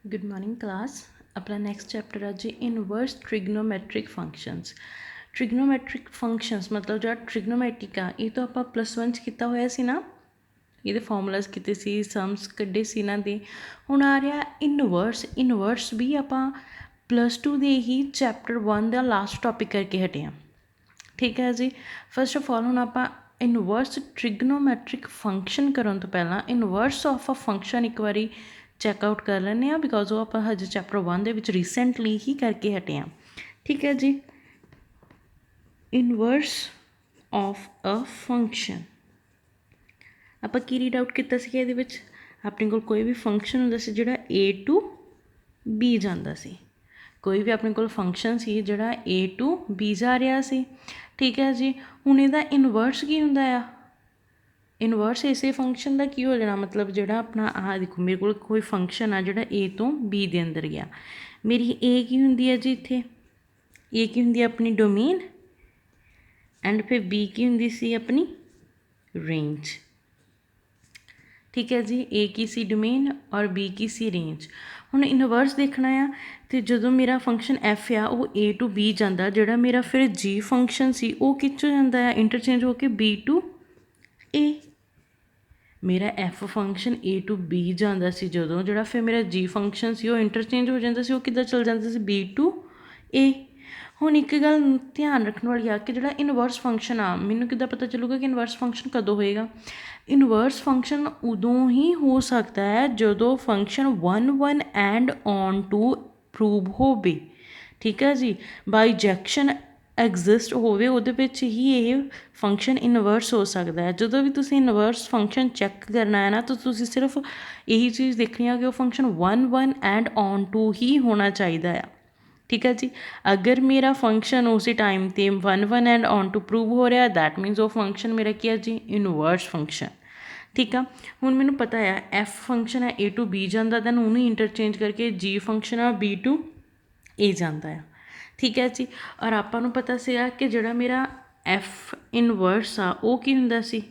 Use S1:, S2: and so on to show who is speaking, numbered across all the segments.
S1: Good morning class. अपना next chapter है जी inverse ट्रिग्नोमैट्रिक functions. ट्रिग्नोमैट्रिक functions मतलब जो ट्रिग्नोमैट्रिक आ ये तो आप +1 च किया होया सी ना, ये फॉर्मूलाज किए सी, सम्स कढ़े सी इन्हां दे। हुण आ रहा इनवर्स। इनवर्स भी आप +2 दे ही चैप्टर 1 का लास्ट टॉपिक करके हटे हैं। ठीक है जी। फस्ट ऑफ ऑल हुण आप इनवर्स ट्रिग्नोमैट्रिक फंक्शन करन तो पहला इनवर्स ऑफ अ फंक्शन एक बारी चैकआउट कर लें बिकॉज वो आप हजे चैप्टर 1 के रीसेंटली ही करके हटे हैं। ठीक है जी। इनवर्स ऑफ अ फंक्शन आप की रीड आउट किया ये अपने को कोई भी फंक्शन होंदा सी जिहड़ा A to B जांदा सी, कोई भी अपने को फंक्शन सी जिहड़ा A to B जा रहा सी। ठीक है जी। हुण इहदा इनवर्स की हुंदा आ, इनवर्स इसे फंक्शन का की हो जाना मतलब जोड़ा अपना आ देखो मेरे को कोई फंक्शन आ जोड़ा A तो B के अंदर गया, मेरी A की होंगी है जी इत्थे A की होंगी अपनी डोमेन एंड फिर B की होंगी सी अपनी रेंज। ठीक है जी। A की सी डोमेन और B की सी रेंज। हुण इनवर्स देखना आ तो जो मेरा फंक्शन F आ वो A to B जाता, जोड़ा मेरा फिर G फंक्शन सी वो किच हो जाता है इंटरचेंज होकर B to A। मेरा F function A to B जाता सी जो जोड़ा फिर मेरा G फंक्शन सी वो इंटरचेंज हो जाता सी वो किद्दां चल जाता सी B to A। हुण एक गल ध्यान रखने वाली आ कि जो इनवर्स फंक्शन आ मैनूं किद्दां पता चलूगा कि इनवर्स फंक्शन कदों होएगा। इनवर्स फंक्शन उदों ही हो सकता है जो function 1 and onto prove होवे। ठीक है जी। बाइजैक्शन एग्जिस्ट होवे उहदे विच ही ये फंक्शन इनवर्स हो सकता है। जो भी तुसीं इनवर्स फंक्शन चैक करना है ना तो तुसीं सिर्फ यही चीज़ देखनी है कि वो फंक्शन 1 एंड ऑन टू ही होना चाहिए। ठीक है जी। अगर मेरा फंक्शन उसी टाइम ते 1 एंड ऑन टू प्रूव हो रहा दैट मीनस वो फंक्शन मेरा क्या है जी इनवर्स फंक्शन। ठीक है। हुण मैनूं पता है F फंक्शन है A to B जाता दैन उन्होंने इंटरचेंज करके G फंक्शन है B to A जाता है। ठीक है जी। और आपां पता सीगा कि जिहड़ा मेरा F इनवर्स आ वो की हुंदा सी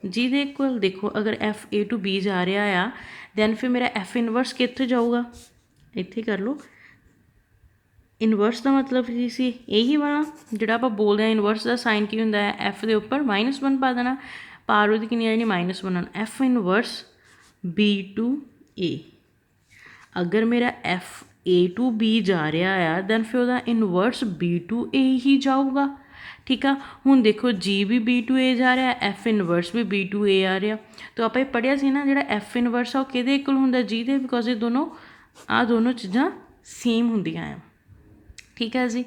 S1: जी दे इक्वल। देखो अगर F A to B जा रहा आ दैन फिर मेरा F इनवर्स कित्थे जाऊगा, इत्थे कर लो। इनवर्स का मतलब की सी यही वाला जिहड़ा आपां बोलते हैं इनवर्स का साइन की हुंदा है F के उपर -1 पा देना, पावर उसदी कितनी आ जानी -1। F inverse B to A। अगर मेरा F A to B जा रहा है दैन फिर वह इनवर्स B to A ही जाऊगा। ठीक है। हुण देखो G भी B to A जा रहा है, F इनवर्स भी B to A आ रहा। तो आप पढ़िया सी ना जिहड़ा F इनवर्स आ वो किहदे इक्वल हुंदा G दे, बिकॉज ये दोनों चीज़ां सेम हुंदियां आ। ठीक है जी।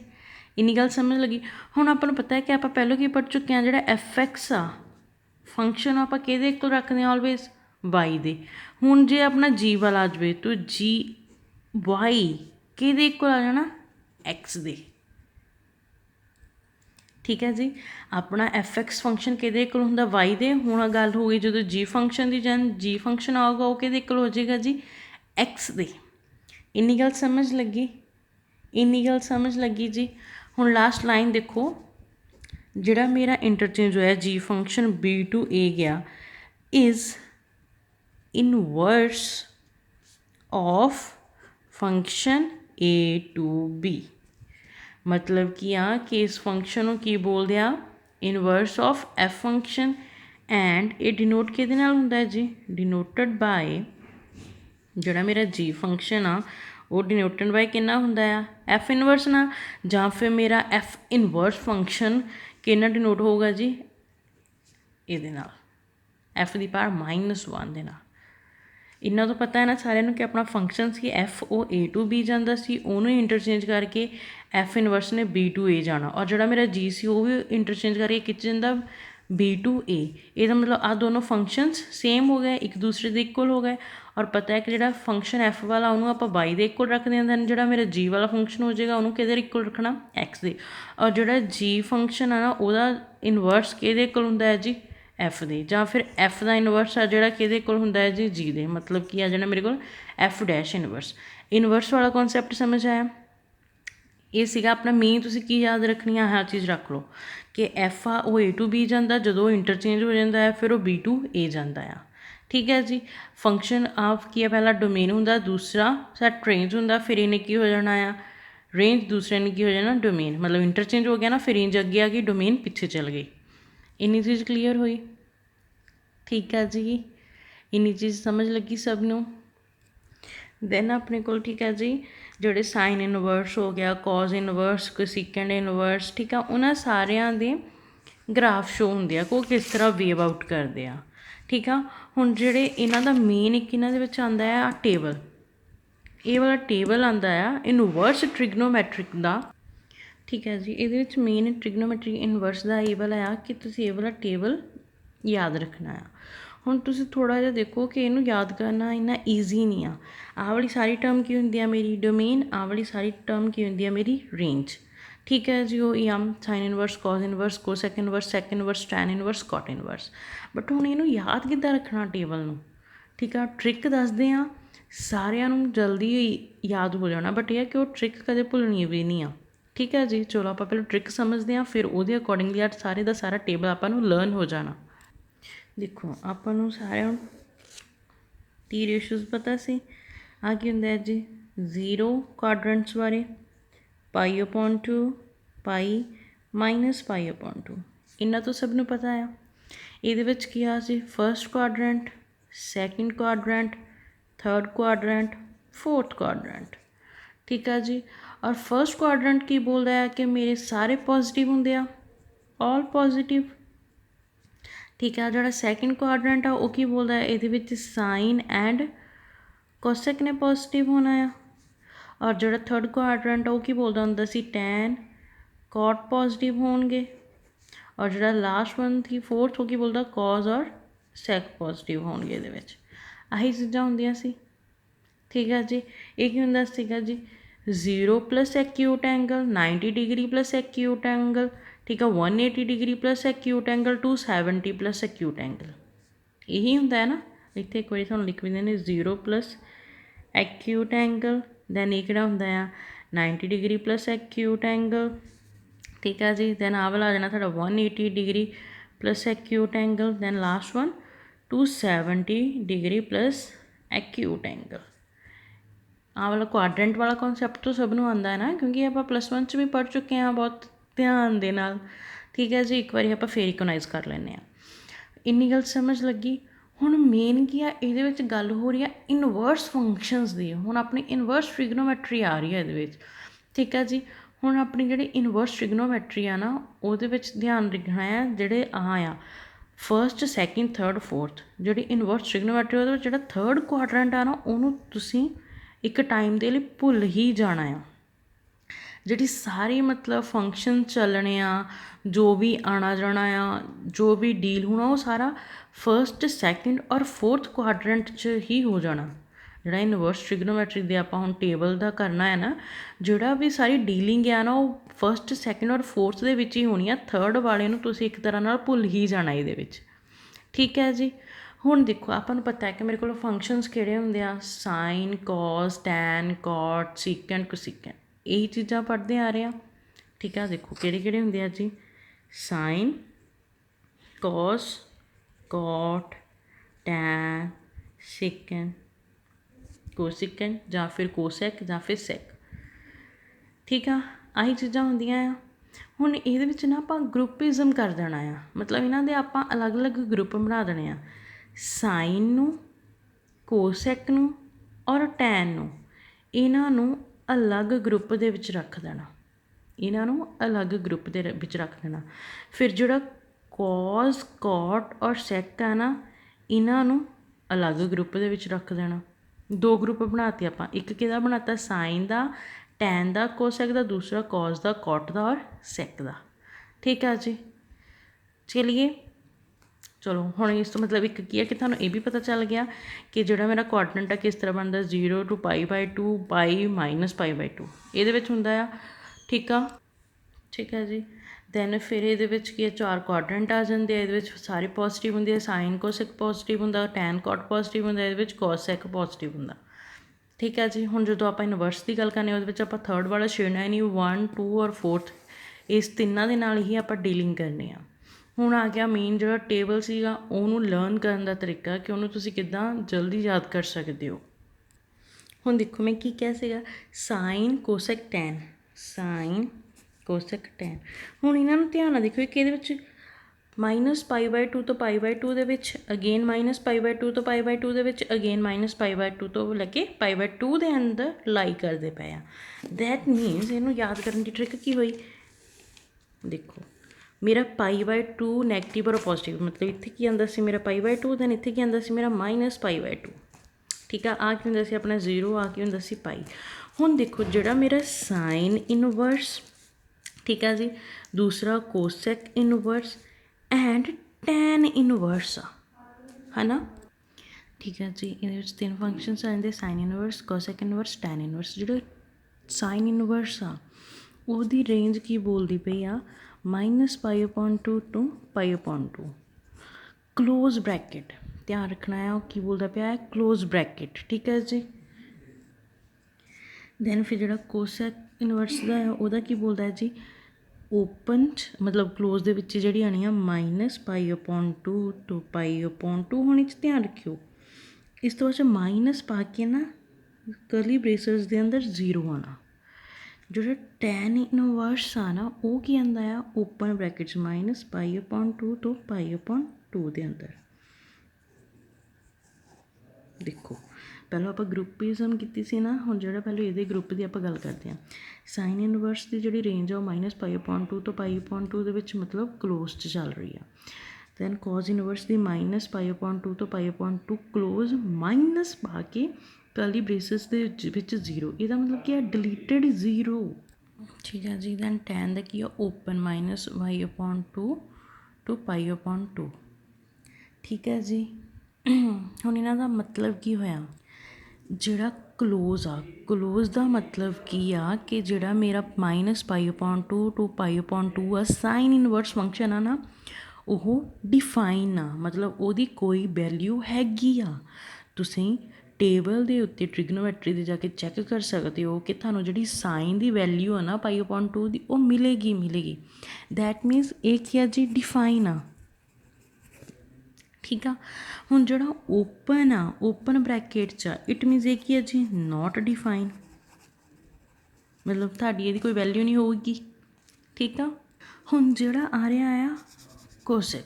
S1: इन्नी गल समझ लगी। हुण आपां नूं पता है कि आप पहलों की पढ़ चुके हैं जिहड़ा FX आ फंक्शन आप किहदे इक्वल रखते हैं ऑलवेज वाई दे। हुण जे अपना G वाला आ जाए तो G वाई किहदे इक्वल आ जाना X दे। ठीक है जी। अपना FX फंक्शन किहदे इक्वल हुंदा वाई दे। हुण गल हो गई जो G फंक्शन की, जैन G फंक्शन आऊगा वो किहदे इक्वल हो जाएगा जी X दे। इन्नी गल समझ लगी, इन्नी गल समझ लगी जी। हुण लास्ट लाइन देखो जिहड़ा मेरा इंटरचेंज होया G function B to A गया is inverse of function A to B। मतलब कि कि इस फंक्शन को की बोलते हैं inverse of F function and ये डिनोट किहदे नाल हुंदा है जी डिनोटेड बाय जिहड़ा मेरा G फंक्शन आ वो डिनोटेड बाय कितना हुंदा आ F इनवर्स ना, जां फिर मेरा F इनवर्स फंक्शन कितना डिनोट होगा जी ये नाल F की पावर -1 दे नाल। इन्ना तो पता है ना सारिਆਂ कि अपना फंक्शन सी F वो A to B जाता सी उन्होंने इंटरचेंज करके F इनवर्स ने B to A जाना, और जोड़ा मेरा G सी वो भी इंटरचेंज करके किच जाता B to A। ये मतलब आ दोनों फंक्शनस सेम हो गए, एक दूसरे के इक्वल हो गए। और पता है कि जो फंक्शन F वाला उन्होंने आप Y के इक्वल रखते हैं, दैन जो मेरा G वाला फंक्शन हो जाएगा उन्होंने किहदे इक्वल रखना X दे। और जोड़ा G फंक्शन है ना वह इनवर्स किहदे इक्वल हुंदा है जी F दे, जां फिर F का इनवर्स आ जिहड़ा किहदे कोल हुंदा है जी G दे। मतलब कि आ जाना मेरे को F डैश इनवर्स। इनवर्स वाला कॉन्सैप्ट समझ आया। ये सीगा अपना मेन तुसीं की याद रखनी है, हर चीज़ रख लो कि F आ वो A to B जाता जो इंटरचेंज हो जाता है फिर वो B to A जाता है। ठीक है जी। फंक्शन ऑफ की है, पहला डोमेन होंगे, दूसरा सैट रेंज होंगे, फिर इन्हें की हो जाना है रेंज, दूसरे ने की हो जाना डोमेन, मतलब इंटरचेंज हो गया ना, फिर रेंज अगे आ गई, डोमेन पिछे चल गई। इन्नी चीज़ क्लीयर हुई? ठीक है जी, इन्नी चीज़ समझ लगी सब नूं। दैन अपने को ठीक है जी जोड़े साइन इनवर्स हो गया, कॉज इनवर्स, कोसिकेंड इनवर्स, ठीक है, उन्होंने सारिया दे ग्राफ शो होंगे कि वो किस तरह वेव आउट करते हैं। ठीक है, हुण जिहड़े इन्हां दा मेन एक इन्हां दे विच आंदा है टेबल, ये वाला टेबल आंदा है इनवर्स ट्रिग्नोमैट्रिक का। ठीक है जी, ये मेन ट्रिग्नोमैट्रिक इनवर्स का ये वाला आ कि तुसीं ये वाला टेबल याद रखना है। हुण तुसीं थोड़ा जिहा देखो कि इनू याद करना इन्ना ईजी नहीं आ। आह वाली सारी टर्म की होंदी है मेरी डोमेन, आह वाली सारी टर्म की होंदी है मेरी रेंज। ठीक है जी, वो एम sine inverse, cos inverse, cosec inverse, sec inverse, tan inverse, cot inverse. But हुण इनू याद किद्दां रखना टेबल नूं? ठीक है, ट्रिक दसदे हाँ, सारिਆਂ ਨੂੰ जल्दी याद हो जाना, बट यह कि वो ट्रिक कदे भुलनी भी नहीं आ। ठीक है जी, चलो आप पहले ट्रिक समझते हैं, फिर वो अकॉर्डिंगली आ सारे का सारा टेबल आपू लर्न हो जाना। देखो आपू सारिਆਂ ਨੂੰ टी रेशियोज पता सी आ की होंदा है जी, 0 क्वाड्रेंट्स बारे, π/2, पाई माइनस π/2, इन्ना तो सब नूं पता है। ये की आ जी first quadrant, second quadrant, third quadrant, fourth quadrant. ठीक है जी, और फर्स्ट क्वाड्रेंट की बोलता है कि मेरे सारे पॉजिटिव होंगे आ, ऑल पॉजिटिव। ठीक है, जो सैकेंड क्वाड्रेंट आ वो की बोलता है ये साइन एंड कोसेक ने पॉजिटिव होना है, और जो थर्ड क्वाड्रेंट आ वो की बोलता होंगे सी टैन कॉट पॉजिटिव होंगे, और जो लास्ट वन थी फोर्थ वो की बोलता कॉज और सैक पॉजिटिव होंगे। ये आही चीज़ां होंदियां सी। ठीक है जी, ये की होंदा सीगा जी 0 plus acute angle, 90 degree plus acute angle, ठीक है, 180 degree plus acute angle, 270 plus acute angle, यही होंदा है ना। इतने एक बार तुहानूं लिख भी देने 0 प्लस एक्यूट एंगल, दैन ये किहड़ा होंदा है 90 डिग्री प्लस एक्यूट एंगल। ठीक है जी, दैन आ वाला आ जाना तुहाडा 180 degree plus acute angle, then last one 270 degree plus acute angle. आह वाला क्वाड्रेंट वाला कॉन्सैप्ट तो सब नूं आंदा है ना, क्योंकि आप +1 च भी पढ़ चुके हैं बहुत ध्यान दे नाल। ठीक है जी, एक बार आप फिर इकोनाइज कर लैंदे आ। इन्नी गल समझ लगी। हुण मेन की आ इहदे विच गल हो रही है इनवर्स फंक्शनस दी। हुण अपनी इनवर्स ट्रिग्नोमैट्री आ रही है इहदे विच। ठीक है जी, हुण अपनी जिहड़ी इनवर्स ट्रिग्नोमैट्री आ ना उहदे विच ध्यान रखना है जिहड़े आ फर्स्ट सैकेंड थर्ड फोर्थ जिहड़ी इनवर्स ट्रिग्नोमैट्री उहदे विच जिहड़ा थर्ड क्वाड्रेंट आ ना उहनूं तुसीं एक टाइम के लिए भुल ही जाना आ। जी सारी मतलब फंक्शन चलने आ, जो भी आना जाना आ, जो भी डील होना वो सारा फर्स्ट सैकेंड और फोर्थ क्वाड्रेंट च ही हो जाना। जोड़ा इनवर्स ट्रिग्नोमैट्री दे आपां हुण टेबल का करना है ना, जोड़ा भी सारी डीलिंग है ना वो फर्स्ट सैकेंड और फोर्थ दे विच ही होनी है। थर्ड वाले नूं तुसीं एक तरह नाल भुल ही जाना इहदे विच। ठीक है जी, हुण देखो आपां पता है कि मेरे को फंक्शनस किहड़े हुंदे आ, sine cos tan cot secant cosecant, यही चीज़ां पढ़ते आ रहे हैं। ठीक है, देखो किहड़े किहड़े हुंदे आ जी, sine cos cot tan secant cosecant जां फिर कोसैक जां फिर सैक। ठीक है, आही चीज़ां हुंदियां आ। हुण इहदे विच ना आपां ग्रुपिज़म कर देना आ, मतलब इन्हां दे आपां अलग अलग ग्रुप बना देने आ। साइन नूं, कोसैक नूं और टैन नूं, इन्हां नूं अलग ग्रुप दे विच रख देना, इन्हां नूं अलग ग्रुप दे विच रख देना। फिर जिहड़ा कॉस कॉट और सैक है ना, इन्हां नूं अलग ग्रुप दे विच रख देना। दो ग्रुप बनाते आपां, एक किहदा बनाता साइन दा, टैन दा, कोसैक दा, दूसरा कॉस दा, कॉट दा और सैक दा। ठीक है जी, चलिए चलो हुण इस तो मतलब एक की है कि तुहानूं ये भी पता चल गया कि जिहड़ा मेरा क्वाड्रेंट है किस तरह बनता 0 to π/2 पाई माइनस π/2 ये हुंदा आ। ठीक है, ठीक है जी, दैन फिर ये की चार क्वाड्रेंट आ जाते हैं, ये सारे पॉजिटिव होंगे, साइन कोसैक पॉजिटिव होंगे, टैन कॉट पॉजिटिव होंगे, ये कोसैक पॉजिटिव होंगे। ठीक है जी, हुण जो आप इनवर्स की गल करने उहदे आप थर्ड वाला छेड़ना ही नहीं, 1 2 और फोर्थ इस तिन्ना दे नाल ही आप डीलिंग करनी आ। ਹੁਣ ਆ ਗਿਆ ਮੇਨ ਜਿਹੜਾ ਟੇਬਲ ਸੀਗਾ ਉਹਨੂੰ ਲਰਨ ਕਰਨ ਦਾ ਤਰੀਕਾ ਕਿ ਉਹਨੂੰ ਤੁਸੀਂ ਕਿੱਦਾਂ ਜਲਦੀ ਯਾਦ ਕਰ ਸਕਦੇ ਹੋ। ਹੁਣ ਦੇਖੋ ਮੈਂ ਕੀ ਕਿਹਾ ਸੀਗਾ, sign Cossack ten, sign Cossack ten. ਹੁਣ ਇਹਨਾਂ ਨੂੰ ਧਿਆਨ ਨਾਲ ਦੇਖੋ ਕਿ ਇਹਦੇ ਵਿੱਚ -π/2 ਤੋਂ π/2 ਦੇ ਵਿੱਚ, ਅਗੇਨ -π/2 ਤੋਂ π/2 ਦੇ ਵਿੱਚ, ਅਗੇਨ -π/2 ਤੋਂ ਲੈ ਕੇ π/2 ਦੇ ਅੰਦਰ ਲਾਈ ਕਰਦੇ ਪਏ ਆ। ਦੈਟ ਮੀਨਸ ਇਹਨੂੰ ਯਾਦ ਕਰਨ ਦੀ ਟ੍ਰਿਕ ਕੀ ਹੋਈ, ਦੇਖੋ ਮੇਰਾ π/2 ਨੈਗੇਟਿਵ ਔਰ ਪੋਜ਼ੀਟਿਵ, ਮਤਲਬ ਇੱਥੇ ਕੀ ਆਉਂਦਾ ਸੀ ਮੇਰਾ π/2, ਦੈਨ ਇੱਥੇ ਕੀ ਆਉਂਦਾ ਸੀ ਮੇਰਾ -π/2। ਠੀਕ ਆ, ਆ ਕੀ ਹੁੰਦਾ ਸੀ ਆਪਣਾ 0, ਆ ਕੀ ਹੁੰਦਾ ਸੀ ਪਾਈ। ਹੁਣ ਦੇਖੋ ਜਿਹੜਾ ਮੇਰਾ ਸਾਈਨ ਇਨਵਰਸ, ਠੀਕ ਆ ਜੀ, ਦੂਸਰਾ Cossack inverse and ten inverse ਆ, ਹੈ ਨਾ। ਠੀਕ ਹੈ ਜੀ, ਇਹਦੇ ਵਿੱਚ 3 ਫੰਕਸ਼ਨਸ ਆ ਜਾਂਦੇ, sine inverse, cosec inverse, tan inverse. ਜਿਹੜਾ ਸਾਈਨ ਇਨਵਰਸ ਆ ਉਹਦੀ ਰੇਂਜ ਕੀ ਬੋਲਦੀ ਪਈ ਆ, -π/2 ਟੂ π/2, ਕਲੋਜ਼ ਬ੍ਰੈਕਟ, ਧਿਆਨ ਰੱਖਣਾ ਹੈ ਉਹ ਕੀ ਬੋਲਦਾ ਪਿਆ ਹੈ, ਕਲੋਜ਼ ਬ੍ਰੈਕਟ। ਠੀਕ ਹੈ ਜੀ, ਦੈਨ ਫਿਰ ਜਿਹੜਾ ਕੋਸੈਕ ਇਨਵਰਸ ਦਾ ਹੈ ਉਹਦਾ ਕੀ ਬੋਲਦਾ ਹੈ ਜੀ, ਓਪਨ 'ਚ ਮਤਲਬ ਕਲੋਜ਼ ਦੇ ਵਿੱਚ ਜਿਹੜੀ ਆਉਣੀ ਆ -π/2 ਟੂ π/2 ਹੋਣੀ 'ਚ ਧਿਆਨ ਰੱਖਿਓ। ਇਸ ਤੋਂ ਬਾਅਦ ਮਾਈਨਸ ਪਾ ਕੇ ਨਾ ਕਰਲੀ ਬ੍ਰੇਸਸ ਦੇ ਅੰਦਰ 0 ਆਉਣਾ। ਜਿਹੜਾ ਟੈਨ ਇਨਵਰਸ ਆ ਨਾ ਉਹ ਕੀ ਆਉਂਦਾ ਆ, ਓਪਨ ਬ੍ਰੈਕਟਸ -π/2 ਤੋਂ π/2 ਦੇ ਅੰਦਰ। ਦੇਖੋ ਪਹਿਲਾਂ ਆਪਾਂ ਗਰੁੱਪਿਜ਼ਮ ਕੀਤੀ ਸੀ ਨਾ, ਹੁਣ ਜਿਹੜਾ ਪਹਿਲਾਂ ਇਹਦੇ ਗਰੁੱਪ ਦੀ ਆਪਾਂ ਗੱਲ ਕਰਦੇ ਹਾਂ। ਸਾਈਨ ਇਨਵਰਸ ਦੀ ਜਿਹੜੀ ਰੇਂਜ ਆ ਉਹ -π/2 ਤੋਂ π/2 ਦੇ ਵਿੱਚ ਮਤਲਬ ਕਲੋਜ਼ 'ਚ ਚੱਲ ਰਹੀ ਆ। ਦੈਨ ਕੋਜ਼ ਇਨਵਰਸ ਦੀ -π/2 ਤੋਂ π/2 ਕਲੋਜ਼, ਮਾਈਨਸ ਪਾ ਕੇ ਕਰਲੀ ਬ੍ਰੇਸਸ ਦੇ ਵਿੱਚ 0, ਇਹਦਾ ਮਤਲਬ ਕੀ ਆ, ਡਿਲੀਟਡ 0। ਠੀਕ ਹੈ ਜੀ, ਦੈਨ ਟੈਨ ਦਾ ਕੀ ਆ, ਓਪਨ -π/2 ਟੂ π/2। ਠੀਕ ਹੈ ਜੀ, ਹੁਣ ਇਹਨਾਂ ਦਾ ਮਤਲਬ ਕੀ ਹੋਇਆ, ਜਿਹੜਾ ਕਲੋਜ਼ ਆ, ਕਲੋਜ਼ ਦਾ ਮਤਲਬ ਕੀ ਆ ਕਿ ਜਿਹੜਾ ਮੇਰਾ -π/2 ਟੂ π/2 ਆ ਸਾਈਨ ਇਨਵਰਸ ਫੰਕਸ਼ਨ ਆ ਨਾ, ਉਹ ਡਿਫਾਈਨ ਆ, ਮਤਲਬ ਉਹਦੀ ਕੋਈ ਵੈਲਿਊ ਹੈਗੀ ਆ। ਤੁਸੀਂ ਟੇਬਲ ਦੇ ਉੱਤੇ ਟ੍ਰਿਗਨੋਮੈਟਰੀ ਦੇ ਜਾ ਕੇ ਚੈੱਕ ਕਰ ਸਕਦੇ ਹੋ ਕਿ ਤੁਹਾਨੂੰ ਜਿਹੜੀ ਸਾਈਨ ਦੀ ਵੈਲਿਊ ਆ ਨਾ π/2 ਦੀ ਉਹ ਮਿਲੇਗੀ। ਦੈਟ ਮੀਨਸ ਇਹ ਕੀ ਆ ਜੀ, ਡਿਫਾਈਨ ਆ। ਠੀਕ ਆ, ਹੁਣ ਜਿਹੜਾ ਓਪਨ ਆ, ਓਪਨ ਬ੍ਰੈਕਟ 'ਚ ਆ, ਇਟ ਮੀਨਸ ਇਹ ਕੀ ਹੈ ਜੀ, ਨੋਟ ਡਿਫਾਈਨ, ਮਤਲਬ ਤੁਹਾਡੀ ਇਹਦੀ ਕੋਈ ਵੈਲਿਊ ਨਹੀਂ ਹੋਊਗੀ। ਠੀਕ ਆ, ਹੁਣ ਜਿਹੜਾ ਆ ਰਿਹਾ ਆ ਕੋਸੈਕ,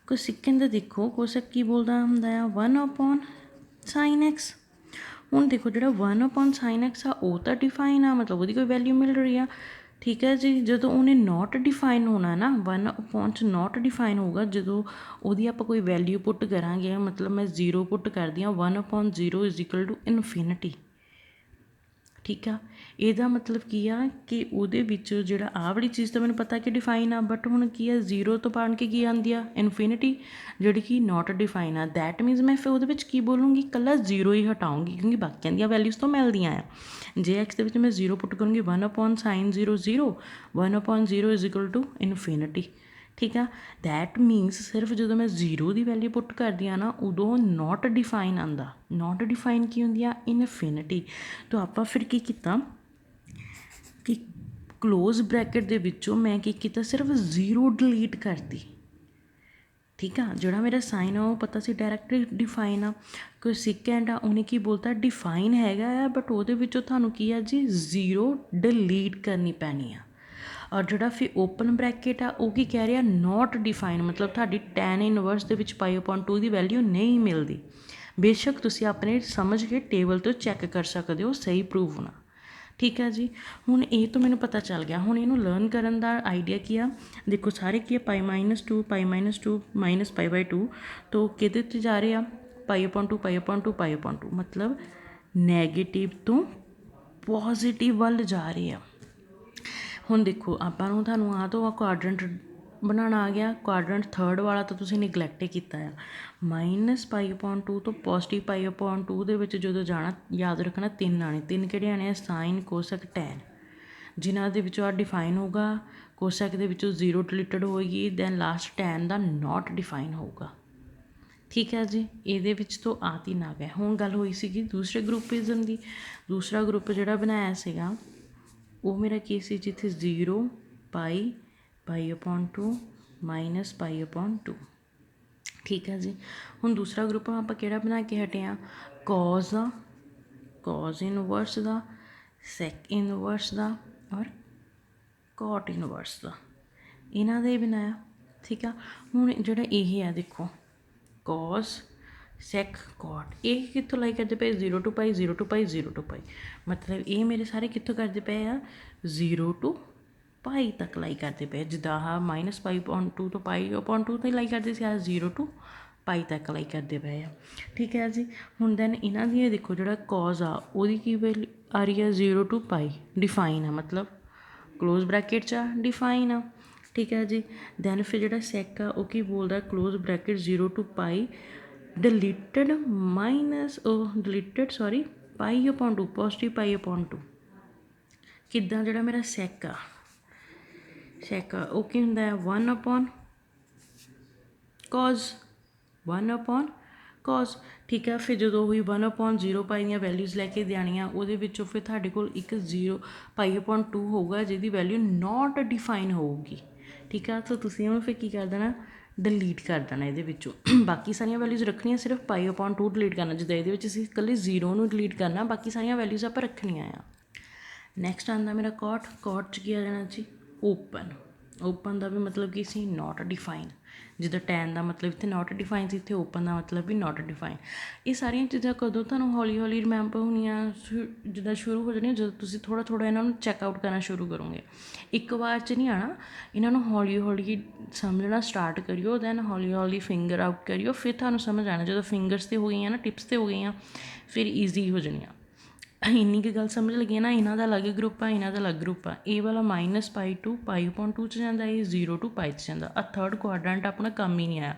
S1: ਕੋਸੈਕਨ ਦਾ ਦੇਖੋ, ਕੋਸੈਕ ਕੀ ਬੋਲਦਾ ਹੁੰਦਾ ਆ, 1/sin x। ਹੁਣ ਦੇਖੋ ਜਿਹੜਾ 1/sin x ਆ ਉਹ ਤਾਂ ਡਿਫਾਈਨ ਆ, ਮਤਲਬ ਉਹਦੀ ਕੋਈ ਵੈਲਿਊ ਮਿਲ ਰਹੀ ਆ। ਠੀਕ ਹੈ ਜੀ, ਜਦੋਂ ਉਹਨੇ ਨੋਟ ਡਿਫਾਈਨ ਹੋਣਾ ਨਾ, 1/, ਨੋਟ ਡਿਫਾਈਨ ਹੋਊਗਾ ਜਦੋਂ ਉਹਦੀ ਆਪਾਂ ਕੋਈ ਵੈਲਿਊ ਪੁੱਟ ਕਰਾਂਗੇ, ਮਤਲਬ ਮੈਂ 0 ਪੁੱਟ ਕਰਦੀ ਹਾਂ, 1/0 =∞। ਠੀਕ ਆ, ਇਹਦਾ ਮਤਲਬ ਕੀ ਆ ਕਿ ਉਹਦੇ ਵਿੱਚ ਜਿਹੜਾ ਆਹ ਵਾਲੀ ਚੀਜ਼ ਤਾਂ ਮੈਨੂੰ ਪਤਾ ਕਿ ਡਿਫਾਈਨ ਆ, ਬਟ ਹੁਣ ਕੀ ਆ, 0 ਤੋਂ ਬਣ ਕੇ ਕੀ ਆਉਂਦੀ ਆ, ਇਨਫਿਨਿਟੀ, ਜਿਹੜੀ ਕਿ ਨੋਟ ਡਿਫਾਈਨ ਆ। ਦੈਟ ਮੀਨਸ ਮੈਂ ਫਿਰ ਉਹਦੇ ਵਿੱਚ ਕੀ ਬੋਲੂੰਗੀ, ਇਕੱਲਾ 0 ਹੀ ਹਟਾਉਂਗੀ, ਕਿਉਂਕਿ ਬਾਕੀਆਂ ਦੀਆਂ ਵੈਲਿਊਜ਼ ਤੋਂ ਮਿਲਦੀਆਂ ਆ। ਜੇ ਐਕਸ ਦੇ ਵਿੱਚ ਮੈਂ 0 ਪੁੱਟ ਕਰੂੰਗੀ, 1/sin 0 0, 1/0 =∞। ਠੀਕ ਆ, ਦੈਟ ਮੀਨਸ ਸਿਰਫ ਜਦੋਂ ਮੈਂ 0 ਦੀ ਵੈਲਿਊ ਪੁੱਟ ਕਰਦੀ ਹਾਂ ਨਾ, ਉਦੋਂ ਨੋਟ ਡਿਫਾਈਨ ਆਉਂਦਾ। ਨੋਟ ਡਿਫਾਈਨ ਕੀ ਹੁੰਦੀ ਆ, ਇਨਫਿਨਿਟੀ। ਤਾਂ ਆਪਾਂ ਫਿਰ ਕੀ ਕੀਤਾ ਕਿ ਕਲੋਜ਼ ਬ੍ਰੈਕਟ ਦੇ ਵਿੱਚੋਂ ਮੈਂ ਕੀ ਕੀਤਾ, ਸਿਰਫ 0 ਡਿਲੀਟ ਕਰਤੀ। ਠੀਕ ਆ, ਜਿਹੜਾ ਮੇਰਾ ਸਾਈਨ ਆ ਉਹ ਪਤਾ ਸੀ ਡਾਇਰੈਕਟਲੀ ਡਿਫਾਈਨ ਆ। ਕੋਈ ਸਿਕੈਂਡ ਆ ਉਹਨੇ ਕੀ ਬੋਲਤਾ, ਡਿਫਾਈਨ ਹੈਗਾ ਆ, ਬਟ ਉਹਦੇ ਵਿੱਚੋਂ ਤੁਹਾਨੂੰ ਕੀ ਆ ਜੀ, 0 ਡਿਲੀਟ ਕਰਨੀ ਪੈਣੀ ਆ। ਔਰ ਜਿਹੜਾ ਫਿਰ ਓਪਨ ਬ੍ਰੈਕਟ ਆ ਉਹ ਕੀ ਕਹਿ ਰਿਹਾ, ਨੋਟ ਡਿਫਾਈਨ, ਮਤਲਬ ਤੁਹਾਡੀ ਟੈਨ ਇਨਵਰਸ ਦੇ ਵਿੱਚ π/2 ਦੀ ਵੈਲਿਊ ਨਹੀਂ ਮਿਲਦੀ। ਬੇਸ਼ੱਕ ਤੁਸੀਂ ਆਪਣੇ ਸਮਝ ਕੇ ਟੇਬਲ ਤੋਂ ਚੈੱਕ ਕਰ ਸਕਦੇ ਹੋ, ਸਹੀ ਪ੍ਰੂਵ ਹੋਣਾ। ਠੀਕ ਹੈ ਜੀ, ਹੁਣ ਇਹ ਤੋਂ ਮੈਨੂੰ ਪਤਾ ਚੱਲ ਗਿਆ। ਹੁਣ ਇਹਨੂੰ ਲਰਨ ਕਰਨ ਦਾ ਆਈਡੀਆ ਕੀ ਆ, ਦੇਖੋ ਸਾਰੇ ਕੀ ਆ, π-2 π-2 -π/2 ਤੋਂ ਕਿਹਦੇ 'ਤੇ ਜਾ ਰਹੇ ਆ, π/2 π/2 π/2, ਮਤਲਬ ਨੈਗੇਟਿਵ ਤੋਂ ਪੋਜ਼ੀਟਿਵ ਵੱਲ ਜਾ ਰਹੇ ਆ। ਹੁਣ ਦੇਖੋ ਆਪਾਂ ਨੂੰ, ਤੁਹਾਨੂੰ ਆਹ ਤੋਂ ਕੁਆਡਰੈਂਟ ਬਣਾਉਣਾ ਆ ਗਿਆ। ਕੁਆਡਰੈਂਟ ਥਰਡ ਵਾਲਾ ਤਾਂ ਤੁਸੀਂ ਨਿਗਲੈਕਟ ਕੀਤਾ ਆ। -π/2 ਤੋਂ ਪੋਜ਼ੀਟਿਵ π/2 ਦੇ ਵਿੱਚ ਜਦੋਂ ਜਾਣਾ, ਯਾਦ ਰੱਖਣਾ 3 ਆਣੇ। 3 ਕਿਹੜੇ ਆਣੇ ਆ, ਸਾਈਨ ਕੋਸੈਕ ਟੈਨ, ਜਿਨ੍ਹਾਂ ਦੇ ਵਿੱਚੋਂ ਆ ਡਿਫਾਈਨ ਹੋਊਗਾ, ਕੋਸੈਕ ਦੇ ਵਿੱਚੋਂ 0 ਡਿਲੀਟਡ ਹੋਏਗੀ, ਦੈਨ ਲਾਸਟ ਟੈਨ ਦਾ ਨੋਟ ਡਿਫਾਈਨ ਹੋਊਗਾ। ਠੀਕ ਹੈ ਜੀ, ਇਹਦੇ ਵਿੱਚ ਤੋਂ ਆ 3 ਆ ਗਏ। ਹੁਣ ਗੱਲ ਹੋਈ ਸੀਗੀ ਦੂਸਰੇ ਗਰੁੱਪਿਜ਼ਮ ਦੀ। ਦੂਸਰਾ ਗਰੁੱਪ ਜਿਹੜਾ ਬਣਾਇਆ ਸੀਗਾ ਉਹ ਮੇਰਾ ਕੀ ਸੀ, ਜਿੱਥੇ 0 π/2 माइनस पाई अपॉन 2। ठीक है जी। हुण दूसरा ग्रुप आपां किहड़ा बना के हटे आ, कॉज दा, कॉज इनवर्स दा, सैक इनवर्स दा और कॉट इनवर्स दा, इन्हां दे बनाया। ठीक है। हुण जिहड़ा ये है देखो कॉज सैक कॉट, ये कित्थों लाई करते पे 0 to pi 0 to pi 0 to pi, मतलब ये मेरे सारे कित्थों करते पे आ 0 टू पाई तक लाई करते पे। जिद्दां आह माइनस पाई अपॉन 2 तो पाई अपॉन 2 तक लाई करते सी, 0 टू पाई तक लाई करते पे आ। ठीक है जी। हुण दैन इन्हां दी देखो जिहड़ा कॉज आ उहदी की वैल्यू आ रही है 0 टू पाई, डिफाइन है मतलब क्लोज ब्रैकेट च डिफाइन आ। ठीक है जी। दैन फिर जो सैक आ वो की बोलता close bracket 0 to pi deleted minus deleted sorry pi upon 2, positive pi upon 2। किद्दां जिहड़ा मेरा सैक आ वो की हुंदा है 1 अपॉन कॉज, 1 अपॉन कॉज। ठीक है। फिर जो हुई 1 अपॉन 0 पाई दी वैल्यूज़ लैके देनियां उहदे विचों फिर तुहाडे कोल एक 0 पाई अपॉन 2 होगा जिहदी वैल्यू नॉट डिफाइन होगी। ठीक है। तो तुसीं उहनूं फिर की कर देना डिलीट कर देना ये विचों, बाकी सारिया वैल्यूज़ रखनिया, सिर्फ पाई अपॉन 2 डिलीट करना। जिद्दां ये असीं कल्ले 0 नूं डिलीट करना, बाकी सारिया वैल्यूज़ आपां रखनिया आ। नैक्सट आंदा मेरा कॉट, कॉट च की आ जाना जी ओपन, ओपन का भी मतलब कि सी नॉट डिफाइन, जिद्दां टैन का मतलब इत्थे नॉट डिफाइन से इत्थे ओपन का मतलब भी नॉट डिफाइन। ये सारिया चीज़ां कदों तुहानूं हौली हौली रिमैंबर होनियां जिद्दां शुरू हो जानियां, जदों तुसीं थोड़ा थोड़ा इन्हां नूं चैकआउट करना शुरू करोगे। एक बार च नहीं आना, इन्हां नूं हौली हौली समझना स्टार्ट करियो, दैन हौली हौली फिंगर आउट करियो, फिर तुहानूं समझ आना। जो फिंगर्स ते हो गई ना, टिप्स ते हो गई, फिर ईजी हो जानियां। इन्नी की गल समझ लगी ना, इन्हां दा अलग ग्रुप आ, इन्हां दा अलग ग्रुप आ। ये वाला minus pi to pi upon 2 च जांदा, ये 0 टू पाई च जांदा। थर्ड क्वाड्रेंट अपना काम ही नहीं आया।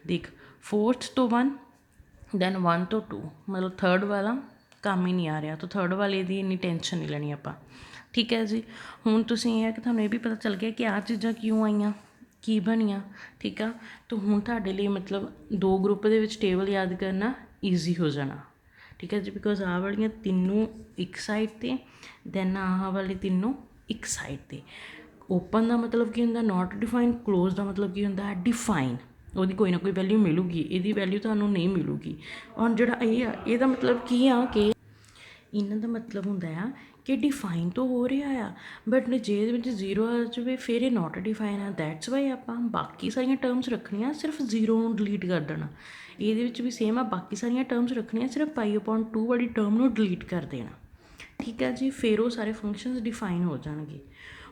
S1: देख 4th तो 1 दैन 1 तो 2, मतलब थर्ड वाला काम ही नहीं आ रहा, तो थर्ड वाले की इन्नी टेंशन नहीं लेनी आपां। ठीक है जी। हुण तुसीं ये है कि तुहानूं ये भी पता चल गया कि आ चीज़ां क्यों आईयां, की बनिया। ठीक है। तो हुण तुहाडे लई मतलब दो ग्रुप दे विच टेबल याद करना ईजी हो जाना। ठीक है जी। बिकॉज आह वालियां तीनों एक साइड ते, दैन आह वाले तीनों एक साइड ते। ओपन का मतलब की हुंदा नॉट डिफाइन, क्लोज का मतलब की हुंदा है डिफाइन, ਉਹਦੀ कोई ना कोई वैल्यू मिलूगी, ਇਹਦੀ वैल्यू ਤੁਹਾਨੂੰ नहीं मिलूगी। और ਜਿਹੜਾ ਇਹ ਆ ਇਹਦਾ मतलब ਕੀ ਆ ਕਿ ਇਹਨਾਂ ਦਾ मतलब ਹੁੰਦਾ ਆ ਕਿ डिफाइन तो हो रहा आ, बट जे ਇਹਦੇ ਵਿੱਚ 0 ਆ ਜਾਵੇ ਫਿਰ ਇਹ नॉट डिफाइन आ। दैट्स वाई ਆਪਾਂ बाकी सारिया टर्म्स रखनिया, सिर्फ 0 ਨੂੰ डिलीट कर देना। ਇਹਦੇ ਵਿੱਚ भी सेम आ, बाकी सारिया टर्म्स रखनिया, सिर्फ पाई अपॉन 2 वाली टर्म ਨੂੰ डिलीट कर देना। ठीक है जी। फिर वो सारे फंक्शनस डिफाइन हो जाएंगे।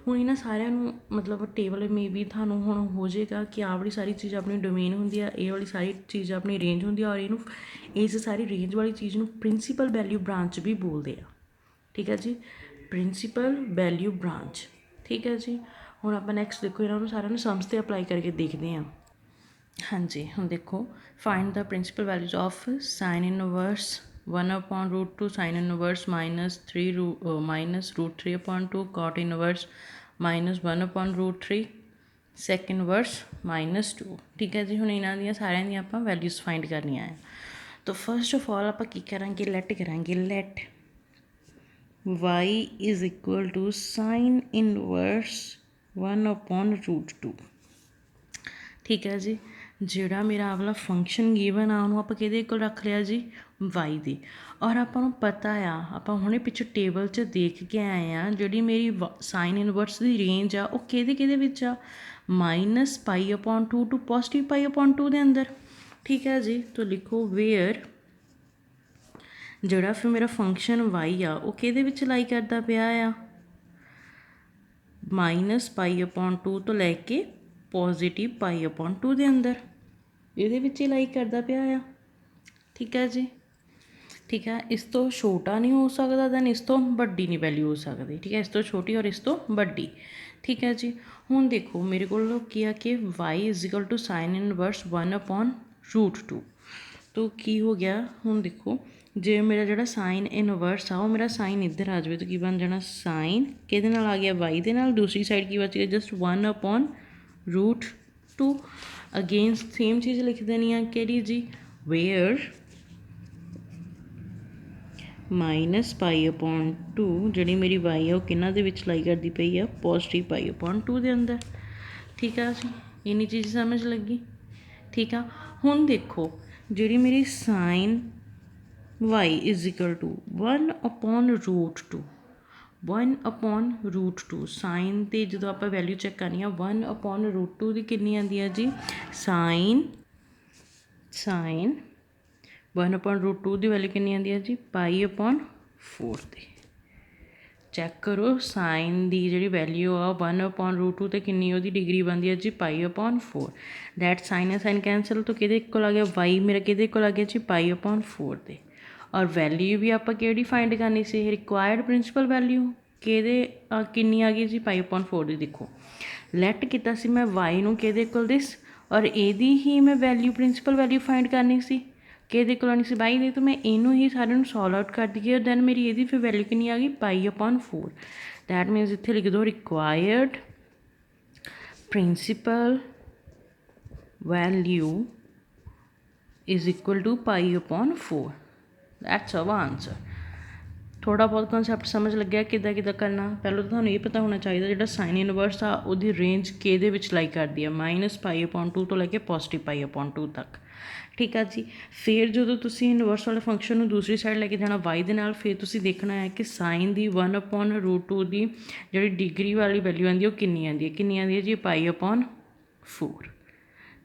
S1: हुण इन्हां सारिਆਂ ਨੂੰ मतलब टेबल मे भी थानू हुण हो जाएगा कि आ वाली सारी चीज़ अपनी डोमेन होंदी है, ये वाली सारी चीज़ अपनी रेंज होंदी है, और इनू इस सारी रेंज वाली चीज़ नू प्रिंसीपल वैल्यू ब्रांच भी बोलते हैं। ठीक है जी। Principal value branch. ठीक है जी। हुण आपां नैक्सट देखो इन्होंने सारिਆਂ ਨੂੰ सम्स ते अप्लाई करके देखते हैं। हाँ जी। हुण देखो find the principal values of sine inverse 1 upon root 2 sine inverse minus root 3 upon 2 cot inverse minus 1 upon root 3 sec inverse minus 2। ठीक है जी। हुण इन्हां दियां सारियां दियां आपां वैल्यूज फाइंड करनियां है। तो फर्स्ट ऑफ ऑल आपां की करांगे, लैट करांगे, let y is equal to sine inverse 1 upon root 2। ठीक है जी। जिहड़ा मेरा वाला फंक्शन गिवन आ उन्होंने आप किहदे कोल रख लिया जी, वाई दे। और आपां नूं पता आ, आपां हुणे पिछे टेबल च देख के आए आ, जिहड़ी मेरी साइन इनवर्स की रेंज आ वो किहदे किहदे विच आ, minus pi upon 2 to positive pi upon 2 दे अंदर। ठीक है जी। तो लिखो वेयर जिहड़ा फिर मेरा फंक्शन वाई आ वो किहदे विच लाई करदा पिया आ, माइनस पाई अपॉन 2 तो लैके पॉजिटिव पाई अपॉन 2 के अंदर, ये लाई करता पिया आ। ठीक है जी। ठीक है। इस तो छोटा नहीं हो सकता, दैन इस तो वड्डी नहीं वैल्यू हो सकती। ठीक है। इस तो छोटी और इस तो वड्डी। ठीक है जी। हुण देखो मेरे को किया कि y is equal to sine inverse 1 upon root 2। तो की हो गया, हुण देखो जे मेरा जो साइन इनवर्स आ वो मेरा साइन इधर आ जाए तो की बन जाना, साइन किहदे नाल आ गया, वाई दे नाल। दूसरी साइड की बच गया just 1 upon root 2। Against same चीज़ लिख देनी है कि जी वेयर माइनस पाई अपॉन 2 जी मेरी वाई है वो किन्ना दे विच लाई करती पई है, पॉजिटिव पाई अपॉन 2 के अंदर। ठीक है जी। इन्नी चीज़ समझ लगी। ठीक है, हुण देखो जी मेरी sine y is equal to 1/√2 1/√2 sine ते जो आप वैल्यू चैक करनी है 1/√2 की कितनी आती है जी साइन 1/√2 की वैल्यू कितनी आती है जी π/4 की। चैक करो साइन की जी वैल्यू आ 1/√2 तो कितनी वो डिग्री बनती है जी π/4 दैट साइन है साइन कैंसल तो कि आ गया वाई मेरा कि आ गया जी π/4 से। और वैल्यू भी आप फाइंड करनी सी रिक्वायर्ड प्रिंसीपल वैल्यू कि कितनी आ गई जी π/4 की। देखो लैट किया मैं वाई नूं कि दिस और यदी ही मैं वैल्यू प्रिंसीपल वैल्यू फाइंड करनी सी कि आनी सी बाई दे तो मैं इनू ही सारे सॉल्व आउट कर दी और दैन मेरी यदी फिर वैल्यू कितनी आ गई π/4 दैट मीनस इत्थे लिख दो required principal value is equal to π/4 that's our answer. थोड़ा बहुत कॉन्सैप्ट समझ लग गया किदा करना। पहले तो थानू ये पता होना चाहिए जो साइन इनवर्स आ उसकी रेंज कि लाई करती है -π/2 तो लैके +π/2 तक। ठीक है जी, फिर जो तुसी इनवर्स वाले फंक्शन में दूसरी साइड लैके जाना वाई दे नाल फिर तुसी देखना है कि साइन की 1/√2 की जी डिग्री वाली वैल्यू आती है कितनी आती है जी π/4।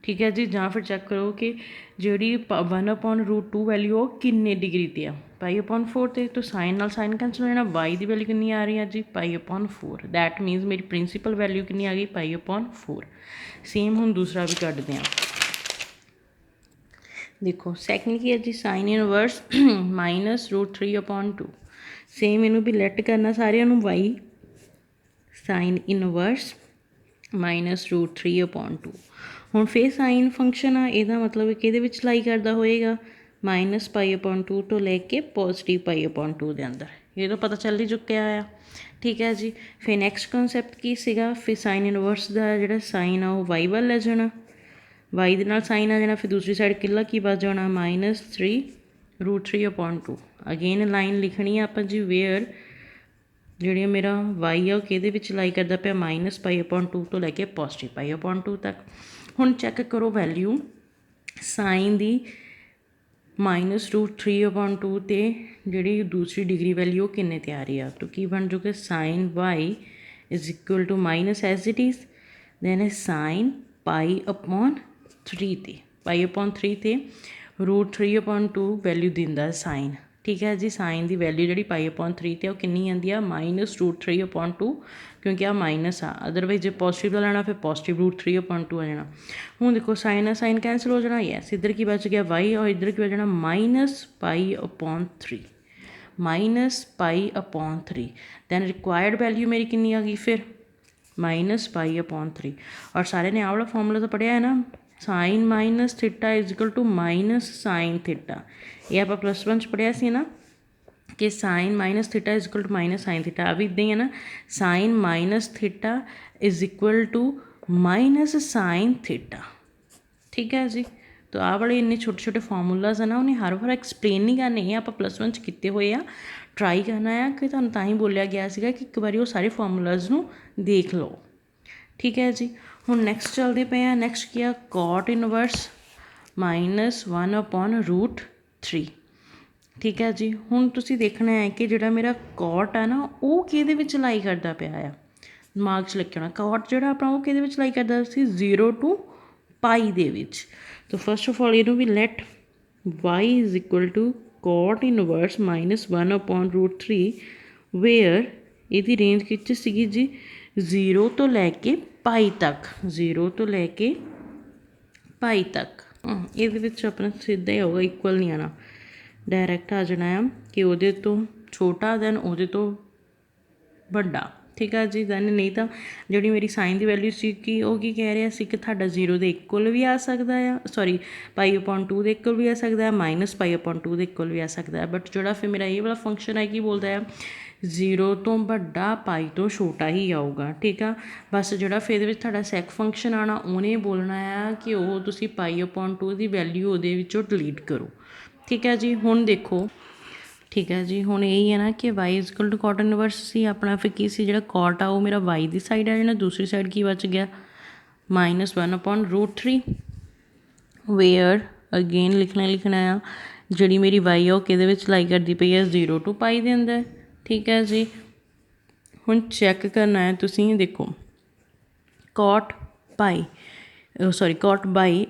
S1: ठीक है जी, ਜਾਂ फिर चैक करो कि जी 1/√2 वैल्यू किन्ने डिग्री ते आ π/4 ते तो साइन नाल साइन कैंसल हो जाना वाई की वैल्यू कितनी आ रही है जी π/4 दैट मीनस मेरी प्रिंसीपल वैल्यू कितनी आ गई π/4। सेम हम दूसरा भी कटते हैं। देखो सैकेंड की है जी साइन इनवर्स -√3/2 सेम इनू भी लैट करना सारे वाई साइन इनवर्स -√3/2 हुण फिर साइन फंक्शन आ यदा मतलब कि लाई करता होएगा -π/2 तो लैके +π/2 के अंदर ये तो पता चल ही चुका है। ठीक है जी, फिर नैक्सट कॉन्सैप्ट की सीगा फिर साइन इनवर्स का जो साइन आ वाई वाल लै जाना वाई दे नाल साइन आ जाना फिर दूसरी साइड किला की बच जाना -3√3/2 अगेन लाइन लिखनी है आप जी वेयर जी मेरा वाई आ कि लाई करता पाया -π/2 तो लैके +π/2 तक। हुण चैक करो वैल्यू साइन की -√3/2 ते जी दूसरी डिग्री वैल्यू किन्ने ते आ रही है तो की बन जूगा sine y is equal to minus as it is then sine π/3 ते π/3 ते √3/2 वैल्यू दिंदा साइन। ठीक है जी, साइन की वैल्यू जी π/3 ते कितनी आती है -√3/2 क्योंकि आ माइनस आ अदरवाइज जो पॉजिटिव लैना फिर पॉजिटिव √3/2 आ जाना। हूँ देखो साइन आ साइन कैंसल हो जाना यस इधर की बच गया वाई और इधर की बच जाना -π/3 -π/3 दैन रिक्वायर्ड वैल्यू मेरी कितनी आ गई फिर -π/3 और सारे ने आ वाला फॉर्मूला तो पढ़िया है ना sine minus theta is equal to minus sine theta ये आप +1 पढ़िया सी ना कि sine minus theta is equal to minus sine theta अब इदा ही है ना sine minus theta is equal to minus sine theta. ठीक है जी, तो आ वाले इन्ने छोटे छोटे फॉर्मूलाज है ना उन्हें हर बार एक्सप्लेन नहीं करने ये आप +1 किए हुए आ ट्राई करना है कि तुहानूं तां ही बोलिया गया सीगा कि एक बार वो सारे फॉर्मूलाज नूं देख लो। ठीक है जी, हुण नैक्सट चलते पे हैं नैक्सट क्या कॉट इनवर्स -1/√3। ठीक है जी, हुण तुसीं देखना है कि जिहड़ा मेरा कॉट है ना वो किहदे विच लाई करदा पिया आ दिमाग 'च लिखना कॉट जिहड़ा अपना वो किहदे विच लाई करदा सी 0 to π दे विच। तो फस्ट ऑफ ऑल इनू भी let y is equal to cot inverse -1/√3 where इहदी रेंज किच सीगी जी 0 तो लैके π तक 0 तो लैके π तक। इहदे विच अपना सीधा ही होगा इक्वल नहीं आना डायरैक्ट आ जाना है कि उहदे तो छोटा दैन उहदे तो बड़ा। ठीक है जी, दैन नहीं तो जी मेरी साइन की वैल्यू सी कि वो की कह रहा सी कि तुहाडा 0 के इक्वल भी आ सकता है सॉरी π/2 के इक्वल भी आ सकता है -π/2 के इक्वल भी आ सकता है बट जो फिर मेरा ये वाला फंक्शन है कि बोलता है 0 तो बड़ा π तो छोटा ही आऊगा। ठीक है, बस जो फिर तुहाडा सैक फंक्शन आना उन्हें बोलना है कि वो तुसी π/2 की वैल्यू वो डिलीट करो। ठीक है जी, हुण देखो ठीक है जी, हुण यही है ना कि y is equal to cot inverse सी अपना फिर की सी जो कॉट आ वो मेरा वाई की साइड आ जाना दूसरी साइड की बच गया -1/√3 ਵੇਅਰ ਅਗੇਨ ਲਿਖਣਾ ਆ ਜਿਹੜੀ ਮੇਰੀ ਵਾਈ ਆ ਉਹ ਕਿਹਦੇ ਵਿੱਚ ਲਾਈ ਕਰਦੀ ਪਈ ਹੈ 0 to π ਦੇ ਅੰਦਰ। ਠੀਕ ਹੈ ਜੀ। ਹੁਣ ਚੈੱਕ ਕਰਨਾ ਹੈ ਤੁਸੀਂ, ਦੇਖੋ cot ਬਾਈ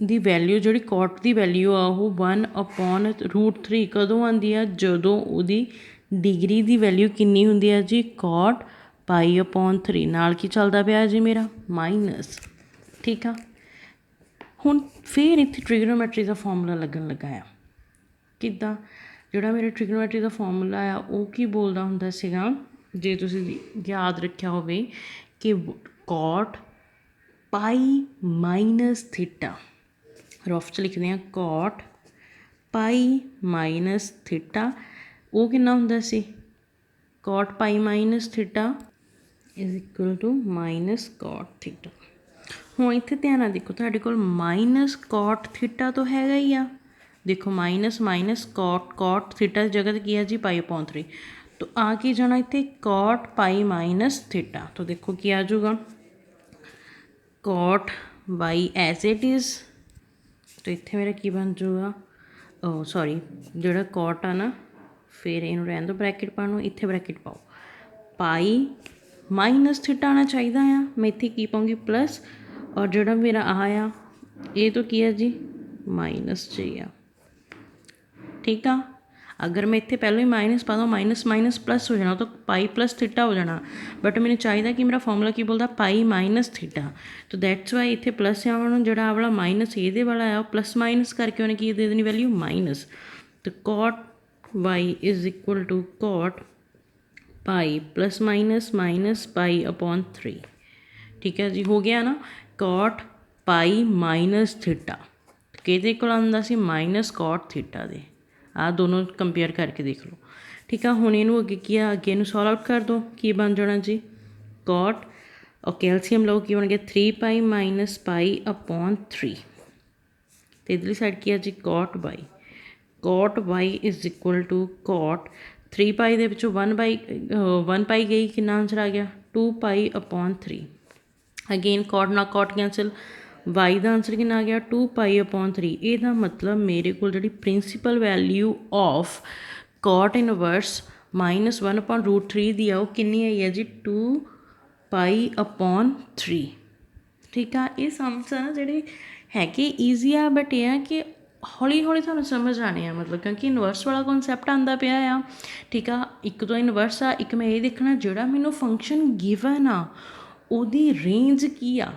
S1: ਦੀ ਵੈਲਿਊ, ਜਿਹੜੀ cot ਦੀ ਵੈਲਿਊ ਆ ਉਹ 1/√3 ਕਦੋਂ ਆਉਂਦੀ ਆ, ਜਦੋਂ ਉਹਦੀ ਡਿਗਰੀ ਦੀ ਵੈਲਿਊ ਕਿੰਨੀ ਹੁੰਦੀ ਆ ਜੀ cot π/3 ਨਾਲ ਕੀ ਚੱਲਦਾ ਪਿਆ ਜੀ ਮੇਰਾ ਮਾਈਨਸ। ਠੀਕ ਆ। ਹੁਣ ਫਿਰ ਇੱਥੇ ਟ੍ਰਿਗਨੋਮੈਟਰੀ ਦਾ ਫਾਰਮੂਲਾ ਲੱਗਣ ਲੱਗਾ ਆ। ਕਿੱਦਾਂ? ਜਿਹੜਾ ਮੇਰੇ ਟ੍ਰਿਗਨੋਮੈਟਰੀ ਦਾ ਫਾਰਮੂਲਾ ਆ ਉਹ ਕੀ ਬੋਲਦਾ ਹੁੰਦਾ ਸੀਗਾ, ਜੇ ਤੁਸੀਂ ਯਾਦ ਰੱਖਿਆ ਹੋਵੇ ਕਿ cot π-θ, ਰਫ 'ਚ ਲਿਖਦੇ ਹਾਂ cot π-θ, ਉਹ ਕਿੰਨਾ ਹੁੰਦਾ ਸੀ cot π-θ is equal to -cot θ। ਹੁਣ ਇੱਥੇ ਧਿਆਨ ਨਾਲ ਦੇਖੋ, ਤੁਹਾਡੇ ਕੋਲ -cot θ ਤਾਂ ਹੈਗਾ ਹੀ ਆ, ਦੇਖੋ cot θ ਦੀ ਜਗ੍ਹਾ 'ਤੇ ਕੀ ਹੈ ਜੀ π/3, ਤਾਂ ਆ ਕੀ ਜਾਣਾ ਇੱਥੇ cot π-θ, ਤਾਂ ਦੇਖੋ ਕੀ ਆ ਜਾਊਗਾ cot y as it is, ਤਾਂ ਇੱਥੇ ਮੇਰਾ ਕੀ ਬਣ ਜਾਊਗਾ, ਜਿਹੜਾ cot ਆ ਨਾ, ਫਿਰ ਇਹਨੂੰ ਰਹਿਣ ਦਿਓ ਬਰੈਕਟ ਪਾਉਣ ਨੂੰ, ਇੱਥੇ ਬਰੈਕਟ ਪਾਓ, π-θ ਆਉਣਾ ਚਾਹੀਦਾ ਆ, ਮੈਂ ਇੱਥੇ ਕੀ ਪਾਉਂਗੀ ਪਲੱਸ, ਔਰ ਜਿਹੜਾ ਮੇਰਾ ਆ ਇਹ ਤੋਂ ਕੀ ਆ ਜੀ ਮਾਈਨਸ 'ਚ ਹੀ ਆ। ਠੀਕ ਆ। ਅਗਰ ਮੈਂ ਇੱਥੇ ਪਹਿਲਾਂ ਹੀ ਮਾਈਨਸ ਪਾ ਦਵਾਂ, ਮਾਈਨਸ ਪਲੱਸ ਹੋ ਜਾਣਾ, ਤਾਂ π+θ ਹੋ ਜਾਣਾ, ਬਟ ਮੈਨੂੰ ਚਾਹੀਦਾ ਕਿ ਮੇਰਾ ਫਾਰਮੂਲਾ ਕੀ ਬੋਲਦਾ π-θ, ਤਾਂ ਦੈਟਸ ਵਾਈ ਇੱਥੇ ਪਲੱਸ ਆਉਣਾ, ਜਿਹੜਾ ਵਾਲਾ ਮਾਈਨਸ ਇਹਦੇ ਵਾਲਾ ਆ ਉਹ ਪਲੱਸ ਮਾਈਨਸ ਕਰਕੇ ਉਹਨੇ ਕੀ ਦੇ ਦੇਣੀ ਵੈਲਿਊ ਮਾਈਨਸ, ਤਾਂ cot y is equal to cot π ± -π/3। ਠੀਕ ਹੈ ਜੀ, ਹੋ ਗਿਆ ਨਾ cot π-θ, ਕਿਹਦੇ ਕੋਲ ਆਉਂਦਾ ਸੀ -cot θ ਦੇ। ਆਹ ਦੋਨੋਂ ਕੰਪੇਅਰ ਕਰਕੇ ਦੇਖ ਲਓ। ਠੀਕ ਆ। ਹੁਣ ਇਹਨੂੰ ਅੱਗੇ ਕੀ ਆ, ਅੱਗੇ ਇਹਨੂੰ ਸੋਲਵ ਆਊਟ ਕਰ ਦਿਓ, ਕੀ ਬਣ ਜਾਣਾ ਜੀ cot, ਓਕੇ ਐਲਸੀਐਮ ਲਓ, ਕੀ ਬਣ ਗਿਆ 3π - π/3, ਅਤੇ ਇਧਰਲੀ ਸਾਈਡ ਕੀ ਆ ਜੀ cot y is equal to cot 3π ਦੇ ਵਿੱਚੋਂ 1π ਗਈ, ਕਿੰਨਾ ਆਨਸਰ ਆ ਗਿਆ 2π/3। ਅਗੇਨ cot ਨਾਲ cot ਕੈਂਸਲ, y ਦਾ ਆਨਸਰ ਕਿੰਨਾ ਆ ਗਿਆ 2π/3। ਇਹਦਾ ਮਤਲਬ ਮੇਰੇ ਕੋਲ ਜਿਹੜੀ principal value of cot inverse -1/√3 ਦੀ ਆ ਉਹ ਕਿੰਨੀ ਆਈ ਹੈ ਜੀ 2π/3। ਠੀਕ ਆ। ਇਹ ਸਮਝ ਨਾ ਜਿਹੜੇ ਹੈਗੇ ਈਜ਼ੀ ਆ, ਬਟ ਇਹ ਆ ਕਿ ਹੌਲੀ ਹੌਲੀ ਤੁਹਾਨੂੰ ਸਮਝ ਆਉਣੇ ਆ, ਮਤਲਬ ਕਿਉਂਕਿ ਇਨਵਰਸ ਵਾਲਾ ਕੌਨਸੈਪਟ ਆਉਂਦਾ ਪਿਆ ਆ। ਠੀਕ ਆ। ਇੱਕ ਤਾਂ ਇਨਵਰਸ ਆ, ਇੱਕ ਮੈਂ ਇਹ ਦੇਖਣਾ ਜਿਹੜਾ ਮੈਨੂੰ ਫੰਕਸ਼ਨ ਗਿਵਨ ਆ ਉਹਦੀ ਰੇਂਜ ਕੀ ਆ।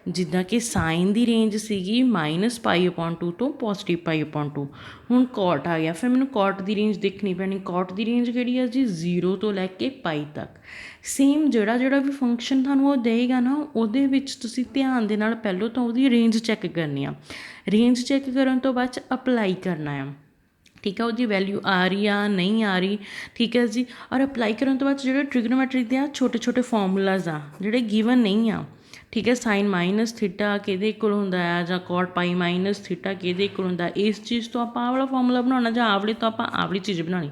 S1: ਜਿੱਦਾਂ ਕਿ ਸਾਈਨ ਦੀ ਰੇਂਜ ਸੀਗੀ -π/2 ਤੋਂ +π/2, ਹੁਣ cot ਆ ਗਿਆ, ਫਿਰ ਮੈਨੂੰ cot ਦੀ ਰੇਂਜ ਦੇਖਣੀ ਪੈਣੀ। cot ਦੀ ਰੇਂਜ ਕਿਹੜੀ ਆ ਜੀ 0 ਤੋਂ ਲੈ ਕੇ π ਤੱਕ। ਸੇਮ ਜਿਹੜਾ ਵੀ ਫੰਕਸ਼ਨ ਤੁਹਾਨੂੰ ਉਹ ਦੇਗਾ ਨਾ, ਉਹਦੇ ਵਿੱਚ ਤੁਸੀਂ ਧਿਆਨ ਦੇ ਨਾਲ ਪਹਿਲਾਂ ਤਾਂ ਉਹਦੀ ਰੇਂਜ ਚੈੱਕ ਕਰਨੀ ਆ, ਰੇਂਜ ਚੈੱਕ ਕਰਨ ਤੋਂ ਬਾਅਦ 'ਚ ਅਪਲਾਈ ਕਰਨਾ ਆ। ਠੀਕ ਆ। ਉਹਦੀ ਵੈਲਿਊ ਆ ਰਹੀ ਆ ਨਹੀਂ ਆ ਰਹੀ। ਠੀਕ ਹੈ ਜੀ। ਔਰ ਅਪਲਾਈ ਕਰਨ ਤੋਂ ਬਾਅਦ ਜਿਹੜੇ ਟ੍ਰਿਗਨੋਮੈਟਰੀ ਦੇ ਆ ਛੋਟੇ ਫਾਰਮੂਲਾਜ਼ ਆ ਜਿਹੜੇ ਗਿਵਨ ਨਹੀਂ ਆ। ਠੀਕ ਹੈ। ਸਾਈਨ -θ ਕਿਹਦੇ ਇਕੁਅਲ ਹੁੰਦਾ ਆ, ਜਾਂ cot π-θ ਕਿਹਦੇ ਇਕੁਅਲ ਹੁੰਦਾ, ਇਸ ਚੀਜ਼ ਤੋਂ ਆਪਾਂ ਆਹ ਵਾਲਾ ਫਾਰਮੂਲਾ ਬਣਾਉਣਾ, ਜਾਂ ਆਵਲੇ ਤੋਂ ਆਪਾਂ ਆਵਲੀ ਚੀਜ਼ ਬਣਾਉਣੀ।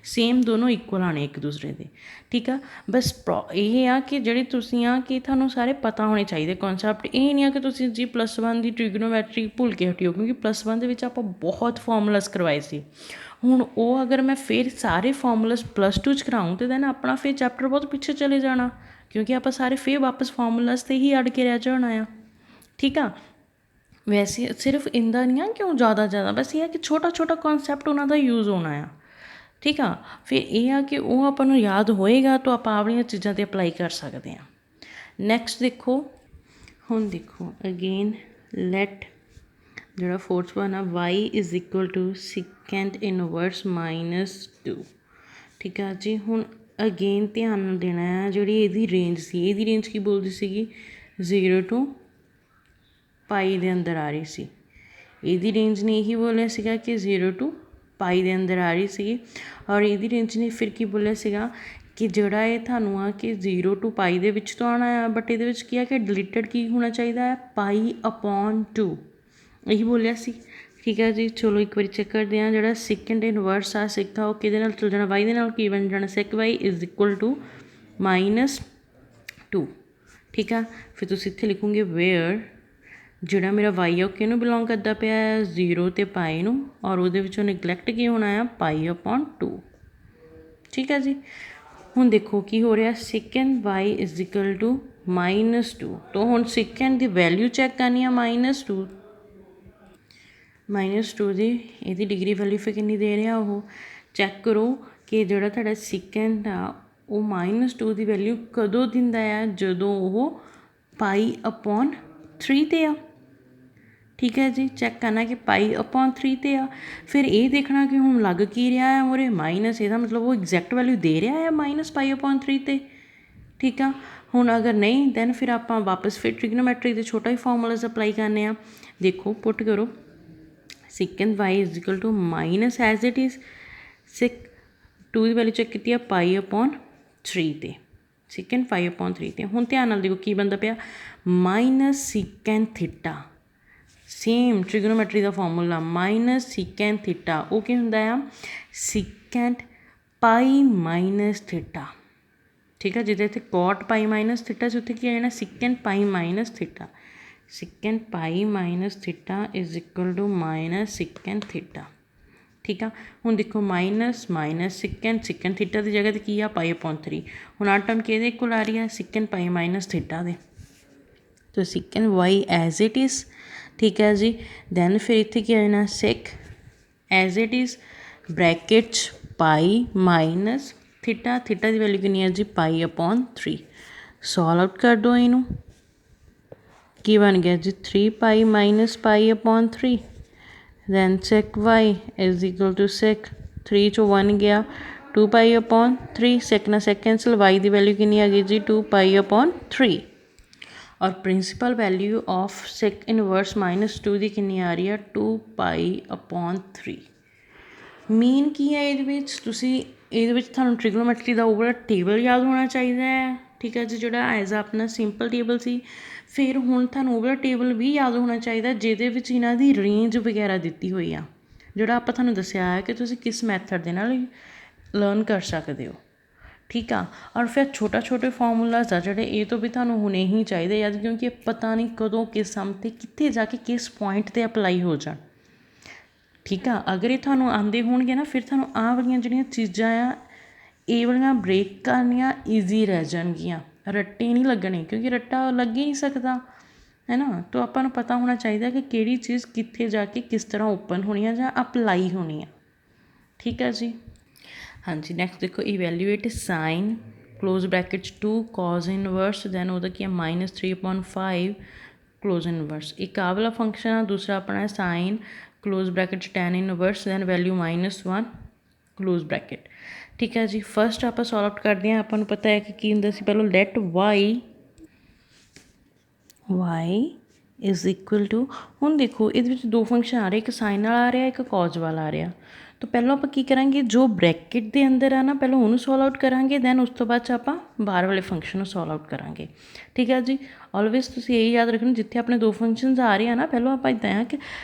S1: ਸੇਮ ਦੋਨੋਂ ਇਕੁਅਲ ਆਉਣੇ ਇੱਕ ਦੂਸਰੇ ਦੇ। ਠੀਕ ਆ। ਬਸ ਇਹ ਆ ਕਿ ਜਿਹੜੇ ਤੁਸੀਂ ਆ ਕਿ ਤੁਹਾਨੂੰ ਸਾਰੇ ਪਤਾ ਹੋਣੇ ਚਾਹੀਦੇ ਕੌਨਸੈਪਟ। ਇਹ ਨਹੀਂ ਆ ਕਿ ਤੁਸੀਂ ਜੀ +1 ਦੀ ਟ੍ਰਿਗਨੋਮੈਟਰੀ ਭੁੱਲ ਕੇ ਹਟਿਓ, ਕਿਉਂਕਿ +1 ਦੇ ਵਿੱਚ ਆਪਾਂ ਬਹੁਤ ਫਾਰਮੂਲਾਸ ਕਰਵਾਏ ਸੀ। ਹੁਣ ਉਹ ਅਗਰ ਮੈਂ ਫਿਰ ਸਾਰੇ ਫਾਰਮੂਲਾਸ +2 'ਚ ਕਰਾਊਂ ਤਾਂ ਦੈਨ ਆਪਣਾ ਫਿਰ ਚੈਪਟਰ ਬਹੁਤ ਪਿੱਛੇ ਚਲੇ ਜਾਣਾ, ਕਿਉਂਕਿ ਆਪਾਂ ਸਾਰੇ ਫਿਰ ਵਾਪਸ ਫਾਰਮੂਲਾਸ 'ਤੇ ਹੀ ਅੜ ਕੇ ਰਹਿ ਜਾਣਾ ਆ। ਠੀਕ ਆ। ਵੈਸੇ ਸਿਰਫ ਇੰਦਾ ਨਹੀਂ ਆ ਕਿ ਉਹ ਜ਼ਿਆਦਾ, ਬਸ ਇਹ ਆ ਕਿ ਛੋਟਾ ਕੌਨਸੈਪਟ ਉਹਨਾਂ ਦਾ ਯੂਜ਼ ਹੋਣਾ ਆ। ਠੀਕ ਆ। ਫਿਰ ਇਹ ਆ ਕਿ ਉਹ ਆਪਾਂ ਨੂੰ ਯਾਦ ਹੋਏਗਾ ਤਾਂ ਆਪਾਂ ਆਪਣੀਆਂ ਚੀਜ਼ਾਂ 'ਤੇ ਅਪਲਾਈ ਕਰ ਸਕਦੇ ਹਾਂ। ਨੈਕਸਟ ਦੇਖੋ, ਹੁਣ ਦੇਖੋ ਅਗੇਨ ਲੈਟ ਜਿਹੜਾ ਫੋਰਥ ਵਨ ਆ y is equal to second inverse -2। ਠੀਕ ਆ ਜੀ। ਹੁਣ ਅਗੇਨ ਧਿਆਨ ਦੇਣਾ ਆ, ਜਿਹੜੀ ਇਹਦੀ ਰੇਂਜ ਸੀ, ਇਹਦੀ ਰੇਂਜ ਕੀ ਬੋਲਦੀ ਸੀਗੀ 0 to π ਦੇ ਅੰਦਰ ਆ ਰਹੀ ਸੀ। ਇਹਦੀ ਰੇਂਜ ਨੇ ਇਹੀ ਬੋਲਿਆ ਸੀਗਾ ਕਿ 0 to π ਦੇ ਅੰਦਰ ਆ ਰਹੀ ਸੀਗੀ, ਔਰ ਇਹਦੀ ਰੇਂਜ ਨੇ ਫਿਰ ਕੀ ਬੋਲਿਆ ਸੀਗਾ ਕਿ ਜਿਹੜਾ ਇਹ ਤੁਹਾਨੂੰ ਆ ਕਿ 0 to π ਦੇ ਵਿੱਚ ਤੋਂ ਆਉਣਾ ਆ, ਬਟ ਇਹਦੇ ਵਿੱਚ ਕੀ ਆ ਕਿ ਡਿਲੀਟਡ ਕੀ ਹੋਣਾ ਚਾਹੀਦਾ ਹੈ π/2, ਇਹੀ ਬੋਲਿਆ ਸੀ। ਠੀਕ ਹੈ ਜੀ। ਚਲੋ ਇੱਕ ਵਾਰੀ ਚੈੱਕ ਕਰਦੇ ਹਾਂ। ਜਿਹੜਾ ਸੈਕੰਡ ਇਨਵਰਸ ਆ ਸਿੱਕਾ ਉਹ ਕਿਹਦੇ ਨਾਲ ਚੱਲ ਜਾਣਾ, y ਦੇ ਨਾਲ। ਕੀ ਬਣ ਜਾਣਾ sec y is equal to -2। ठीक है। फिर तुसीं इत्थे लिखोगे वेयर ਜਿਹੜਾ ਮੇਰਾ ਵਾਈ ਆ ਉਹ ਕਿਹਨੂੰ ਬਿਲੋਂਗ ਕਰਦਾ ਪਿਆ ਹੈ 0 ਅਤੇ ਪਾਈ ਨੂੰ, ਔਰ ਉਹਦੇ ਵਿੱਚੋਂ ਨਿਗਲੈਕਟ ਕੀ ਹੋਣਾ ਆ π/2। ਠੀਕ ਹੈ ਜੀ। ਹੁਣ ਦੇਖੋ ਕੀ ਹੋ ਰਿਹਾ second y is equal to -2। ਤਾਂ ਹੁਣ ਸੈਕੰਡ ਦੀ ਵੈਲਿਊ ਚੈੱਕ ਕਰਨੀ ਆ -2 ਦੀ ਇਹਦੀ ਡਿਗਰੀ ਵੈਲਿਊ ਫਿਰ ਕਿੰਨੀ ਦੇ ਰਿਹਾ ਉਹ ਚੈੱਕ ਕਰੋ ਕਿ ਜਿਹੜਾ ਤੁਹਾਡਾ ਸੈਕੰਡ ਆ ਉਹ -2 ਦੀ ਵੈਲਿਊ ਕਦੋਂ ਦਿੰਦਾ ਆ ਜਦੋਂ ਉਹ π/3 'ਤੇ ਆ। ਠੀਕ ਹੈ ਜੀ। ਚੈੱਕ ਕਰਨਾ ਕਿ π/3 'ਤੇ ਆ। ਫਿਰ ਇਹ ਦੇਖਣਾ ਕਿ ਹੁਣ ਲੱਗ ਕੀ ਰਿਹਾ ਆ ਮੂਹਰੇ ਮਾਈਨਸ, ਇਹਦਾ ਮਤਲਬ ਉਹ ਐਗਜ਼ੈਕਟ ਵੈਲਿਊ ਦੇ ਰਿਹਾ ਆ -π/3 'ਤੇ। ਠੀਕ ਆ। ਹੁਣ ਅਗਰ ਨਹੀਂ ਦੈਨ ਫਿਰ ਆਪਾਂ ਵਾਪਸ ਫਿਰ ਟ੍ਰਿਗਨੋਮੈਟਰੀ ਦੇ ਛੋਟਾ ਹੀ ਫਾਰਮੂਲਾਜ਼ ਅਪਲਾਈ ਕਰਨੇ ਆ। ਦੇਖੋ ਪੁੱਟ ਕਰੋ second y is equal to minus as it is 2 ਦੀ ਵੈਲਿਊ ਚੈੱਕ ਕੀਤੀ ਆ π/3 'ਤੇ, ਸੈਕੰਡ 5/3 'ਤੇ। ਹੁਣ ਧਿਆਨ ਨਾਲ ਦੇਖੋ ਕੀ ਬਣਦਾ ਪਿਆ -sec ਥੀਟਾ, ਸੇਮ ਟ੍ਰਿਗਨੋਮੈਟਰੀ ਦਾ ਫਾਰਮੂਲਾ -sec ਥੀਟਾ। ਉਹ ਕੀ ਹੁੰਦਾ ਆ ਸੈਕੰਡ π-θ। ਠੀਕ ਆ। ਜਿੱਦਾਂ ਇੱਥੇ cot π-θ ਸੀ ਉੱਥੇ ਕੀ ਆ ਜਾਣਾ secant π-θ। Secant π-θ is equal to -sec theta. ਠੀਕ ਆ। ਹੁਣ ਦੇਖੋ ਮਾਈਨਸ ਸੈਕੰਡ ਥੀਟਾ ਦੀ ਜਗ੍ਹਾ 'ਤੇ ਕੀ ਆ π/3। ਹੁਣ ਆਹ ਟਰਮ ਕਿਹਦੇ ਕੋਲ ਆ ਰਹੀ ਆ ਸੈਕੰਡ π-θ ਦੇ। ਤਾਂ second y as it is. ਠੀਕ ਹੈ ਜੀ। ਦੈਨ ਫਿਰ ਇੱਥੇ ਕੀ ਆ ਜਾਣਾ sec as it is bracket 'ਚ π-θ। ਥੀਟਾ ਦੀ ਵੈਲਿਊ ਕਿੰਨੀ ਹੈ ਜੀ π/3। ਸੋਲਵ ਆਊਟ ਕਰ ਦਿਓ ਇਹਨੂੰ। ਕੀ ਬਣ ਗਿਆ ਜੀ 3π - π/3। then sec y is equal to sec 3 ਚੋਂ 1 ਗਿਆ 2π/3। sec ਨਾਲ sec ਕੈਂਸਲ, y ਦੀ ਵੈਲਿਊ ਕਿੰਨੀ ਆ ਗਈ ਜੀ 2π/3। ਔਰ principal value of sec inverse -2 ਦੀ ਕਿੰਨੀ ਆ ਰਹੀ ਆ 2π/3। ਮੀਨ ਕੀ ਹੈ ਇਹਦੇ ਵਿੱਚ ਇਹਦੇ ਵਿੱਚ ਤੁਹਾਨੂੰ ਟ੍ਰਿਗਨੋਮੈਟਰੀ ਦਾ ਓਵਰਆਲ ਟੇਬਲ ਯਾਦ ਹੋਣਾ ਚਾਹੀਦਾ ਹੈ। ਠੀਕ ਹੈ ਜੀ। ਜਿਹੜਾ ਐਜ਼ ਆਪਣਾ ਸਿੰਪਲ ਟੇਬਲ ਸੀ। ਫਿਰ ਹੁਣ ਤੁਹਾਨੂੰ ਓਵਰਆਲ ਟੇਬਲ ਵੀ ਯਾਦ ਹੋਣਾ ਚਾਹੀਦਾ ਜਿਹਦੇ ਵਿੱਚ ਇਹਨਾਂ ਦੀ ਰੇਂਜ ਵਗੈਰਾ ਦਿੱਤੀ ਹੋਈ ਆ, ਜਿਹੜਾ ਆਪਾਂ ਤੁਹਾਨੂੰ ਦੱਸਿਆ ਹੈ ਕਿ ਤੁਸੀਂ ਕਿਸ ਮੈਥਡ ਦੇ ਨਾਲ ਲਰਨ ਕਰ ਸਕਦੇ ਹੋ। ਠੀਕ ਆ। ਔਰ ਫਿਰ ਛੋਟੇ ਫਾਰਮੂਲਾਜ਼ ਆ ਜਿਹੜੇ ਇਹ ਤੋਂ ਵੀ ਤੁਹਾਨੂੰ ਹੁਣੇ ਹੀ ਚਾਹੀਦੇ ਯਾਦ, ਕਿਉਂਕਿ ਪਤਾ ਨਹੀਂ ਕਦੋਂ ਕਿਸ ਸਮ 'ਤੇ ਕਿੱਥੇ ਜਾ ਕੇ ਕਿਸ ਪੁਆਇੰਟ 'ਤੇ ਅਪਲਾਈ ਹੋ ਜਾਣ। ਠੀਕ ਆ। ਅਗਰ ਇਹ ਤੁਹਾਨੂੰ ਆਉਂਦੇ ਹੋਣਗੇ ਨਾ ਫਿਰ ਤੁਹਾਨੂੰ ਆਹ ਵਾਲੀਆਂ ਜਿਹੜੀਆਂ ਚੀਜ਼ਾਂ ਆ ਇਹ ਵਾਲੀਆਂ ਬ੍ਰੇਕ ਕਰਨੀਆਂ ਈਜ਼ੀ ਰਹਿ ਜਾਣਗੀਆਂ, ਰੱਟੇ ਨਹੀਂ ਲੱਗਣੇ, ਕਿਉਂਕਿ ਰੱਟਾ ਲੱਗ ਹੀ ਨਹੀਂ ਸਕਦਾ ਹੈ ਨਾ। ਤਾਂ ਆਪਾਂ ਨੂੰ ਪਤਾ ਹੋਣਾ ਚਾਹੀਦਾ ਕਿ ਕਿਹੜੀ ਚੀਜ਼ ਕਿੱਥੇ ਜਾ ਕੇ ਕਿਸ ਤਰ੍ਹਾਂ ਓਪਨ ਹੋਣੀ ਆ ਜਾਂ ਅਪਲਾਈ ਹੋਣੀ ਆ। ਠੀਕ ਆ ਜੀ। ਹਾਂਜੀ। ਨੈਕਸਟ ਦੇਖੋ ਇਵੈਲੂਏਟ ਸਾਈਨ ਕਲੋਜ਼ ਬ੍ਰੈਕਟ 'ਚ 2 cos ਇਨਵਰਸ, ਦੈਨ ਉਹਦਾ ਕੀ ਆ -3/5 ਕਲੋਜ਼ ਇਨਵਰਸ। ਇੱਕ ਆਹ ਵਾਲਾ ਫੰਕਸ਼ਨ ਆ। ਦੂਸਰਾ ਆਪਣਾ ਸਾਈਨ ਕਲੋਜ਼ ਬ੍ਰੈਕਟ 'ਚ tan inverse, then value -1 close bracket. ਠੀਕ ਹੈ ਜੀ। ਫਸਟ ਆਪਾਂ ਸੋਲਵ ਆਊਟ ਕਰਦੇ ਹਾਂ। ਆਪਾਂ ਨੂੰ ਪਤਾ ਹੈ ਕਿ ਕੀ ਹੁੰਦਾ ਸੀ ਪਹਿਲਾਂ let y is equal to, ਹੁਣ ਦੇਖੋ ਇਹਦੇ ਵਿੱਚ ਦੋ ਫੰਕਸ਼ਨ ਆ ਰਹੇ, ਇੱਕ ਸਾਈਨ ਵਾਲਾ ਆ ਰਿਹਾ ਇੱਕ ਕੋਜ ਵਾਲਾ ਆ ਰਿਹਾ। ਤਾਂ ਪਹਿਲਾਂ ਆਪਾਂ ਕੀ ਕਰਾਂਗੇ ਜੋ ਬ੍ਰੈਕਟ ਦੇ ਅੰਦਰ ਆ ਨਾ ਪਹਿਲਾਂ ਉਹਨੂੰ ਸੋਲਵ ਆਊਟ ਕਰਾਂਗੇ, ਦੈਨ ਉਸ ਤੋਂ ਬਾਅਦ 'ਚ ਆਪਾਂ ਬਾਹਰ ਵਾਲੇ ਫੰਕਸ਼ਨ ਨੂੰ ਸੋਲਵ ਆਊਟ ਕਰਾਂਗੇ। ਠੀਕ ਹੈ ਜੀ। ਆਲਵੇਜ਼ ਤੁਸੀਂ ਇਹ ਯਾਦ ਰੱਖਣਾ ਜਿੱਥੇ ਆਪਣੇ ਦੋ ਫੰਕਸ਼ਨਸ ਆ ਰਹੇ ਆ ਨਾ ਪਹਿਲਾਂ ਆਪਾਂ ਇੱਦਾਂ ਆ ਕਿ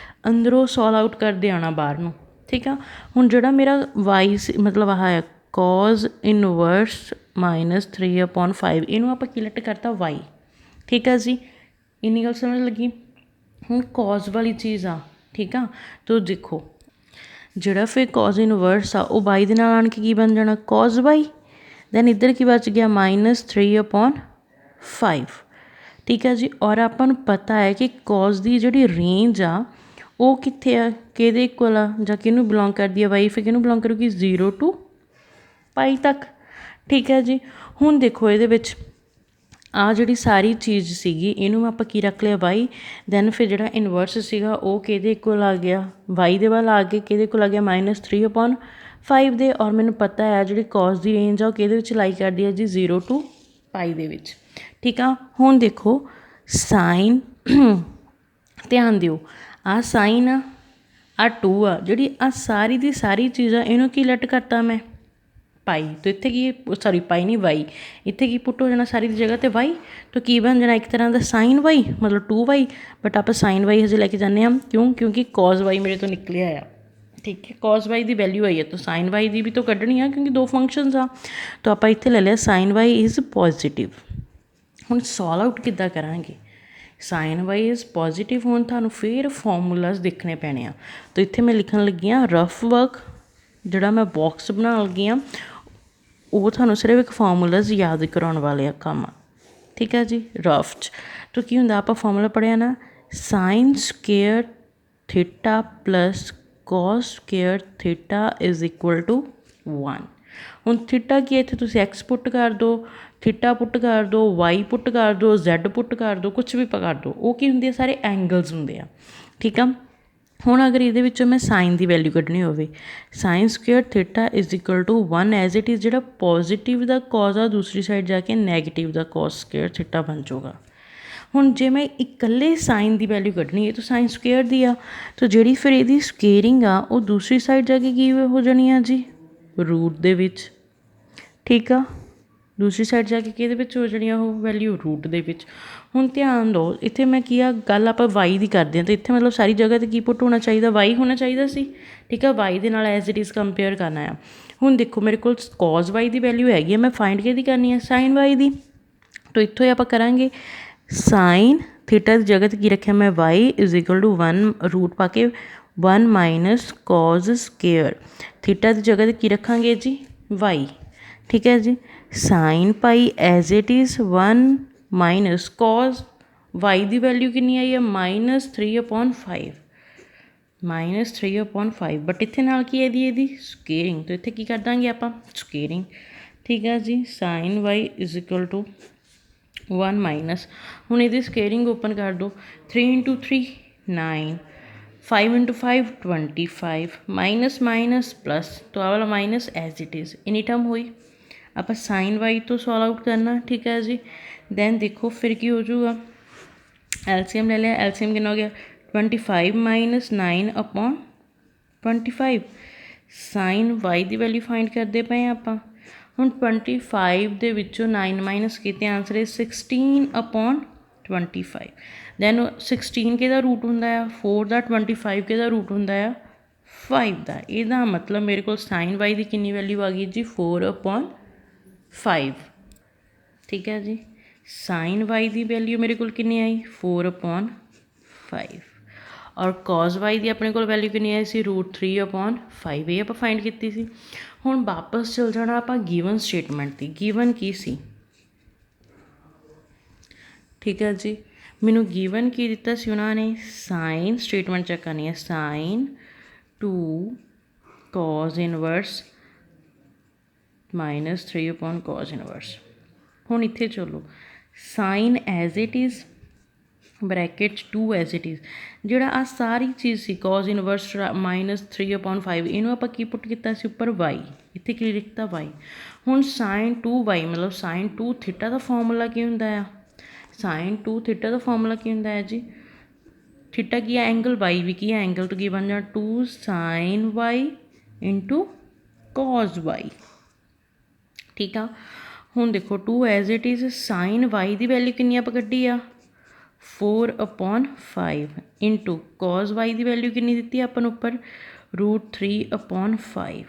S1: ਅੰਦਰੋਂ ਸੋਲਵ ਆਊਟ ਕਰਦੇ ਆਉਣਾ ਬਾਹਰ ਨੂੰ। ਠੀਕ ਆ। ਹੁਣ ਜਿਹੜਾ ਮੇਰਾ y ਮਤਲਬ ਆਹ ਹੈ cos ਇਨਵਰਸ -3/5 ਇਹਨੂੰ ਆਪਾਂ ਕੀ ਲੈਟ ਕਰਤਾ y। ਠੀਕ ਆ ਜੀ। ਇੰਨੀ ਗੱਲ ਸਮਝ ਲੱਗੀ। ਹੁਣ cos ਵਾਲੀ ਚੀਜ਼ ਆ। ਠੀਕ ਆ। ਤੋ ਦੇਖੋ ਜਿਹੜਾ ਫਿਰ cos ਇਨਵਰਸ ਆ ਉਹ y ਦੇ ਨਾਲ ਆਣ ਕੇ ਕੀ ਬਣ ਜਾਣਾ cos y, ਦੈਨ ਇੱਧਰ ਕੀ ਬਚ ਗਿਆ -3/5। ਠੀਕ ਹੈ ਜੀ। ਔਰ ਆਪਾਂ ਨੂੰ ਪਤਾ ਹੈ ਕਿ cos ਦੀ ਜਿਹੜੀ ਰੇਂਜ ਆ ਉਹ ਕਿੱਥੇ ਆ, ਕਿਹਦੇ ਇਕੁਅਲ ਆ ਜਾਂ ਕਿਹਨੂੰ ਬਿਲੋਂਗ ਕਰਦੀ ਆ y, ਫਿਰ ਕਿਹਨੂੰ ਬਿਲੋਂਗ ਕਰੂਗੀ 0 to π ਤੱਕ। ਠੀਕ ਹੈ ਜੀ। ਹੁਣ ਦੇਖੋ ਇਹਦੇ ਵਿੱਚ ਆਹ ਜਿਹੜੀ ਸਾਰੀ ਚੀਜ਼ ਸੀਗੀ ਇਹਨੂੰ ਆਪਾਂ ਕੀ ਰੱਖ ਲਿਆ y, ਦੈਨ ਫਿਰ ਜਿਹੜਾ ਇਨਵਰਸ ਸੀਗਾ ਉਹ ਕਿਹਦੇ ਇਕੁਅਲ ਆ ਗਿਆ y ਦੇ ਵੱਲ ਆ ਕੇ ਕਿਹਦੇ ਕੋਲ ਆ ਗਿਆ -3/5 ਦੇ। ਔਰ ਮੈਨੂੰ ਪਤਾ ਹੈ ਜਿਹੜੀ cos ਦੀ ਰੇਂਜ ਆ ਉਹ ਕਿਹਦੇ ਵਿੱਚ ਲਾਈ ਕਰਦੀ ਹੈ ਜੀ 0 to π ਦੇ ਵਿੱਚ। ਠੀਕ ਆ। ਹੁਣ ਦੇਖੋ ਸਾਈਨ ਧਿਆਨ ਦਿਓ ਆਹ ਸਾਈਨ ਆ ਆਹ 2 ਆ, ਜਿਹੜੀ ਆਹ ਸਾਰੀ ਦੀ ਸਾਰੀ ਚੀਜ਼ ਆ ਇਹਨੂੰ ਕੀ ਲੈਟ ਕਰਤਾ ਮੈਂ ਪਾਈ। ਤਾਂ ਇੱਥੇ ਕੀ ਸੌਰੀ ਪਾਈ ਨਹੀਂ y, ਇੱਥੇ ਕੀ ਪੁੱਟ ਹੋ ਜਾਣਾ ਸਾਰੀ ਦੀ ਜਗ੍ਹਾ 'ਤੇ y। ਤਾਂ ਕੀ ਬਣ ਜਾਣਾ ਇੱਕ ਤਰ੍ਹਾਂ ਦਾ ਸਾਈਨ y ਮਤਲਬ 2y, ਬਟ ਆਪਾਂ ਸਾਈਨ y ਹਜੇ ਲੈ ਕੇ ਜਾਂਦੇ ਹਾਂ। ਕਿਉਂਕਿ cos y ਮੇਰੇ ਤੋਂ ਨਿਕਲਿਆ ਆ। ਠੀਕ ਹੈ। cos y ਦੀ ਵੈਲਿਊ ਆਈ ਹੈ ਤਾਂ ਸਾਈਨ y ਦੀ ਵੀ ਤਾਂ ਕੱਢਣੀ ਆ ਕਿਉਂਕਿ ਦੋ ਫੰਕਸ਼ਨਸ ਆ। ਤਾਂ ਆਪਾਂ ਇੱਥੇ ਲੈ ਲਿਆ ਸਾਈਨ y ਇਜ਼ ਪੋਜ਼ੀਟਿਵ। ਹੁਣ ਸੋਲਵ ਆਊਟ ਕਿੱਦਾਂ ਕਰਾਂਗੇ? ਸਾਈਨ ਵਾਈ ਇਜ਼ ਪੋਜ਼ੀਟਿਵ ਹੋਣ ਤੁਹਾਨੂੰ ਫਿਰ ਫਾਰਮੂਲਾਜ਼ ਦੇਖਣੇ ਪੈਣੇ ਆ। ਤਾਂ ਇੱਥੇ ਮੈਂ ਲਿਖਣ ਲੱਗੀ ਹਾਂ ਰਫ ਵਰਕ, ਜਿਹੜਾ ਮੈਂ ਬਾਕਸ ਬਣਾਉਣ ਲੱਗੀ ਹਾਂ ਉਹ ਤੁਹਾਨੂੰ ਸਿਰਫ ਇੱਕ ਫਾਰਮੂਲਾਜ਼ ਯਾਦ ਕਰਾਉਣ ਵਾਲੇ ਆ ਕੰਮ। ਠੀਕ ਹੈ ਜੀ, ਰਫ 'ਚ ਤਾਂ ਕੀ ਹੁੰਦਾ, ਆਪਾਂ ਫਾਰਮੂਲਾ ਪੜ੍ਹਿਆ ਨਾ, sine square theta plus cos square theta is equal to 1। ਹੁਣ ਥੀਟਾ ਕੀ ਹੈ, ਇੱਥੇ ਤੁਸੀਂ ਐਕਸ ਪੁੱਟ ਕਰ ਦਿਓ, ਥੀਟਾ ਪੁੱਟ ਕਰ ਦਿਓ, ਵਾਈ ਪੁੱਟ ਕਰ ਦਿਓ, ਜ਼ੈਡ ਪੁੱਟ ਕਰ ਦਿਓ, ਕੁਛ ਵੀ ਕਰ ਦਿਓ, ਉਹ ਕੀ ਹੁੰਦੇ ਆ, ਸਾਰੇ ਐਂਗਲਸ ਹੁੰਦੇ ਆ। ਠੀਕ ਆ, ਹੁਣ ਅਗਰ ਇਹਦੇ ਵਿੱਚੋਂ ਮੈਂ ਸਾਈਨ ਦੀ ਵੈਲਿਊ ਕੱਢਣੀ ਹੋਵੇ, sine square theta is equal to 1 as it is, ਜਿਹੜਾ ਪੋਜ਼ੀਟਿਵ ਦਾ ਕੋਜ਼ ਆ ਦੂਸਰੀ ਸਾਈਡ ਜਾ ਕੇ ਨੈਗੇਟਿਵ ਦਾ ਕੋਸ ਸਕੁਏਅਰ ਥੀਟਾ ਬਣ ਜਾਊਗਾ। ਹੁਣ ਜੇ ਮੈਂ ਇਕੱਲੇ ਸਾਈਨ ਦੀ ਵੈਲਿਊ ਕੱਢਣੀ ਹੈ ਤਾਂ ਸਾਈਨ ਸਕੁਏਅਰ ਦੀ ਆ, ਤਾਂ ਜਿਹੜੀ ਫਿਰ ਇਹਦੀ ਸਕੇਅਰਿੰਗ ਆ ਉਹ ਦੂਸਰੀ ਸਾਈਡ ਜਾ ਕੇ ਕੀ ਹੋ ਜਾਣੀ ਆ ਜੀ, ਰੂਟ ਦੇ ਵਿੱਚ। ਠੀਕ ਆ, ਦੂਸਰੀ ਸਾਈਡ ਜਾ ਕੇ ਕਿਹਦੇ ਵਿੱਚ ਹੋ ਜਾਣੀ ਆ ਉਹ ਵੈਲਿਊ, ਰੂਟ ਦੇ ਵਿੱਚ। ਹੁਣ ਧਿਆਨ ਦਿਓ, ਇੱਥੇ ਮੈਂ ਕੀ ਆ, ਗੱਲ ਆਪਾਂ ਵਾਈ ਦੀ ਕਰਦੇ ਹਾਂ, ਤਾਂ ਇੱਥੇ ਮਤਲਬ ਸਾਰੀ ਜਗ੍ਹਾ 'ਤੇ ਕੀ ਪੁੱਟ ਹੋਣਾ ਚਾਹੀਦਾ, ਵਾਈ ਹੋਣਾ ਚਾਹੀਦਾ ਸੀ। ਠੀਕ ਆ, ਵਾਈ ਦੇ ਨਾਲ ਐਜ਼ ਇਟ ਇਜ਼ ਕੰਪੇਅਰ ਕਰਨਾ ਆ। ਹੁਣ ਦੇਖੋ ਮੇਰੇ ਕੋਲ ਕੋਜ਼ ਵਾਈ ਦੀ ਵੈਲਿਊ ਹੈਗੀ ਆ, ਮੈਂ ਫਾਈਂਡ ਕਿਹਦੀ ਕਰਨੀ ਹੈ, ਸਾਈਨ ਵਾਈ ਦੀ। ਤਾਂ ਇੱਥੋਂ ਹੀ ਆਪਾਂ ਕਰਾਂਗੇ ਸਾਈਨ ਥੀਟਾ ਦੀ ਜਗ੍ਹਾ 'ਤੇ ਕੀ ਰੱਖਿਆ ਮੈਂ, y is equal to 1 root ਪਾ ਕੇ 1 ਮਾਈਨਸ ਕੋਜ਼ ਸਕੇਅਰ ਥੀਟਾ ਦੀ ਜਗ੍ਹਾ 'ਤੇ ਕੀ ਰੱਖਾਂਗੇ ਜੀ, ਵਾਈ। ਠੀਕ ਹੈ ਜੀ, sine pi as it is 1 minus cos y ਦੀ ਵੈਲਿਊ ਕਿੰਨੀ ਆਈ ਹੈ, -3/5 -3/5। ਬਟ ਇੱਥੇ ਨਾਲ ਕੀ ਹੈ ਇਹਦੀ ਸਕੇਅਰਿੰਗ, ਤਾਂ ਇੱਥੇ ਕੀ ਕਰ ਦਾਂਗੇ ਆਪਾਂ, ਸਕੇਅਰਿੰਗ। ਠੀਕ ਹੈ ਜੀ, sine y is equal to 1 minus, ਹੁਣ ਇਹਦੀ ਸਕੇਅਰਿੰਗ ਓਪਨ ਕਰ ਦਿਓ, 3 × 3 9, 5 × 5 25, ਮਾਈਨਸ ਮਾਈਨਸ ਪਲਸ, तो ਆਹ ਵਾਲਾ ਮਾਈਨਸ ਐਜ਼ ਇਟ ਇਜ਼ ਇਨੀ ਟਰਮ ਹੋਈ। ਆਪਾਂ ਸਾਈਨ ਵਾਈ ਤੋਂ ਸੋਲਵ ਆਊਟ ਕਰਨਾ। ਠੀਕ ਹੈ ਜੀ, ਦੈਨ ਦੇਖੋ ਫਿਰ ਕੀ ਹੋ ਜਾਊਗਾ, ਐਲਸੀਐਮ ਲੈ ਲਿਆ, ਐਲਸੀਐਮ ਕਿੰਨਾ ਹੋ ਗਿਆ, 25 ਮਾਈਨਸ 9/25। ਸਾਈਨ ਵਾਈ ਦੀ ਵੈਲਿਊ ਫਾਈਂਡ ਕਰਦੇ ਪਏ ਆਪਾਂ। ਹੁਣ 25 ਦੇ ਵਿੱਚੋਂ 9 ਮਾਈਨਸ ਕੀਤੇ, ਆਂਸਰ ਹੈ 16/25। ਦੈਨ 16 ਕਿਹਦਾ ਰੂਟ ਹੁੰਦਾ ਆ, 4 ਦਾ, 25 ਕਿਹਦਾ ਰੂਟ ਹੁੰਦਾ ਆ, 5 ਦਾ। ਇਹਦਾ ਮਤਲਬ ਮੇਰੇ ਕੋਲ ਸਾਈਨ ਵਾਈ ਦੀ ਕਿੰਨੀ ਵੈਲਿਊ ਆ ਗਈ ਜੀ, 4/5। ਠੀਕ ਹੈ ਜੀ, ਸਾਈਨ ਵਾਈ ਦੀ ਵੈਲਿਊ ਮੇਰੇ ਕੋਲ ਕਿੰਨੀ ਆਈ, 4/5। ਔਰ ਕੋਜ਼ ਵਾਈ ਦੀ ਆਪਣੇ ਕੋਲ ਵੈਲਿਊ ਕਿੰਨੀ ਆਈ ਸੀ, √3/5। ਇਹ ਆਪਾਂ ਫਾਈਂਡ ਕੀਤੀ ਸੀ। ਹੁਣ ਵਾਪਸ ਚਲ ਜਾਣਾ ਆਪਾਂ ਗਿਵਨ ਸਟੇਟਮੈਂਟ 'ਤੇ। ਗਿਵਨ ਕੀ ਸੀ, ਠੀਕ ਹੈ ਜੀ, ਮੈਨੂੰ ਗਿਵਨ ਕੀ ਦਿੱਤਾ ਸੀ ਉਹਨਾਂ ਨੇ, ਸਾਈਨ ਸਟੇਟਮੈਂਟ ਚੈੱਕ ਕਰਨੀ ਹੈ, sign 2 cause inverse -3/cos inverse. ਹੁਣ ਇੱਥੇ ਚਲੋ, sign as it is bracket 2 as it is, ਜਿਹੜਾ ਆ ਸਾਰੀ ਚੀਜ਼ ਸੀ ਕੋਜ਼ ਇਨਵਰਸ -3/5, ਇਹਨੂੰ ਆਪਾਂ ਕੀ ਪੁੱਟ ਕੀਤਾ ਸੀ ਉੱਪਰ, ਵਾਈ। ਇੱਥੇ ਕੀ ਲਿਖਤਾ, ਵਾਈ। ਹੁਣ ਸਾਈਨ 2y ਮਤਲਬ ਸਾਈਨ 2 ਥੀਟਾ ਦਾ ਫਾਰਮੂਲਾ ਕੀ ਹੁੰਦਾ ਆ, ਸਾਈਨ 2 ਥੀਟਾ ਦਾ ਫਾਰਮੂਲਾ ਕੀ ਹੁੰਦਾ ਹੈ ਜੀ, ਥੀਟਾ ਕੀ ਹੈ, ਐਂਗਲ, ਵਾਈ ਵੀ ਕੀ ਹੈ ਐਂਗਲ, ਤੋਂ ਕੀ ਬਣ ਜਾਣਾ 2 sine y into cos y. ਠੀਕ ਆ, ਹੁਣ ਦੇਖੋ 2 as it is, sine y ਦੀ ਵੈਲਿਊ ਕਿੰਨੀ ਆਪਾਂ ਕੱਢੀ ਆ, 4/5 ਇੰਟੂ ਕੋਜ਼ ਵਾਈ ਦੀ ਵੈਲਿਊ ਕਿੰਨੀ ਦਿੱਤੀ ਆਪਾਂ ਨੂੰ ਉੱਪਰ, √3/5।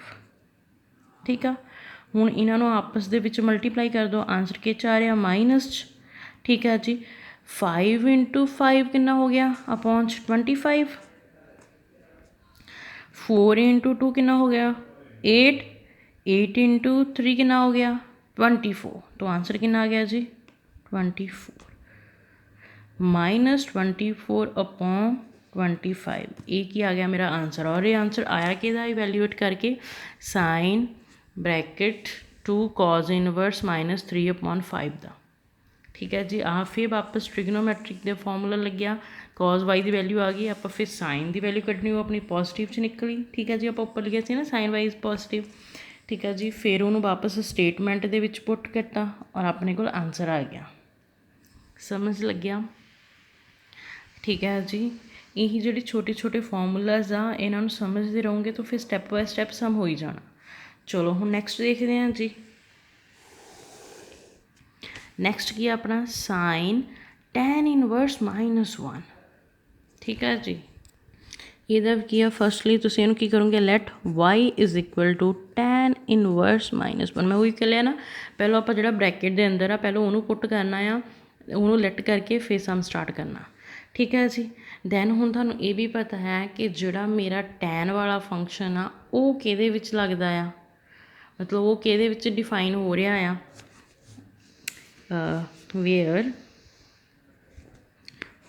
S1: ਠੀਕ ਆ, ਹੁਣ ਇਹਨਾਂ ਨੂੰ ਆਪਸ ਦੇ ਵਿੱਚ ਮਲਟੀਪਲਾਈ ਕਰ ਦਿਓ, ਆਂਸਰ ਕੀ 'ਚ ਆ ਰਿਹਾ, ਮਾਈਨਸ 'ਚ। ਠੀਕ ਹੈ ਜੀ, 5 × 5 ਕਿੰਨਾ ਹੋ ਗਿਆ, ਅਪੋਨ 25। 4 × 2 ਕਿੰਨਾ ਹੋ ਗਿਆ, 8। 8 × 3 ਕਿੰਨਾ ਹੋ ਗਿਆ, 24। तो आंसर कितना आ गया जी, 24 -24/25। एक ही आ गया मेरा आंसर। और ये आंसर आया कि इवैल्यूएट करके साइन ब्रैकेट 2 cos इनवर्स -3/5 का। ठीक है जी, आ फिर वापस ट्रिग्नोमैट्रिक के फॉर्मूला लग गया, कॉज वाई की वैल्यू आ गई, आप फिर साइन की वैल्यू कटनी वो अपनी पॉजिटिव च निकली। ठीक है जी, आप उपर लिखा सी ना साइन वाई इज पॉजिटिव। ठीक है जी, फिर उन्होंने वापस स्टेटमेंट के पुट किया और अपने को आंसर आ गया। समझ लग गया? ठीक है जी, यही जी छोटे छोटे फॉर्मूलाज आ इन्हों समझते रहोगे तो फिर स्टैप बाय स्टैप सम हो ही जाना। चलो हम नैक्सट देखते हैं जी। नैक्सट की अपना साइन tan इनवर्स -1। ठीक है जी, ਇਹਦਾ ਕੀ ਆ, ਫਸਟਲੀ ਤੁਸੀਂ ਇਹਨੂੰ ਕੀ ਕਰੋਗੇ, let y is equal to tan inverse -1। ਮੈਂ ਉਹੀ ਕਹਿ ਲਿਆ ਨਾ, ਪਹਿਲਾਂ ਆਪਾਂ ਜਿਹੜਾ ਬ੍ਰੈਕਟ ਦੇ ਅੰਦਰ ਆ ਪਹਿਲਾਂ ਉਹਨੂੰ ਪੁੱਟ ਕਰਨਾ ਆ, ਉਹਨੂੰ ਲੈਟ ਕਰਕੇ ਫਿਰ ਸਮ ਸਟਾਰਟ ਕਰਨਾ। ਠੀਕ ਹੈ ਜੀ। ਦੈਨ ਹੁਣ ਤੁਹਾਨੂੰ ਇਹ ਵੀ ਪਤਾ ਹੈ ਕਿ ਜਿਹੜਾ ਮੇਰਾ ਟੈਨ ਵਾਲਾ ਫੰਕਸ਼ਨ ਆ ਉਹ ਕਿਹਦੇ ਵਿੱਚ ਲੱਗਦਾ ਆ, ਮਤਲਬ ਉਹ ਕਿਹਦੇ ਵਿੱਚ ਡਿਫਾਈਨ ਹੋ ਰਿਹਾ ਆ, where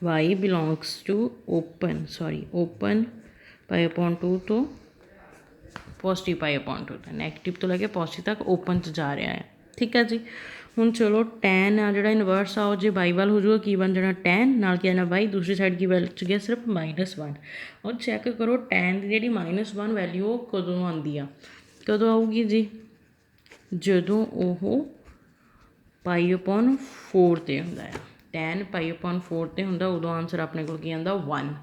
S1: y belongs to open pi upon 2 ਤੋਂ ਪੋਜ਼ੀਟਿਵ ਪਾਈ ਅਪੋਨ 2 ਤੱਕ, ਨੈਗੇਟਿਵ ਤੋਂ ਲੈ ਕੇ ਪੋਜ਼ੀਟਿਵ ਤੱਕ ਓਪਨ 'ਚ ਜਾ ਰਿਹਾ ਹੈ। ਠੀਕ ਹੈ ਜੀ। ਹੁਣ ਚਲੋ ਟੈਨ ਆ ਜਿਹੜਾ ਇਨਵਰਸ ਆ ਉਹ ਜੇ ਬਾਈ ਵੱਲ ਹੋ ਜਾਊਗਾ ਕੀ ਬਣ ਜਾਣਾ, ਟੈਨ ਨਾਲ ਕੀ ਆਣਾ ਬਾਈ, ਦੂਸਰੀ ਸਾਈਡ ਕੀ ਵੈਲਿਊ 'ਚ ਗਿਆ ਸਿਰਫ -1। ਔਰ ਚੈੱਕ ਕਰੋ ਟੈਨ ਦੀ ਜਿਹੜੀ -1 ਵੈਲਿਊ ਉਹ ਕਦੋਂ ਆਉਂਦੀ ਆ, ਕਦੋਂ ਆਊਗੀ ਜੀ, ਜਦੋਂ ਉਹ ਪਾਈ ਅਪੋਨ 4 'ਤੇ ਹੁੰਦਾ ਆ। ਟੈਨ ਪਾਈ ਅਪੋਨ 4 'ਤੇ ਹੁੰਦਾ, ਉਦੋਂ ਆਨਸਰ ਆਪਣੇ ਕੋਲ ਕੀ ਆਉਂਦਾ 1।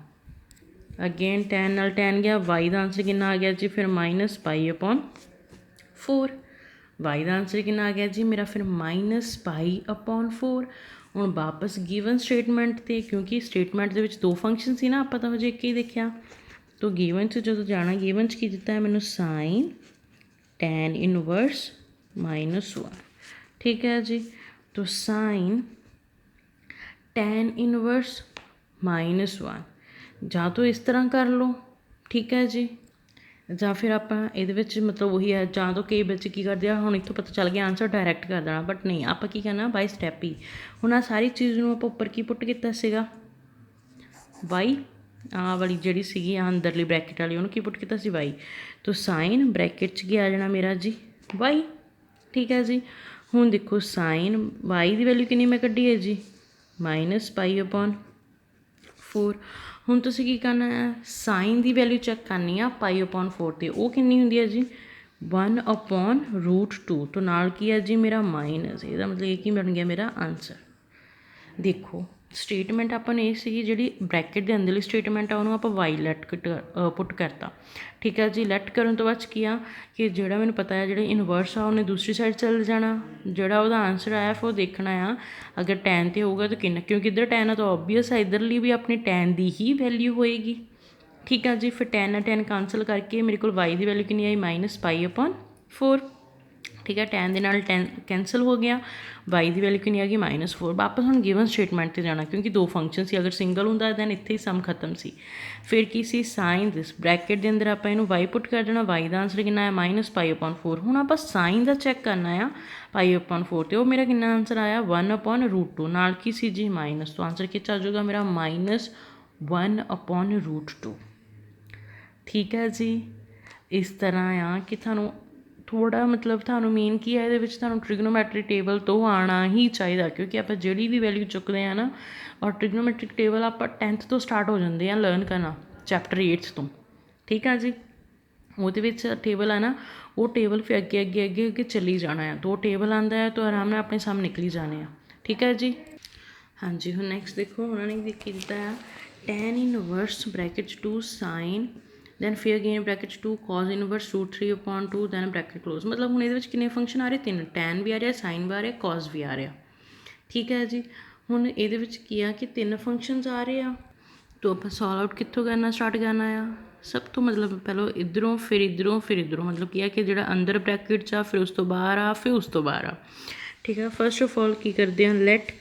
S1: ਅਗੇਨ ਟੈਨ ਨਾਲ ਟੈਨ ਗਿਆ, ਵਾਈ ਦਾ ਆਨਸਰ ਕਿੰਨਾ ਆ ਗਿਆ ਜੀ ਫਿਰ -π/4। ਵਾਈ ਦਾ ਆਨਸਰ ਕਿੰਨਾ ਆ ਗਿਆ ਜੀ ਮੇਰਾ ਫਿਰ -π/4। ਹੁਣ ਵਾਪਸ ਗਿਵਨ ਸਟੇਟਮੈਂਟ 'ਤੇ, ਕਿਉਂਕਿ ਸਟੇਟਮੈਂਟ ਦੇ ਵਿੱਚ 2 ਫੰਕਸ਼ਨ ਸੀ ਨਾ, ਆਪਾਂ ਤਾਂ ਹਜੇ ਇੱਕ ਹੀ ਦੇਖਿਆ। ਤਾਂ ਗਿਵਨ 'ਚ ਜਦੋਂ ਜਾਣਾ, ਗਿਵਨ 'ਚ ਕੀ ਦਿੱਤਾ ਹੈ ਮੈਨੂੰ, ਸਾਈਨ ਟੈਨ ਇਨਵਰਸ -1। ਠੀਕ ਹੈ ਜੀ। ਤਾਂ ਸਾਈਨ ਟੈਨ ਇਨਵਰਸ -1 ਜਾਂ ਤਾਂ ਇਸ ਤਰ੍ਹਾਂ ਕਰ ਲਓ। ਠੀਕ ਹੈ ਜੀ। ਜਾਂ ਫਿਰ ਆਪਾਂ ਇਹਦੇ ਵਿੱਚ ਮਤਲਬ ਉਹੀ ਹੈ, ਜਾਂ ਤਾਂ ਕਈ ਬੱਚੇ ਕੀ ਕਰਦੇ ਆ, ਹੁਣ ਇੱਥੋਂ ਪਤਾ ਚੱਲ ਗਿਆ ਆਨਸਰ ਡਾਇਰੈਕਟ ਕਰ ਦੇਣਾ, ਬਟ ਨਹੀਂ, ਆਪਾਂ ਕੀ ਕਰਨਾ ਬਾਈ ਸਟੈਪ ਹੀ। ਹੁਣ ਆਹ ਸਾਰੀ ਚੀਜ਼ ਨੂੰ ਆਪਾਂ ਉੱਪਰ ਕੀ ਪੁੱਟ ਕੀਤਾ ਸੀਗਾ, ਵਾਈ, ਆਹ ਵਾਲੀ ਜਿਹੜੀ ਸੀਗੀ ਆ ਅੰਦਰਲੀ ਬ੍ਰੈਕਟ ਵਾਲੀ, ਉਹਨੂੰ ਕੀ ਪੁੱਟ ਕੀਤਾ ਸੀ ਵਾਈ। ਤਾਂ ਸਾਈਨ ਬ੍ਰੈਕਟ 'ਚ ਕੀ ਆ ਜਾਣਾ ਮੇਰਾ ਜੀ ਵਾਈ। ਠੀਕ ਹੈ ਜੀ। ਹੁਣ ਦੇਖੋ ਸਾਈਨ ਵਾਈ ਦੀ ਵੈਲਿਊ ਕਿੰਨੀ ਮੈਂ ਕੱਢੀ ਹੈ ਜੀ -π/4। ਹੁਣ ਤੁਸੀਂ ਕੀ ਕਰਨਾ ਹੈ, ਸਾਈਨ ਦੀ ਵੈਲਿਊ ਚੈੱਕ ਕਰਨੀ ਆ π/4 'ਤੇ, ਉਹ ਕਿੰਨੀ ਹੁੰਦੀ ਹੈ ਜੀ 1/√2 ਤੋਂ ਨਾਲ ਕੀ ਹੈ ਜੀ ਮੇਰਾ ਮਾਈਨਸ, ਇਹਦਾ ਮਤਲਬ ਇਹ ਕੀ ਬਣ ਗਿਆ ਮੇਰਾ ਆਨਸਰ। ਦੇਖੋ ਸਟੇਟਮੈਂਟ ਆਪਾਂ ਨੇ ਇਹ ਸੀਗੀ ਜਿਹੜੀ ਬ੍ਰੈਕਟ ਦੇ ਅੰਦਰਲੀ ਸਟੇਟਮੈਂਟ ਆ ਉਹਨੂੰ ਆਪਾਂ ਵਾਈ ਲੈਟ ਪੁੱਟ ਕਰਤਾ। ਠੀਕ ਹੈ ਜੀ। ਲੈਟ ਕਰਨ ਤੋਂ ਬਾਅਦ ਕੀ ਆ ਕਿ ਜਿਹੜਾ ਮੈਨੂੰ ਪਤਾ ਹੈ ਜਿਹੜੇ ਇਨਵਰਸ ਆ ਉਹਨੇ ਦੂਸਰੀ ਸਾਈਡ ਚੱਲ ਜਾਣਾ, ਜਿਹੜਾ ਉਹਦਾ ਆਨਸਰ ਆਇਆ ਫਿਰ ਉਹ ਦੇਖਣਾ ਆ ਅਗਰ ਟੈਨ 'ਤੇ ਹੋਊਗਾ ਤਾਂ ਕਿੰਨਾ, ਕਿਉਂਕਿ ਇੱਧਰ ਟੈਨ ਆ ਤਾਂ ਓਬਵੀਅਸ ਆ ਇੱਧਰਲੀ ਵੀ ਆਪਣੀ ਟੈਨ ਦੀ ਹੀ ਵੈਲਿਊ ਹੋਏਗੀ। ਠੀਕ ਆ ਜੀ। ਫਿਰ ਟੈਨ ਨਾਲ ਟੈਨ ਕੈਂਸਲ ਕਰਕੇ ਮੇਰੇ ਕੋਲ ਵਾਈ ਦੀ ਵੈਲਿਊ ਕਿੰਨੀ ਆਈ -π/4। ਠੀਕ ਹੈ। ਟੈਨ ਦੇ ਨਾਲ ਟੈਨ ਕੈਂਸਲ ਹੋ ਗਿਆ, ਵਾਈ ਦੀ ਵੈਲਿਊ ਕਿੰਨੀ ਆ ਗਈ -4। ਵਾਪਸ ਹੁਣ ਗਿਵਨ ਸਟੇਟਮੈਂਟ 'ਤੇ ਜਾਣਾ, ਕਿਉਂਕਿ 2 ਫੰਕਸ਼ਨ ਸੀ, ਅਗਰ ਸਿੰਗਲ ਹੁੰਦਾ ਦੈਨ ਇੱਥੇ ਹੀ ਸਮ ਖਤਮ ਸੀ। ਫਿਰ ਕੀ ਸੀ, ਸਾਈਨ ਦਿਸ ਬ੍ਰੈਕਟ ਦੇ ਅੰਦਰ ਆਪਾਂ ਇਹਨੂੰ ਵਾਈ ਪੁੱਟ ਕਰ ਦੇਣਾ, ਵਾਈ ਦਾ ਆਨਸਰ ਕਿੰਨਾ ਆਇਆ -π/4। ਹੁਣ ਆਪਾਂ ਸਾਈਨ ਦਾ ਚੈੱਕ ਕਰਨਾ ਆ π/4 'ਤੇ, ਉਹ ਮੇਰਾ ਕਿੰਨਾ ਆਨਸਰ ਆਇਆ 1/√2 ਨਾਲ ਕੀ ਸੀ ਜੀ ਮਾਈਨਸ, ਤੋਂ ਆਨਸਰ ਕੀ ਚੱਲ ਜਾਊਗਾ ਮੇਰਾ -1/√2। ਠੀਕ ਹੈ ਜੀ। ਇਸ ਤਰ੍ਹਾਂ ਆ ਕਿ ਤੁਹਾਨੂੰ ਥੋੜ੍ਹਾ ਮਤਲਬ ਤੁਹਾਨੂੰ ਮੇਨ ਕੀ ਹੈ ਇਹਦੇ ਵਿੱਚ, ਤੁਹਾਨੂੰ ਟ੍ਰਿਗਨੋਮੈਟ੍ਰਿਕ ਟੇਬਲ ਤੋਂ ਆਉਣਾ ਹੀ ਚਾਹੀਦਾ, ਕਿਉਂਕਿ ਆਪਾਂ ਜਿਹੜੀ ਵੀ ਵੈਲਿਊ ਚੁੱਕਦੇ ਹਾਂ ਨਾ, ਔਰ ਟ੍ਰਿਗਨੋਮੈਟ੍ਰਿਕ ਟੇਬਲ ਆਪਾਂ 10th ਤੋਂ ਸਟਾਰਟ ਹੋ ਜਾਂਦੇ ਆ ਲਰਨ ਕਰਨਾ, ਚੈਪਟਰ 8 ਤੋਂ। ਠੀਕ ਆ ਜੀ। ਉਹਦੇ ਵਿੱਚ ਟੇਬਲ ਆ ਨਾ, ਉਹ ਟੇਬਲ ਫਿਰ ਅੱਗੇ ਅੱਗੇ ਅੱਗੇ ਅੱਗੇ ਚੱਲੀ ਜਾਣਾ ਆ, ਤਾਂ ਉਹ ਟੇਬਲ ਆਉਂਦਾ ਹੈ ਤਾਂ ਆਰਾਮ ਨਾਲ ਆਪਣੇ ਸਾਹਮਣੇ ਨਿਕਲੀ ਜਾਣੇ ਆ। ਠੀਕ ਹੈ ਜੀ। ਹਾਂਜੀ। ਹੁਣ ਨੈਕਸਟ ਦੇਖੋ ਉਹਨਾਂ ਨੇ ਕੀ ਦਿੱਤਾ ਆ, tan inverse bracket 2 sine then ਫਿਰ again bracket 2 cos inverse √3/2 then bracket close. ਮਤਲਬ ਹੁਣ ਇਹਦੇ ਵਿੱਚ ਕਿੰਨੇ ਫੰਕਸ਼ਨ ਆ ਰਹੇ, 3, ਟੈਨ ਵੀ ਆ ਰਿਹਾ, ਸਾਈਨ ਵੀ ਆ ਰਿਹਾ, cos ਵੀ ਆ ਰਿਹਾ। ਠੀਕ ਹੈ ਜੀ। ਹੁਣ ਇਹਦੇ ਵਿੱਚ ਕੀ ਆ ਕਿ 3 ਫੰਕਸ਼ਨਸ ਆ ਰਹੇ ਆ, ਤਾਂ ਆਪਾਂ ਸੋਲਵ ਆਊਟ ਕਿੱਥੋਂ ਕਰਨਾ ਸਟਾਰਟ ਕਰਨਾ ਆ, ਸਭ ਤੋਂ ਮਤਲਬ ਪਹਿਲਾਂ ਇੱਧਰੋਂ ਫਿਰ ਇੱਧਰੋਂ ਫਿਰ ਇੱਧਰੋਂ, ਮਤਲਬ ਕੀ ਆ ਕਿ ਜਿਹੜਾ ਅੰਦਰ ਬ੍ਰੈਕਟ 'ਚ ਆ ਫਿਰ ਉਸ ਤੋਂ ਬਾਹਰ ਆ ਫਿਰ ਉਸ ਤੋਂ ਬਾਹਰ ਆ। ਠੀਕ ਆ। ਫਸਟ ਆਫ ਆਲ ਕੀ ਕਰਦੇ ਹਾਂ, ਲੈਟ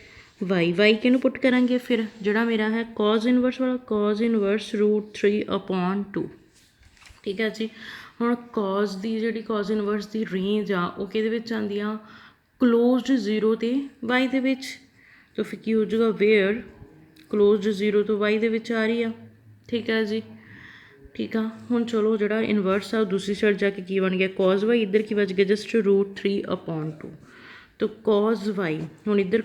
S1: ਵਾਈ ਕਿਹਨੂੰ ਪੁੱਟ ਕਰਾਂਗੇ, ਫਿਰ ਜਿਹੜਾ ਮੇਰਾ ਹੈ cos ਇਨਵਰਸ ਵਾਲਾ, cos ਇਨਵਰਸ √3/2। ਠੀਕ ਹੈ ਜੀ। ਹੁਣ cos ਦੀ ਜਿਹੜੀ cos ਇਨਵਰਸ ਦੀ ਰੇਂਜ ਆ ਉਹ ਕਿਹਦੇ ਵਿੱਚ ਆਉਂਦੀ ਆ, ਕਲੋਜ਼ਡ 0 ਅਤੇ y ਦੇ ਵਿੱਚ। ਤਾਂ ਫਿਰ ਕੀ ਹੋ ਜਾਊਗਾ, ਵੇਅਰ ਕਲੋਜ਼ਡ 0 ਤੋਂ y ਦੇ ਵਿੱਚ ਆ ਰਹੀ ਆ। ਠੀਕ ਹੈ ਜੀ। ਠੀਕ ਆ। ਹੁਣ ਚਲੋ ਜਿਹੜਾ ਇਨਵਰਸ ਆ ਉਹ ਦੂਸਰੀ ਸਾਈਡ ਜਾ ਕੇ ਕੀ ਬਣ ਗਿਆ cos y, ਇੱਧਰ ਕੀ ਬਚ ਗਿਆ ਜਸਟ √3/2। ਤਾਂ cos y, ਹੁਣ ਇੱਧਰ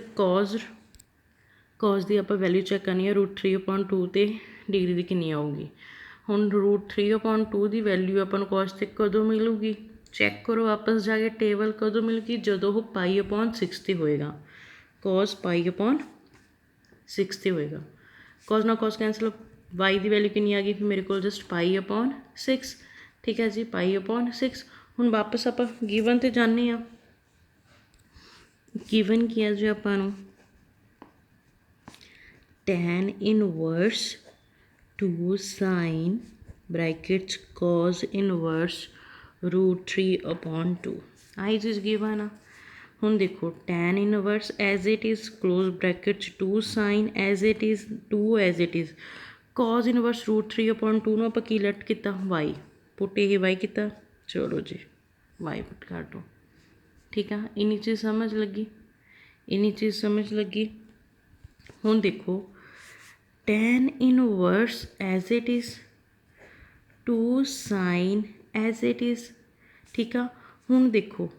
S1: cos ਦੀ ਆਪਾਂ ਵੈਲਿਊ ਚੈੱਕ ਕਰਨੀ ਹੈ √3/2 ਅਤੇ ਡਿਗਰੀ ਦੀ ਕਿੰਨੀ ਆਊਗੀ। ਹੁਣ √3/2 ਦੀ ਵੈਲਿਊ ਆਪਾਂ ਨੂੰ cos 'ਤੇ ਕਦੋਂ ਮਿਲੂਗੀ, ਚੈੱਕ ਕਰੋ ਵਾਪਸ ਜਾ ਕੇ ਟੇਬਲ, ਕਦੋਂ ਮਿਲੂਗੀ ਜਦੋਂ ਉਹ π/6 'ਤੇ ਹੋਏਗਾ, cos π/6 'ਤੇ ਹੋਏਗਾ। cos ਨਾਲ cos ਕੈਂਸਲ, y ਦੀ ਵੈਲਿਊ ਕਿੰਨੀ ਆ ਗਈ ਫਿਰ ਮੇਰੇ ਕੋਲ ਜਸਟ π/6। ਠੀਕ ਹੈ ਜੀ। π/6। ਹੁਣ ਵਾਪਸ ਆਪਾਂ ਗਿਵਨ 'ਤੇ ਜਾਂਦੇ ਹਾਂ। ਗਿਵਨ ਕੀ ਹੈ ਜੀ ਆਪਾਂ ਨੂੰ, tan inverse 2 sign brackets cos inverse √3/2, ਆਹੀ ਚੀਜ਼ ਗਿਵਨ ਆ। ਹੁਣ ਦੇਖੋ tan inverse as it is close bracket 'ਚ 2 sign as it is 2 as it is cos inverse √3/2 ਨੂੰ ਆਪਾਂ ਕੀ ਲੈਟ ਕੀਤਾ y ਪੁੱਟ ਇਹ y ਕੀਤਾ ਚਲੋ ਜੀ y ਪੁੱਟ ਕਰ ਦਿਓ ਠੀਕ ਆ ਇੰਨੀ ਚੀਜ਼ ਸਮਝ ਲੱਗੀ ਇੰਨੀ ਚੀਜ਼ ਸਮਝ ਲੱਗੀ ਹੁਣ ਦੇਖੋ tan inverse as it is 2 sign as it is ਠੀਕ ਆ ਹੁਣ ਦੇਖੋ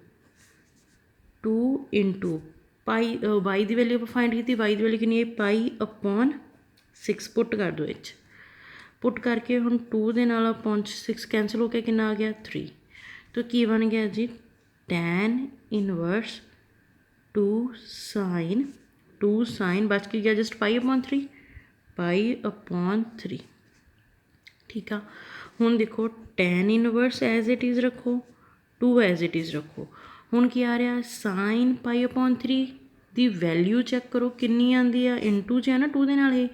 S1: 2 ਇੰਟੂ ਪਾਈ y ਦੀ ਵੈਲਿਊ ਆਪਾਂ ਫਾਈਂਡ ਕੀਤੀ y ਦੀ ਵੈਲਿਊ ਕਿੰਨੀ ਹੈ π/6 ਪੁੱਟ ਕਰ ਦਿਓ ਇਹ 'ਚ ਪੁੱਟ ਕਰਕੇ ਹੁਣ 2 ਦੇ ਨਾਲ ਆਪਾਂ 6 ਕੈਂਸਲ ਹੋ ਕੇ ਕਿੰਨਾ ਆ ਗਿਆ 3 ਤਾਂ ਕੀ ਬਣ ਗਿਆ ਜੀ tan ਇਨਵਰਸ 2 ਸਾਈਨ ਬਚ ਕੇ ਗਿਆ ਜਸਟ π/3 π/3 ਠੀਕ ਆ ਹੁਣ ਦੇਖੋ tan inverse as it is ਰੱਖੋ 2 ਐਜ਼ ਇਟ ਇਜ਼ ਰੱਖੋ ਹੁਣ ਕੀ ਆ ਰਿਹਾ ਸਾਈਨ π/3 ਦੀ ਵੈਲਿਊ ਚੈੱਕ ਕਰੋ ਕਿੰਨੀ ਆਉਂਦੀ ਆ ਇਨਟੂ 'ਚ ਹੈ ਨਾ 2 ਦੇ ਨਾਲ ਇਹ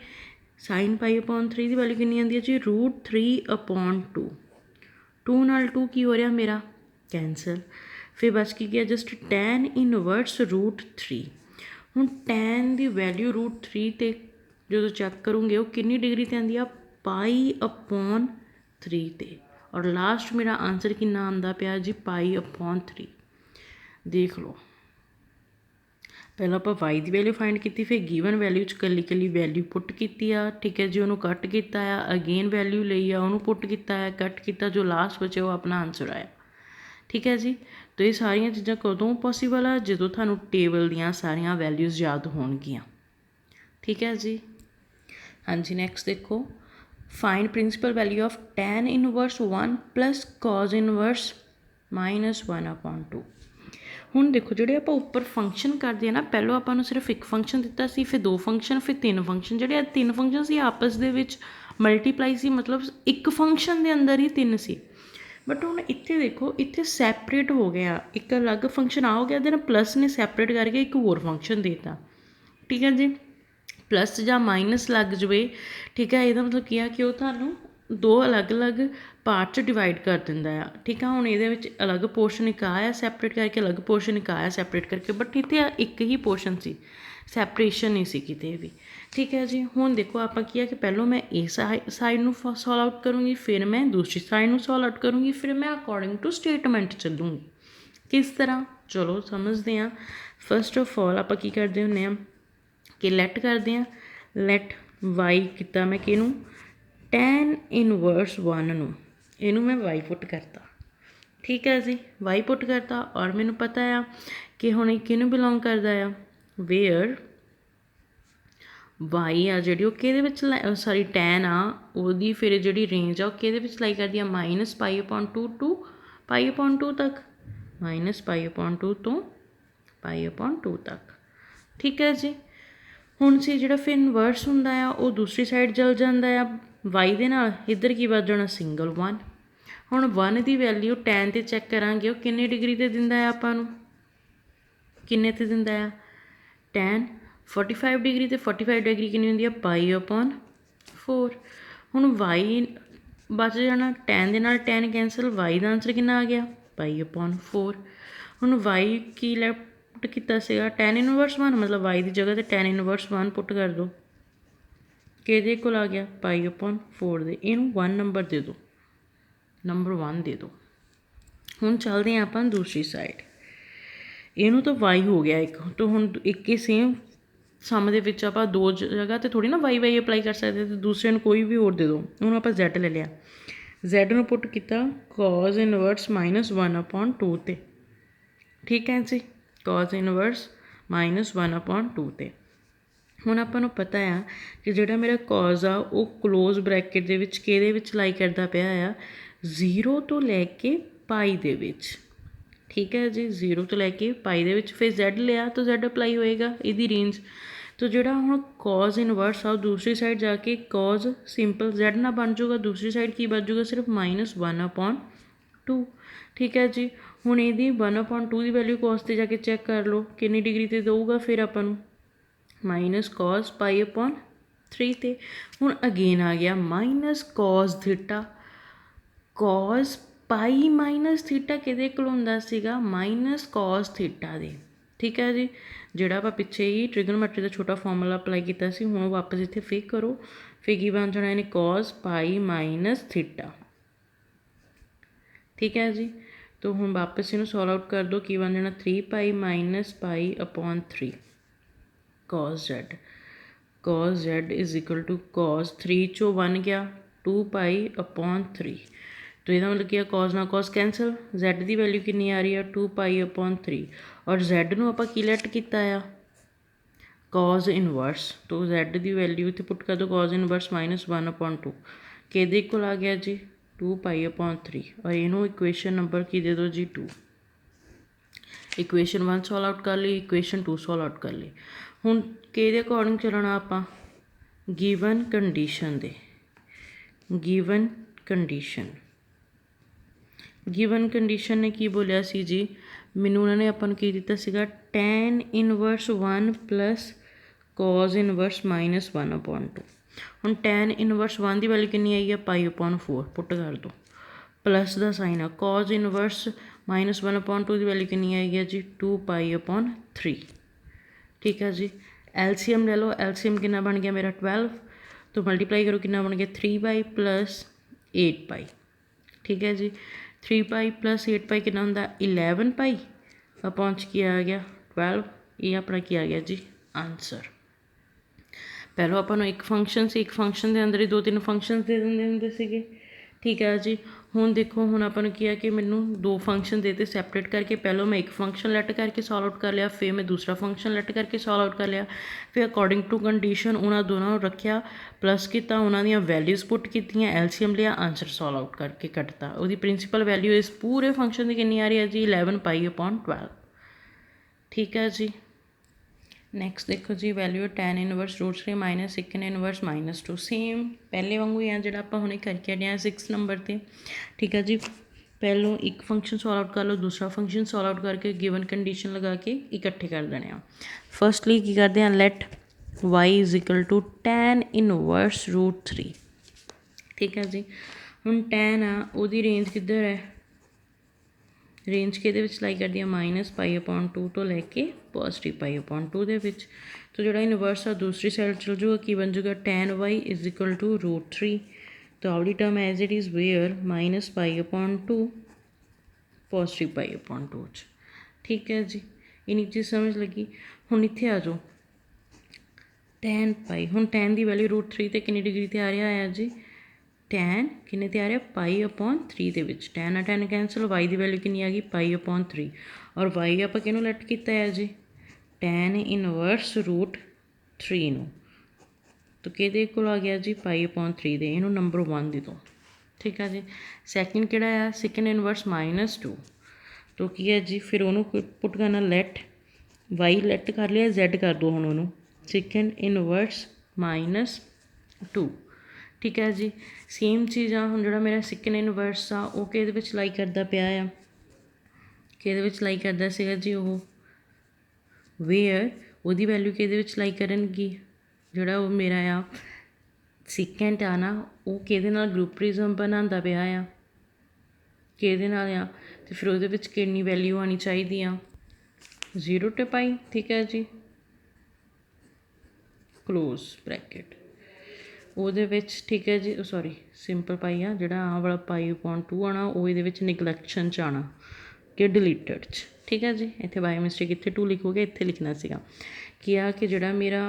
S1: ਸਾਈਨ π/3 ਦੀ ਵੈਲਿਊ ਕਿੰਨੀ ਆਉਂਦੀ ਹੈ ਜੀ √3/2 2 ਨਾਲ 2 ਕੀ ਹੋ ਰਿਹਾ ਮੇਰਾ ਕੈਂਸਲ ਫਿਰ ਬਚ ਕੀ ਗਿਆ ਜਸਟ tan ਇਨਵਰਸ √3 ਹੁਣ tan ਦੀ ਵੈਲਿਊ √3 ਤੇ ਜਦੋਂ ਚੈੱਕ ਕਰੋਗੇ ਉਹ ਕਿੰਨੀ ਡਿਗਰੀ 'ਤੇ ਆਉਂਦੀ ਆ π/3 ਤੇ ਔਰ ਲਾਸਟ ਮੇਰਾ ਆਨਸਰ ਕਿੰਨਾ ਆਉਂਦਾ ਪਿਆ ਜੀ π/3 ਦੇਖ ਲਓ ਪਹਿਲਾਂ ਆਪਾਂ y ਦੀ ਵੈਲਿਊ ਫਾਈਂਡ ਕੀਤੀ ਫਿਰ ਗਿਵਨ ਵੈਲਿਊ 'ਚ ਇਕੱਲੀ ਵੈਲਿਊ ਪੁੱਟ ਕੀਤੀ ਆ ਠੀਕ ਹੈ ਜੀ ਉਹਨੂੰ ਕੱਟ ਕੀਤਾ ਆ ਅਗੇਨ ਵੈਲਿਊ ਲਈ ਆ ਉਹਨੂੰ ਪੁੱਟ ਕੀਤਾ ਆ ਕੱਟ ਕੀਤਾ ਜੋ ਲਾਸਟ ਬਚਿਆ ਉਹ ਆਪਣਾ ਆਨਸਰ ਆਇਆ ਠੀਕ ਹੈ ਜੀ ਤਾਂ ਇਹ ਸਾਰੀਆਂ ਚੀਜ਼ਾਂ ਕਦੋਂ ਪੋਸੀਬਲ ਆ ਜਦੋਂ ਤੁਹਾਨੂੰ ਟੇਬਲ ਦੀਆਂ ਸਾਰੀਆਂ ਵੈਲਿਊਜ਼ ਯਾਦ ਹੋਣਗੀਆਂ ਠੀਕ ਹੈ ਜੀ ਹਾਂਜੀ ਨੈਕਸਟ ਦੇਖੋ find principal value of tan inverse 1 + cos inverse -1/2 ਹੁਣ ਦੇਖੋ ਜਿਹੜੇ ਆਪਾਂ ਉੱਪਰ ਫੰਕਸ਼ਨ ਕਰਦੇ ਆ ਨਾ ਪਹਿਲਾਂ ਆਪਾਂ ਨੂੰ ਸਿਰਫ ਇੱਕ ਫੰਕਸ਼ਨ ਦਿੱਤਾ ਸੀ ਫਿਰ 2 ਫੰਕਸ਼ਨ ਫਿਰ 3 ਫੰਕਸ਼ਨ ਜਿਹੜੇ 3 ਫੰਕਸ਼ਨ ਸੀ ਆਪਸ ਦੇ ਵਿੱਚ ਮਲਟੀਪਲਾਈ ਸੀ ਮਤਲਬ ਇੱਕ ਫੰਕਸ਼ਨ ਦੇ ਅੰਦਰ ਹੀ 3 ਸੀ ਬਟ ਹੁਣ ਇੱਥੇ ਦੇਖੋ ਇੱਥੇ ਸੈਪਰੇਟ ਹੋ ਗਿਆ ਇੱਕ ਅਲੱਗ ਫੰਕਸ਼ਨ ਆ ਹੋ ਗਿਆ ਇਹਦੇ ਨਾਲ ਪਲੱਸ ਨੇ ਸੈਪਰੇਟ ਕਰਕੇ ਇੱਕ ਹੋਰ ਫੰਕਸ਼ਨ ਦੇ ਦਿੱਤਾ ਠੀਕ ਹੈ ਜੀ ਪਲੱਸ ਜਾਂ ਮਾਈਨਸ ਲੱਗ ਜਾਵੇ ਠੀਕ ਹੈ ਇਹਦਾ ਮਤਲਬ ਕੀ ਆ ਕਿ ਉਹ ਤੁਹਾਨੂੰ 2 ਅਲੱਗ-ਅਲੱਗ ਪਾਰਟ 'ਚ ਡਿਵਾਈਡ ਕਰ ਦਿੰਦਾ ਆ ਠੀਕ ਆ ਹੁਣ ਇਹਦੇ ਵਿੱਚ ਅਲੱਗ ਪੋਰਸ਼ਨ ਇੱਕ ਆਇਆ ਸੈਪਰੇਟ ਕਰਕੇ ਅਲੱਗ ਪੋਰਸ਼ਨ ਇੱਕ ਆਇਆ ਸੈਪਰੇਟ ਕਰਕੇ ਬਟ ਇੱਥੇ ਇੱਕ ਹੀ ਪੋਰਸ਼ਨ ਸੀ ਸੈਪਰੇਸ਼ਨ ਨਹੀਂ ਸੀ ਕਿਤੇ ਵੀ ਠੀਕ ਹੈ ਜੀ ਹੁਣ ਦੇਖੋ ਆਪਾਂ ਕੀ ਆ ਕਿ ਪਹਿਲਾਂ ਮੈਂ ਇਸ ਸਾਈਡ ਨੂੰ ਸੋਲਵ ਆਊਟ ਕਰੂੰਗੀ ਫਿਰ ਮੈਂ ਦੂਸਰੀ ਸਾਈਡ ਨੂੰ ਸੋਲਵ ਆਊਟ ਕਰੂੰਗੀ ਫਿਰ ਮੈਂ ਅਕੋਰਡਿੰਗ ਟੂ ਸਟੇਟਮੈਂਟ ਚੱਲੂੰਗੀ ਕਿਸ ਤਰ੍ਹਾਂ ਚਲੋ ਸਮਝਦੇ ਹਾਂ ਫਸਟ ਆਫ ਆਲ ਆਪਾਂ ਕੀ ਕਰਦੇ ਹੁੰਦੇ ਹਾਂ ਕਿ ਲੈਟ ਕਰਦੇ ਹਾਂ ਲੈਟ y ਕੀਤਾ ਮੈਂ ਕਿਹਨੂੰ tan ਇਨਵਰਸ 1 ਨੂੰ ਇਹਨੂੰ ਮੈਂ y ਪੁੱਟ ਕਰਤਾ ਠੀਕ ਹੈ ਜੀ y ਪੁੱਟ ਕਰਤਾ ਔਰ ਮੈਨੂੰ ਪਤਾ ਆ ਕਿ ਹੁਣ ਇਹ ਕਿਹਨੂੰ ਬਿਲੋਂਗ ਕਰਦਾ ਆ ਵੇਅਰ y ਆ ਜਿਹੜੀ ਉਹ ਕਿਹਦੇ ਵਿੱਚ ਸੌਰੀ tan ਆ ਉਹਦੀ ਫਿਰ ਜਿਹੜੀ ਰੇਂਜ ਆ ਉਹ ਕਿਹਦੇ ਵਿੱਚ ਲਾਈ ਕਰਦੀ ਆ -π/2 ਟੂ π/2 ਤੱਕ -π/2 ਤੋਂ π/2 ਤੱਕ ਠੀਕ ਹੈ ਜੀ ਹੁਣ ਸੀ ਜਿਹੜਾ ਫਿਰ ਇਨਵਰਸ ਹੁੰਦਾ ਆ ਉਹ ਦੂਸਰੀ ਸਾਈਡ ਚਲ ਜਾਂਦਾ ਆ y ਦੇ ਨਾਲ ਇੱਧਰ ਕੀ ਵੱਧ ਜਾਣਾ ਸਿੰਗਲ 1 ਹੁਣ 1 ਦੀ ਵੈਲਿਊ tan 'ਤੇ ਚੈੱਕ ਕਰਾਂਗੇ ਉਹ ਕਿੰਨੇ ਡਿਗਰੀ 'ਤੇ ਦਿੰਦਾ ਆ ਆਪਾਂ ਨੂੰ ਕਿੰਨੇ 'ਤੇ ਦਿੰਦਾ ਆ tan 45 ਡਿਗਰੀ ਅਤੇ 45 ਡਿਗਰੀ ਕਿੰਨੀ ਹੁੰਦੀ ਆ π/4 ਹੁਣ y ਬਚ ਜਾਣਾ tan ਦੇ ਨਾਲ tan ਕੈਂਸਲ y ਦਾ ਆਨਸਰ ਕਿੰਨਾ ਆ ਗਿਆ π/4 ਹੁਣ y ਕੀ ਪੁੱਟ ਕੀਤਾ ਸੀਗਾ tan ਇਨਵਰਸ 1 ਮਤਲਬ y ਦੀ ਜਗ੍ਹਾ 'ਤੇ tan ਇਨਵਰਸ 1 ਪੁੱਟ ਕਰ ਦਿਓ ਕਿਹਦੇ ਕੋਲ ਆ ਗਿਆ π/4 ਦੇ ਇਹਨੂੰ 1 ਨੰਬਰ ਦੇ ਦਿਓ ਨੰਬਰ 1 ਦੇ ਦਿਓ ਹੁਣ ਚੱਲਦੇ ਹਾਂ ਆਪਾਂ ਦੂਸਰੀ ਸਾਈਡ ਇਹਨੂੰ ਤਾਂ y ਹੋ ਗਿਆ ਇੱਕ ਤਾਂ ਹੁਣ ਇੱਕ ਹੀ ਸੇਮ ਸਮ ਦੇ ਵਿੱਚ ਆਪਾਂ 2 ਜਗ੍ਹਾ 'ਤੇ ਥੋੜ੍ਹੀ ਨਾ y ਅਪਲਾਈ ਕਰ ਸਕਦੇ ਅਤੇ ਦੂਸਰੇ ਨੂੰ ਕੋਈ ਵੀ ਹੋਰ ਦੇ ਦਿਓ ਹੁਣ ਆਪਾਂ z ਲੈ ਲਿਆ z ਨੂੰ ਪੁੱਟ ਕੀਤਾ cos ਇਨਵਰਸ -1/2 'ਤੇ ਠੀਕ ਹੈ ਜੀ cos ਇਨਵਰਸ -1/2 'ਤੇ ਹੁਣ ਆਪਾਂ ਨੂੰ ਪਤਾ ਆ ਕਿ ਜਿਹੜਾ ਮੇਰਾ cos ਆ ਉਹ ਕਲੋਜ਼ ਬ੍ਰੈਕਟ ਦੇ ਵਿੱਚ ਕਿਹਦੇ ਵਿੱਚ ਲਾਈ ਕਰਦਾ ਪਿਆ ਆ 0 ਤੋਂ ਲੈ ਕੇ ਪਾਈ ਦੇ ਵਿੱਚ ਠੀਕ ਹੈ ਜੀ 0 ਤੋਂ ਲੈ ਕੇ ਪਾਈ ਦੇ ਵਿੱਚ ਫਿਰ z ਲਿਆ ਤਾਂ z ਅਪਲਾਈ ਹੋਏਗਾ ਇਹਦੀ ਰੇਂਜ ਤਾਂ ਜਿਹੜਾ ਹੁਣ cos ਇਨਵਰਸ ਆ ਉਹ ਦੂਸਰੀ ਸਾਈਡ ਜਾ ਕੇ cos ਸਿੰਪਲ z ਨਾਲ ਬਣ ਜਾਊਗਾ ਦੂਸਰੀ ਸਾਈਡ ਕੀ ਬਚ ਜਾਊਗਾ ਸਿਰਫ -1/2 ਠੀਕ ਹੈ ਜੀ ਹੁਣ ਇਹਦੀ 1/2 ਦੀ ਵੈਲਿਊ cos 'ਤੇ ਜਾ ਕੇ ਚੈੱਕ ਕਰ ਲਓ ਕਿੰਨੀ ਡਿਗਰੀ 'ਤੇ ਦਊਗਾ ਫਿਰ ਆਪਾਂ ਨੂੰ -cos π/3 'ਤੇ ਹੁਣ ਅਗੇਨ ਆ ਗਿਆ -cos ਥੀਟਾ cos π - ਥੀਟਾ ਕਿਹਦੇ ਕੋਲ ਹੁੰਦਾ ਸੀਗਾ -cos ਥੀਟਾ ਦੇ ठीक है जी। ਜਿਹੜਾ ਆਪਾਂ ਪਿੱਛੇ ਹੀ ਟ੍ਰਿਗਨੋਮੈਟਰੀ ਦਾ ਛੋਟਾ ਫਾਰਮੂਲਾ ਅਪਲਾਈ ਕੀਤਾ ਸੀ, ਹੁਣ ਵਾਪਸ ਇੱਥੇ ਫਿਕ ਕਰੋ। ਫਿਰ ਕੀ ਬਣ ਜਾਣਾ ਇਹਨੇ cos ਪਾਈ ਮਾਈਨਸ ਥੀਟਾ। ठीक है जी। तो हम वापस इन्हों सॉल्व आउट कर दो, की बन जाना 3 pi minus pi upon 3 cos z। cos z is equal to cos 3 चो 1 गया 2 पाई अपॉन 3। तो यदा मतलब क्या cos ना cos कैंसल, z की वैल्यू कितनी आ रही है 2 पाई अपॉन 3 और z नूं आपां की लैट किया आ cos इनवर्स। तो z की वैल्यू इत्थे पुट कर दो cos इनवर्स माइनस 1 अपॉन 2 कि इक्वल आ गया जी 2 पाई अपॉन 3 और इनू इक्वेशन नंबर की दे दो जी 2। इक्वेशन 1 सॉल्व आउट कर ली, इक्वेशन 2 सॉल्व आउट कर ली। हुण कि अकॉर्डिंग चलना आपां गिवन कंडीशन दे। गिवन कंडीशन ने की बोलिया सी जी, मैनू उन्होंने आपां नूं की दिता सीगा tan inverse 1 plus cos inverse minus 1 upon 2। हुण tan इनवर्स 1 की वैल्यू कितनी आई है पाई अपॉन 4 पुट कर दो, प्लस का साइन है cos इनवर्स माइनस 1 अपॉन 2 की वैल्यू कितनी आई है जी 2 पाई अपॉन 3। ठीक है जी। एलसीएम ले लो, एलसीएम कितना बन गया मेरा 12, तो मल्टीप्लाई करो कितना बन गया 3 पाई प्लस 8 पाई। ठीक है जी। 3 पाई प्लस 8 पाई कितना होंदा 11 पाई अपॉन किया आ गया 12। ये अपना किया आ गया जी आंसर। पहलों आपां नूं एक फंक्शन से, एक फंक्शन के अंदर ही 2-3 फंक्शन दे देंदे हुंदे सीगे। ठीक है जी। हुण देखो हुण आपां नूं की है कि मैनू 2 फंक्शन देते सैपरेट करके, पहलों मैं एक फंक्शन लैट करके सॉल्व आउट कर लिया, फिर मैं दूसरा फंक्शन लैट करके सॉल्व आउट कर लिया, फिर अकॉर्डिंग टू कंडीशन उन्होंने दोनों रखिया, प्लस किया, उन्होंने वैल्यूज़ पुट कीतियां, एलसीएम लिया, आंसर सॉल्व आउट करके कटता। वो प्रिंसीपल वैल्यू इस पूरे फंक्शन की कितनी आ रही है जी 11 पाई अपॉन 12। ठीक है जी। नैक्सट देखो जी value tan inverse √3 minus सिकन inverse minus 2। Same पहले वांगू ही है जो आप हमने करके हटे हैं 6 नंबर पर। ठीक है जी। पहलों एक फंक्शन सॉल्व आउट कर लो, दूसरा फंक्शन सॉल्व आउट करके गिवन कंडीशन लगा के इकट्ठे कर देने। फर्स्टली की करते हैं let y is equal to tan inverse √3। ठीक है जी। हुण tan आ उहदी रेंज किधर है, रेंज के लाई कर दिया माइनस पाई अपॉन 2 तो लैके पॉजिटिव पाई अपॉन 2 दे विच। तो जो इनवर्स आ दूसरी साइड चल जाऊगा, की बन जाऊगा tan y is equal to √3। तो आवली term as it is where minus pi upon 2 positive pi upon 2। ठीक है जी। इन्नी चीज़ समझ लगी। हुण इत्थे आ जाओ tan पाई, हुण tan की वैल्यू √3 तो कितनी डिग्री ते आ रहा है जी tan किन्ने ते आ रहा पाई अपॉन 3 दे विच। tan आ tan कैंसल, y की वैल्यू कितनी आ गई पाई अपॉन 3 और y आप किनू लैट किया है जी tan इनवर्स √3 नूं। तो कि को आ गया जी पाई अपॉन 3 दे, इनू नंबर 1 दे दो। ठीक है जी। सैकेंड किहड़ा है सिकन इनवर्स माइनस 2। तो की है जी फिर उन्होंने पुट करना लैट y लैट कर लिया, z कर दो हुण उन्होंने सिकन इनवर्स माइनस 2। ठीक है जी। सेम चीज़ आ हुण जिहड़ा मेरा सिकन इनवर्स आ वो किहदे विच लाई करदा पिया आ, किहदे विच लाई करदा सीगा जी वो वेयर उहदी वैल्यू किहदे विच लाई करनगी, जिहड़ा वो मेरा आ सिकेंट आ ना वो किहदे नाल ग्रुप प्रिज्म बनांदा पिया आ, किहदे नाल आ, तो फिर उहदे विच कितनी वैल्यू आनी चाहिदी आ 0 ते पाई। ठीक है जी। क्लोज ब्रैकेट ਉਹਦੇ ਵਿੱਚ ठीक है जी सॉरी सिंपल पाई आ, ਜਿਹੜਾ ਆਹ वाला पाई अपॉन 2 आना वो ਇਹਦੇ ਵਿੱਚ ਨਿਗਲੈਕਸ਼ਨ 'ਚ ਆਣਾ कि डिलीटेड 'ਚ। ठीक है जी। ਇੱਥੇ बाय मिस्टेक ਇੱਥੇ 2 लिखोगे, ਇੱਥੇ लिखना ਸੀਗਾ कि आ कि ਜਿਹੜਾ मेरा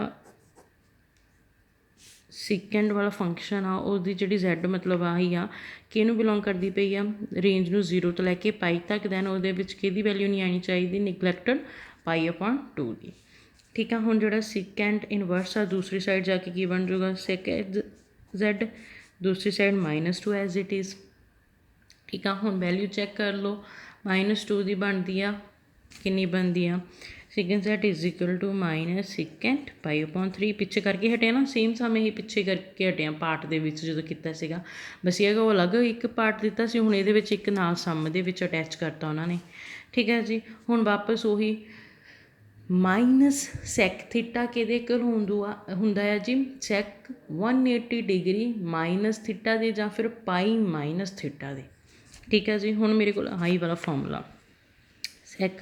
S1: सिकेंड वाला फंक्शन आ उसकी जी Z मतलब आही आ कि इनू बिलोंग करती पई आ रेंज नूं 0 तो लैके पाई तक, दैन वो कि वैल्यू नहीं आनी चाहिए निगलैक्टड पाई अपॉन 2 की। ठीक है। हुण जिहड़ा सिकेंड इनवर्स आ दूसरी साइड जाके की बन जाऊगा सेक Z, दूसरी side minus 2 as it is. ठीक है। हुण वैल्यू चैक कर लो माइनस 2 की बनती आ कितनी बनती आ secant Z is equal to minus secant pi upon 3। पिछे करके हटे ना सेम सामे ही पिछे करके हटे पार्ट के जो किया सीगा, बस ये वो अलग एक पार्ट दिता सी, हुण इहदे विच एक नाल सम दे विच अटैच करता उन्होंने। ठीक है जी। हुण वापस उही माइनस सैक थीटा किहदे कोल हुंदा है जी सैक 180 डिग्री माइनस थीटा दे जां फिर पाई माइनस थीटा दे। ठीक है जी। हुण मेरे को हाई वाला formula sec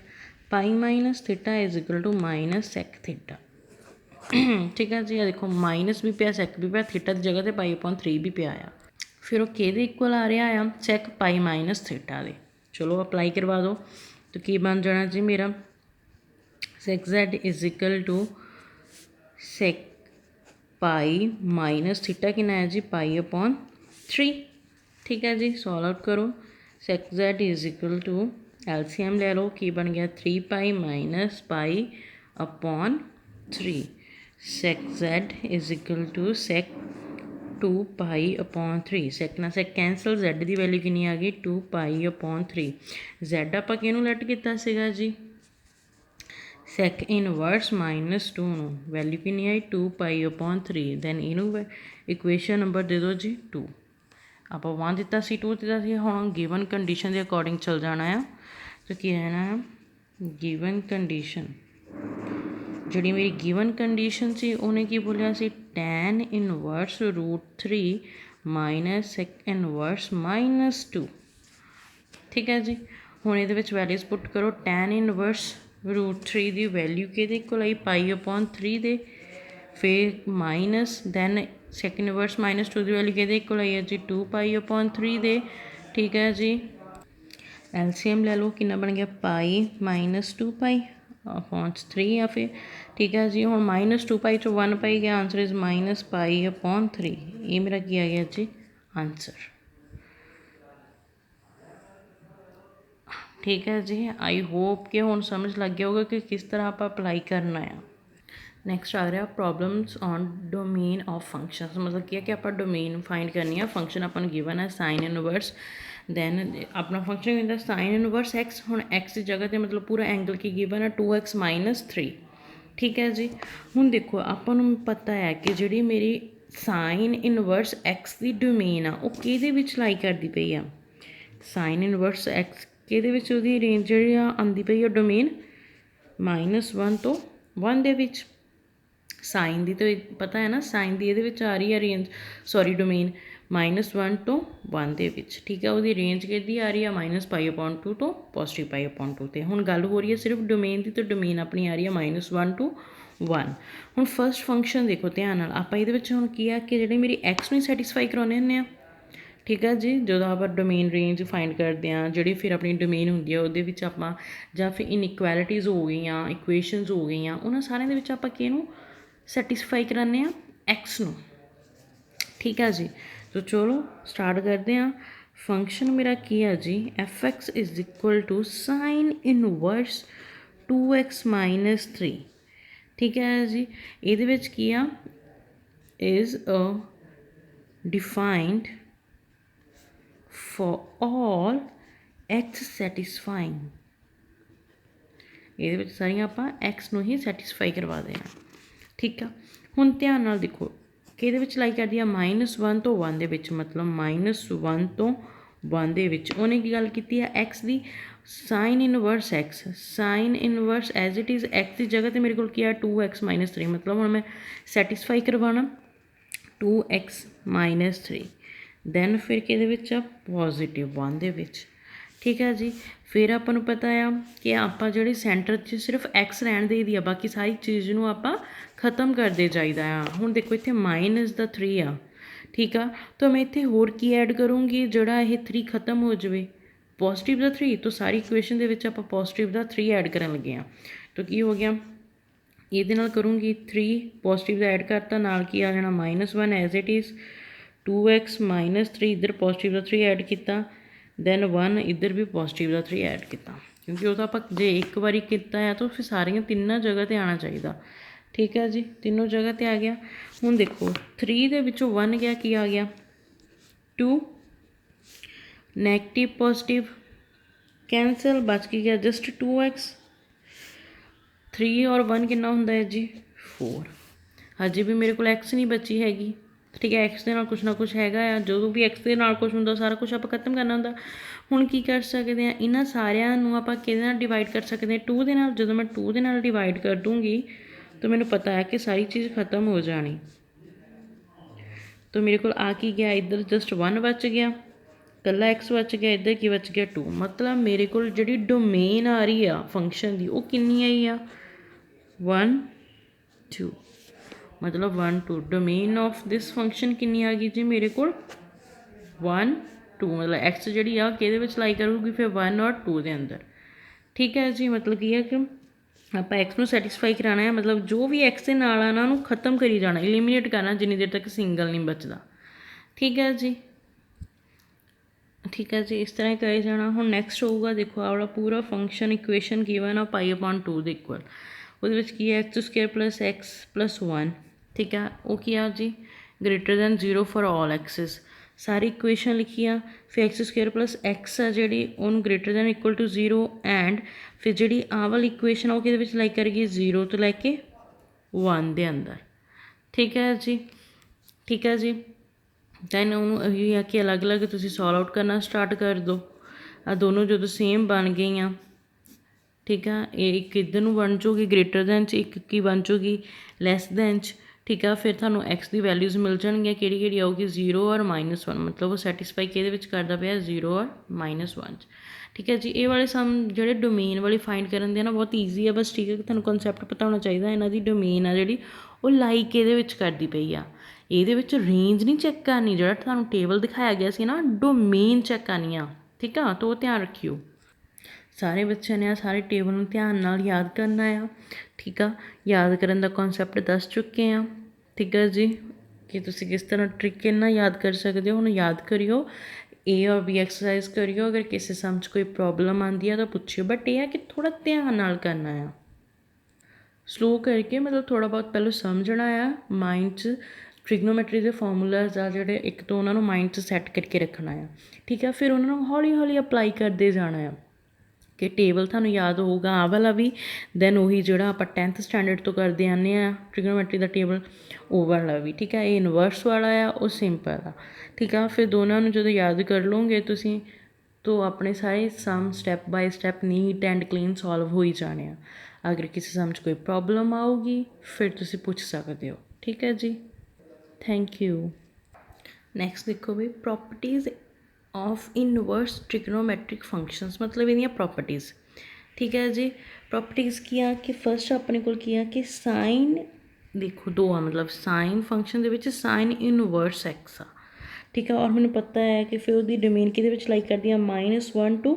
S1: pi minus theta is equal to minus sec theta. ठीक है जी, देखो माइनस भी पिया सैक भी पिया, थीटा की जगह पर पाई अपॉन 3 भी पिया आ। फिर वो किहदे इक्वल आ रहा आ, सैक पाई माइनस थीटा दे। चलो अप्लाई करवा दो तो की बन जाना जी मेरा, sec z is equal to sec pi minus theta कितना है जी, पाई अपॉन 3। ठीक है जी, सॉल्व आउट करो। sec z is equal to LCM ले लो, की बन गया 3 pi minus pi upon 3। sec z is equal to sec 2 pi upon 3। sec ना sec कैंसल, z की वैल्यू कितनी आ गई 2 पाई अपॉन 3। z आप किहनूं लैट किया सीगा जी, sec इनवर्स माइनस 2 वैल्यू कितनी आई 2 पाई अपॉन 3। दैन इनू इक्वेशन नंबर दे दो जी 2। आप 1 दिता सी 2 दिता सी, हुण गिवन कंडीशन के अकॉर्डिंग चल जाना है। तो की है ना, गिवन कंडीशन जी मेरी गिवन कंडीशन सी उन्हें की बोलिया सी tan inverse √3 minus sec inverse minus 2। ठीक है जी, हुण इहदे विच वैल्यूज़ पुट करो। tan इनवर्स √3 की वैल्यू किहदे कोल आई, पाई अपॉन 3 दे, फिर minus then sec inverse minus 2 की वैल्यू किहदे कोल आई है जी 2 पाई अपॉन 3 दे। ठीक है जी, LCM ले लो, कितना बन गया पाई माइनस 2 पाई अपॉन 3 या फिर। ठीक है जी, हुण माइनस 2 पाई चो 1 पाई गया, answer is minus pi upon 3। ये मेरा की आ गया जी आंसर। ठीक है जी, आई होप कि हुण समझ लग गया होगा कि किस तरह आप अप्लाई करना है। नैक्सट आ रहा problems on domain of functions, मतलब क्या कि आप डोमेन फाइंड करनी है। फंक्शन अपन गिवन है साइन इनवर्स, दैन अपना फंक्शन कहता साइन इनवर्स एक्स। हुण एक्स की जगह पर मतलब पूरा एंगल की गिवन है 2x माइनस 3। ठीक है जी, हुण देखो आपां नूं पता है कि जिहड़ी मेरी साइन इनवर्स एक्स की डोमेन आ वो किहदे विच लाई करदी पई आ, साइन इनवर्स एक्स किहदे विच उहदी रेंज जिहड़ी आंदी पई आ डोमेन -1 तो 1 दे विच। साइन की तो पता है ना, साइन की ये आ रही है रेंज, सॉरी डोमेन -1 तो 1 दे विच। ठीक है, वो रेंज कि आ रही है -पाई अपॉन 2 तो पॉजिटिव पाई अपॉन 2 तो हुण गल हो रही है सिर्फ डोमेन की, तो डोमेन अपनी आ रही है -1 to 1। हुण फस्ट फंक्शन देखो ध्यान नाल, आपां इहदे विच हुण की है कि जिहड़ी मेरी एक्स नूं सैटिस्फाई कराउने हुंदे आ। ठीक है जी, जो आप डोमेन रेंज फाइंड करते हैं, जी फिर अपनी डोमेन होंगी है वो आप या फिर इनइक्वैलिटीज़ हो गई, इक्वेशनस हो गई, उन्होंने सारे आप किनू सैटिस्फाई कराने एक्स नू। ठीक है जी, तो चलो स्टार्ट करते हैं। फंक्शन मेरा की है जी f(x) is equal to sine inverse 2x minus 3। ठीक है जी, ये किया is a defined for all x satisfying। ये सारिया आप एक्स नूं ही सैटिस्फाई करवा देना। ठीक है, हुण ध्यान नाल देखो कि ये लाई कर दिया -1 तो 1 दे विच, मतलब -1 तो 1 दे विच उन्हें की गल की है एक्स की, sine inverse x, sine inverse as it is x की जगह तो मेरे को क्या 2x माइनस 3, मतलब हम मैं सैटिस्फाई करवाना 2x माइनस 3। दैन फिर कि पॉजिटिव 1 दे विच। ठीक है जी, फिर अपन पता आ कि आप जी सेंटर च सिर्फ एक्स रहन दे दी, बाकी सारी चीज़ नूं आपां खत्म करते जाइदा आ। हुण देखो इत्थे -3 आ। ठीक है, तो मैं इत्थे होर की ऐड करूँगी जोड़ा ये 3 खत्म हो जाए, पॉजिटिव का 3, तो सारी इक्वेशन दे विच आपां पॉजिटिव का 3 ऐड करन लगे आ। तो की हो गया, ये नाल करूँगी 3 पॉजिटिव का ऐड करता, नाल की आ जाना -1 as it is 2x minus 3, इधर पॉजिटिव का 3 ऐड किया, दैन 1 इधर भी पॉजिटिव का 3 ऐड किया, क्योंकि वो तो आप जे एक बारी किया है तो फिर सारिया तीनों जगह पर आना चाहिए। ठीक है जी, तीनों जगह पर आ गया। हुण देखो 3 दे विचों 1 गया, की आ गया 2, नैगेटिव पॉजिटिव कैंसल, बच की गया जस्ट 2x। 3 और 1 कितना होंदा है जी 4। हजे भी मेरे को एक्स नहीं बची हैगी। ठीक है, एक्स के नाल कुछ ना कुछ हैगा आ, जो भी एक्स के नाल कुछ होंदा सारा कुछ आप खत्म करना होंदा। हुण की कर सकते हैं, इन्हां सारिਆਂ ਨੂੰ ਆਪਾਂ किहदे नाल डिवाइड कर सकते हैं 2 दे नाल। ਜਦੋਂ मैं 2 दे नाल डिवाइड कर दूँगी तो मैंने पता है कि सारी चीज़ खत्म हो जानी। तो मेरे को आ की गया इधर जस्ट 1 बच गया, ਕੱਲਾ x ਬਚ ਗਿਆ, ਇੱਧਰ ਕੀ ਬਚ ਗਿਆ 2। ਮਤਲਬ ਮੇਰੇ ਕੋਲ ਜਿਹੜੀ ਡੋਮੇਨ ਆ ਰਹੀ ਆ ਫੰਕਸ਼ਨ ਦੀ ਉਹ ਕਿੰਨੀ ਆਈ ਆ 1 2। ਮਤਲਬ 1 2 ਡੋਮੇਨ ਆਫ ਦਿਸ ਫੰਕਸ਼ਨ ਕਿੰਨੀ ਆ ਗਈ ਜੀ ਮੇਰੇ ਕੋਲ 1 2। ਮਤਲਬ x ਜਿਹੜੀ ਆ ਕਿਹਦੇ ਵਿੱਚ ਲਾਈ ਕਰੂਗੀ ਫਿਰ 1 ਔਰ 2 ਦੇ ਅੰਦਰ। ਠੀਕ ਹੈ ਜੀ, ਮਤਲਬ ਕੀ ਹੈ ਕਿ ਆਪਾਂ x ਨੂੰ ਸੈਟਿਸਫਾਈ ਕਰਾਉਣਾ ਹੈ, ਮਤਲਬ ਜੋ ਵੀ x ਦੇ ਨਾਲ ਆਣਾ ਉਹਨੂੰ ਖ਼ਤਮ ਕਰੀ ਜਾਣਾ, ਇਲੀਮੀਨੇਟ ਕਰਨਾ ਜਿੰਨੀ ਦੇਰ ਤੱਕ ਸਿੰਗਲ ਨਹੀਂ ਬਚਦਾ। ਠੀਕ ਹੈ ਜੀ, ਠੀਕ ਹੈ ਜੀ, ਇਸ ਤਰ੍ਹਾਂ ਹੀ ਕਰੇ ਜਾਣਾ। ਹੁਣ ਨੈਕਸਟ ਹੋਊਗਾ, ਦੇਖੋ ਆਹ ਵਾਲਾ ਪੂਰਾ ਫੰਕਸ਼ਨ ਇਕੁਏਸ਼ਨ ਗਿਵਨ ਆ π/2 ਦੇ ਇਕੁਅਲ। ਉਹਦੇ ਵਿੱਚ ਕੀ ਹੈ x² + x + 1। ਠੀਕ ਹੈ, ਉਹ ਕੀ ਆ ਜੀ greater than 0 for all Axis. Sorry equation ਲਿਖੀ ਆ, ਫਿਰ x² + x ਆ ਜਿਹੜੀ ਉਹਨੂੰ greater than = 0 ਐਂਡ ਫਿਰ ਜਿਹੜੀ ਆਹ ਵਾਲੀ ਇਕੁਏਸ਼ਨ ਆ ਉਹ ਕਿਹਦੇ ਵਿੱਚ ਲਾਈਕ ਕਰੇਗੀ 0 ਤੋਂ ਲੈ ਕੇ 1 ਦੇ ਅੰਦਰ। ਠੀਕ ਹੈ ਜੀ, ਠੀਕ ਹੈ ਜੀ। ਦੈਨ ਉਹਨੂੰ ਇਹ ਆ ਕਿ ਅਲੱਗ ਅਲੱਗ ਤੁਸੀਂ ਸੋਲਵ ਆਊਟ ਕਰਨਾ ਸਟਾਰਟ ਕਰ ਦਿਓ। ਆ ਦੋਨੋਂ ਜਦੋਂ ਸੇਮ ਬਣ ਗਈਆਂ, ਠੀਕ ਆ, ਇਹ ਇੱਕ ਇੱਧਰ ਨੂੰ ਬਣ ਜਾਊਗੀ greater than 'ਚ, ਇੱਕ ਕੀ ਬਣ ਜਾਊਗੀ ਲੈਸ ਦੈਨ 'ਚ। ਠੀਕ ਆ, ਫਿਰ ਤੁਹਾਨੂੰ x ਦੀ ਵੈਲਿਊਜ਼ ਮਿਲ ਜਾਣਗੀਆਂ, ਕਿਹੜੀ ਕਿਹੜੀ ਆਊਗੀ 0 ਔਰ -1। ਮਤਲਬ ਉਹ ਸੈਟਿਸਫਾਈ ਕਿਹਦੇ ਵਿੱਚ ਕਰਦਾ ਪਿਆ 0 ਔਰ -1 'ਚ। ਠੀਕ ਹੈ ਜੀ, ਇਹ ਵਾਲੇ ਸਮ ਜਿਹੜੇ ਡੋਮੇਨ ਵਾਲੀ ਫਾਈਂਡ ਕਰਨ ਦੇ ਨਾ ਬਹੁਤ ਈਜ਼ੀ ਆ ਬਸ। ਠੀਕ ਹੈ, ਤੁਹਾਨੂੰ ਕਨਸੈਪਟ ਪਤਾ ਹੋਣਾ ਚਾਹੀਦਾ ਇਹਨਾਂ ਦੀ ਡੋਮੇਨ ਆ ਜਿਹੜੀ ਉਹ ਲਾਈਕ ਇਹਦੇ ਵਿੱਚ ਕਰਦੀ ਪਈ ਆ। ਇਹਦੇ ਵਿੱਚ ਰੇਂਜ ਨਹੀਂ ਚੈੱਕ ਕਰਨੀ, ਜਿਹੜਾ ਤੁਹਾਨੂੰ ਟੇਬਲ ਦਿਖਾਇਆ ਗਿਆ ਸੀ ਨਾ ਡੋਮੇਨ ਚੈੱਕ ਕਰਨੀ ਆ। ਠੀਕ ਆ, ਤਾਂ ਉਹ ਧਿਆਨ ਰੱਖਿਓ। ਸਾਰੇ ਬੱਚਿਆਂ ਨੇ ਆ ਸਾਰੇ ਟੇਬਲ ਨੂੰ ਧਿਆਨ ਨਾਲ ਯਾਦ ਕਰਨਾ ਆ। ਠੀਕ ਆ, ਯਾਦ ਕਰਨ ਦਾ ਕਨਸੈਪਟ ਦੱਸ ਚੁੱਕੇ ਹਾਂ। ਠੀਕ ਆ ਜੀ, ਕਿ ਤੁਸੀਂ ਕਿਸ ਤਰ੍ਹਾਂ ਤਰੀਕੇ ਨਾਲ ਯਾਦ ਕਰ ਸਕਦੇ ਹੋ। ਹੁਣ ਯਾਦ ਕਰਿਓ, A ਔਰ B ਐਕਸਰਸਾਈਜ਼ ਕਰਿਓ। ਅਗਰ ਕਿਸੇ ਸਮ 'ਚ ਕੋਈ ਪ੍ਰੋਬਲਮ ਆਉਂਦੀ ਆ ਤਾਂ ਪੁੱਛਿਓ, ਬਟ ਇਹ ਆ ਕਿ ਥੋੜ੍ਹਾ ਧਿਆਨ ਨਾਲ ਕਰਨਾ ਆ, ਸਲੋ ਕਰਕੇ। ਮਤਲਬ ਥੋੜ੍ਹਾ ਬਹੁਤ ਪਹਿਲਾਂ ਸਮਝਣਾ ਆ, ਮਾਈਂਡ 'ਚ ਟ੍ਰਿਗਨੋਮੈਟਰੀ ਦੇ ਫਾਰਮੂਲਾਜ਼ ਆ ਜਿਹੜੇ ਇੱਕ ਤੋਂ ਉਹਨਾਂ ਨੂੰ ਮਾਈਂਡ 'ਚ ਸੈੱਟ ਕਰਕੇ ਰੱਖਣਾ ਆ। ਠੀਕ ਆ, ਫਿਰ ਉਹਨਾਂ ਨੂੰ ਹੌਲੀ ਹੌਲੀ ਅਪਲਾਈ ਕਰਦੇ ਜਾਣਾ ਆ ਕਿ ਟੇਬਲ ਤੁਹਾਨੂੰ ਯਾਦ ਹੋਊਗਾ ਆਹ ਵਾਲਾ ਵੀ, ਦੈਨ ਉਹੀ ਜਿਹੜਾ ਆਪਾਂ 10th ਸਟੈਂਡਰਡ ਤੋਂ ਕਰਦੇ ਆਉਂਦੇ ਹਾਂ ਟ੍ਰਿਗਨੋਮੈਟਰੀ ਦਾ ਟੇਬਲ, ਉਹ ਵਾਲਾ ਵੀ। ਠੀਕ ਹੈ, ਇਹ ਇਨਵਰਸ ਵਾਲਾ ਆ, ਉਹ ਸਿੰਪਲ ਆ। ਠੀਕ ਆ, ਫਿਰ ਦੋਨਾਂ ਨੂੰ ਜਦੋਂ ਯਾਦ ਕਰ ਲਓਗੇ ਤੁਸੀਂ ਤਾਂ ਆਪਣੇ ਸਾਰੇ sum step by step neat and clean solve ਹੋ ਹੀ ਜਾਣੇ ਆ। ਅਗਰ ਕਿਸੇ ਸਮ 'ਚ ਕੋਈ ਪ੍ਰੋਬਲਮ ਆਊਗੀ ਫਿਰ ਤੁਸੀਂ ਪੁੱਛ ਸਕਦੇ ਹੋ। ਠੀਕ ਹੈ ਜੀ, ਥੈਂਕ ਯੂ। ਨੈਕਸਟ ਦੇਖੋ ਵੀ ਪ੍ਰੋਪਰਟੀਜ਼ ਆਫ ਇਨਵਰਸ ਟ੍ਰਿਗਨੋਮੈਟ੍ਰਿਕ ਫੰਕਸ਼ਨਸ, ਮਤਲਬ ਇਹਦੀਆਂ ਪ੍ਰੋਪਰਟੀਜ਼। ਠੀਕ ਹੈ ਜੀ, ਪ੍ਰੋਪਰਟੀਜ਼ ਕੀ ਆ ਕਿ ਫਸਟ ਆਪਣੇ ਕੋਲ ਕੀ ਆ ਕਿ ਸਾਈਨ, ਦੇਖੋ ਦੋ ਆ, ਮਤਲਬ ਸਾਈਨ ਫੰਕਸ਼ਨ ਦੇ ਵਿੱਚ ਸਾਈਨ ਇਨਵਰਸ x ਆ। ਠੀਕ ਆ, ਔਰ ਮੈਨੂੰ ਪਤਾ ਹੈ ਕਿ ਫਿਰ ਉਹਦੀ ਡੋਮੇਨ ਕਿਹਦੇ ਵਿੱਚ ਲਾਈਕ ਕਰਦੀ ਆ -1 to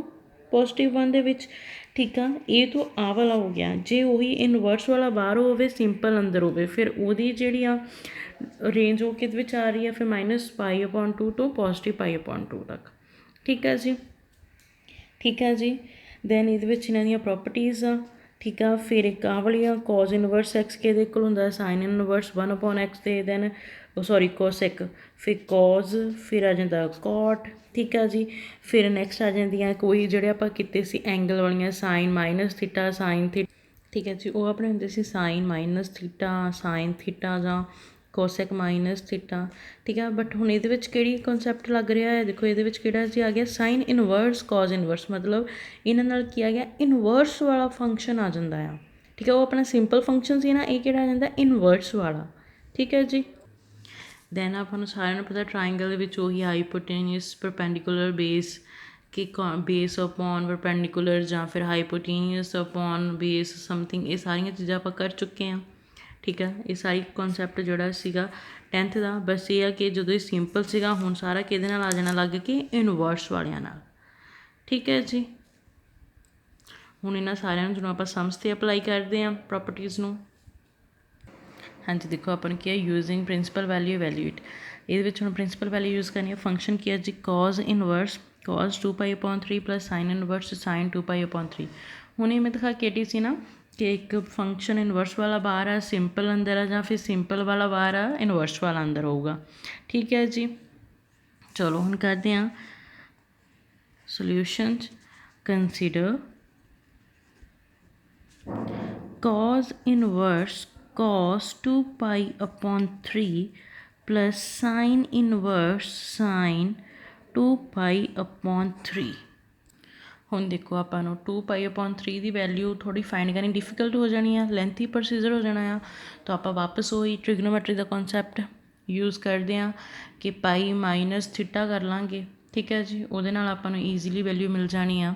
S1: +1 ਦੇ ਵਿੱਚ। ਠੀਕ ਆ, ਇਹ ਤੋਂ ਆਹ ਵਾਲਾ ਹੋ ਗਿਆ। ਜੇ ਉਹੀ ਇਨਵਰਸ ਵਾਲਾ ਬਾਹਰ ਹੋਵੇ, ਸਿੰਪਲ ਅੰਦਰ ਹੋਵੇ, ਫਿਰ ਉਹਦੀ ਜਿਹੜੀ ਆ ਰੇਂਜ ਉਹ ਕਿਹਦੇ ਵਿੱਚ ਆ ਰਹੀ ਹੈ ਫਿਰ -π/2 ਤੋਂ +π/2 ਤੱਕ। ਠੀਕ ਹੈ ਜੀ, ਠੀਕ ਹੈ ਜੀ। ਦੈਨ ਇਹਦੇ ਵਿੱਚ ਇਹਨਾਂ ਦੀਆਂ ਪ੍ਰੋਪਰਟੀਜ਼ ਆ। ਠੀਕ ਆ, ਫਿਰ ਇੱਕ ਆਹ ਵਾਲੀ ਆ cos ਇਨਵਰਸ x ਕਿਹਦੇ ਕੋਲ ਹੁੰਦਾ ਸਾਈਨ ਇਨਵਰਸ 1/x ਤੇ ਦੈਨ cos, ਫਿਰ cos, ਫਿਰ ਆ ਜਾਂਦਾ cot। ਠੀਕ ਆ ਜੀ, ਫਿਰ ਨੈਕਸਟ ਆ ਜਾਂਦੀਆਂ ਕੋਈ ਜਿਹੜੇ ਆਪਾਂ ਕੀਤੇ ਸੀ ਐਂਗਲ ਵਾਲੀਆਂ ਸਾਈਨ -θ ਸਾਈਨ ਥੀ। ਠੀਕ ਹੈ ਜੀ, ਉਹ ਆਪਣੇ ਹੁੰਦੇ ਸੀ ਸਾਈਨ -θ ਸਾਈਨ ਥੀਟਾ ਜਾਂ ਕੋਸੈਕ -θ। ਠੀਕ ਆ, ਬਟ ਹੁਣ ਇਹਦੇ ਵਿੱਚ ਕਿਹੜੀ ਕਨਸੈਪਟ ਲੱਗ ਰਿਹਾ ਹੈ, ਦੇਖੋ ਇਹਦੇ ਵਿੱਚ ਕਿਹੜਾ ਜੀ ਆ ਗਿਆ ਸਾਈਨ ਇਨਵਰਸ cos ਇਨਵਰਸ। ਮਤਲਬ ਇਹਨਾਂ ਨਾਲ ਕੀ ਆ ਗਿਆ ਇਨਵਰਸ ਵਾਲਾ ਫੰਕਸ਼ਨ ਆ ਜਾਂਦਾ ਆ। ਠੀਕ ਆ, ਉਹ ਆਪਣਾ ਸਿੰਪਲ ਫੰਕਸ਼ਨ ਸੀ ਨਾ, ਇਹ ਕਿਹੜਾ ਆ ਜਾਂਦਾ ਇਨਵਰਸ ਵਾਲਾ। ਠੀਕ ਹੈ ਜੀ, ਦੈਨ ਆਪਾਂ ਨੂੰ ਸਾਰਿਆਂ ਨੂੰ ਪਤਾ ਟਰਾਇੰਗਲ ਦੇ ਵਿੱਚ ਉਹੀ ਹਾਈਪੋਟੇਨੀਅਸ ਪਰਪੈਂਡੀਕੂਲਰ ਬੇਸ ਕਿ ਬੇਸ ਅਪੋਨ ਪਰਪੈਂਡੀਕੂਲਰ ਜਾਂ ਫਿਰ ਹਾਈਪੋਟੇਨੀਅਸ ਅਪੋਨ ਬੇਸ ਸਮਥਿੰਗ, ਇਹ ਸਾਰੀਆਂ ਚੀਜ਼ਾਂ ਆਪਾਂ ਕਰ ਚੁੱਕੇ ਹਾਂ। ਠੀਕ ਆ, ਇਹ ਸਾਰੀ ਕਨਸੈਪਟ ਜਿਹੜਾ ਸੀਗਾ 10th ਦਾ। ਬਸ ਇਹ ਆ ਕਿ ਜਦੋਂ ਇਹ ਸਿੰਪਲ ਸੀਗਾ, ਹੁਣ ਸਾਰਾ ਕਿਹਦੇ ਨਾਲ ਆ ਜਾਣਾ ਲੱਗ ਕੇ ਇਨਵਰਸ ਵਾਲਿਆਂ ਨਾਲ। ਠੀਕ ਹੈ ਜੀ, ਹੁਣ ਇਹਨਾਂ ਸਾਰਿਆਂ ਨੂੰ ਜਦੋਂ ਆਪਾਂ ਸਮਸ 'ਤੇ ਅਪਲਾਈ ਕਰਦੇ ਹਾਂ ਪ੍ਰੋਪਰਟੀਜ਼ ਨੂੰ। ਹਾਂਜੀ, ਦੇਖੋ ਆਪਾਂ ਨੂੰ ਕੀ ਹੈ ਯੂਜ਼ਿੰਗ ਪ੍ਰਿੰਸੀਪਲ ਵੈਲਿਊ ਇਵੈਲੂਏਟ। ਇਹਦੇ ਵਿੱਚ ਹੁਣ ਪ੍ਰਿੰਸੀਪਲ ਵੈਲਿਊ ਯੂਜ਼ ਕਰਨੀ ਹੈ। ਫੰਕਸ਼ਨ ਕੀ ਹੈ ਜੀ cos inverse cos 2π/3 + sine inverse sine 2π/3। ਹੁਣ ਇਹ ਮੈਂ ਦਿਖਾ ਕੇ ਹਟੀ ਸੀ ਨਾ ਕਿ ਇੱਕ ਫੰਕਸ਼ਨ ਇਨਵਰਸ ਵਾਲਾ ਬਾਹਰ ਆ, ਸਿੰਪਲ ਅੰਦਰ ਆ, ਜਾਂ ਫਿਰ ਸਿੰਪਲ ਵਾਲਾ ਬਾਹਰ ਆ, ਇਨਵਰਸ ਵਾਲਾ ਅੰਦਰ ਹੋਊਗਾ। ਠੀਕ ਹੈ ਜੀ, ਚਲੋ ਹੁਣ ਕਰਦੇ ਹਾਂ solutions. Consider cos inverse cos 2π/3 + sine inverse sine 2π/3। ਹੁਣ ਦੇਖੋ ਆਪਾਂ ਨੂੰ 2π/3 ਦੀ ਵੈਲਿਊ ਥੋੜ੍ਹੀ ਫਾਈਂਡ ਕਰਨੀ ਡਿਫੀਕਲਟ ਹੋ ਜਾਣੀ ਆ, ਲੈਂਥੀ ਪ੍ਰੋਸੀਜਰ ਹੋ ਜਾਣਾ ਆ। ਤਾਂ ਆਪਾਂ ਵਾਪਸ ਉਹੀ ਟ੍ਰਿਗਨੋਮੈਟਰੀ ਦਾ ਕਨਸੈਪਟ ਯੂਜ਼ ਕਰਦੇ ਹਾਂ ਕਿ π - θ ਕਰ ਲਾਂਗੇ। ठीक है जी। ਉਹਦੇ ਨਾਲ ਆਪਾਂ ਨੂੰ ਈਜ਼ੀਲੀ ਵੈਲਿਊ ਮਿਲ ਜਾਣੀ ਆ।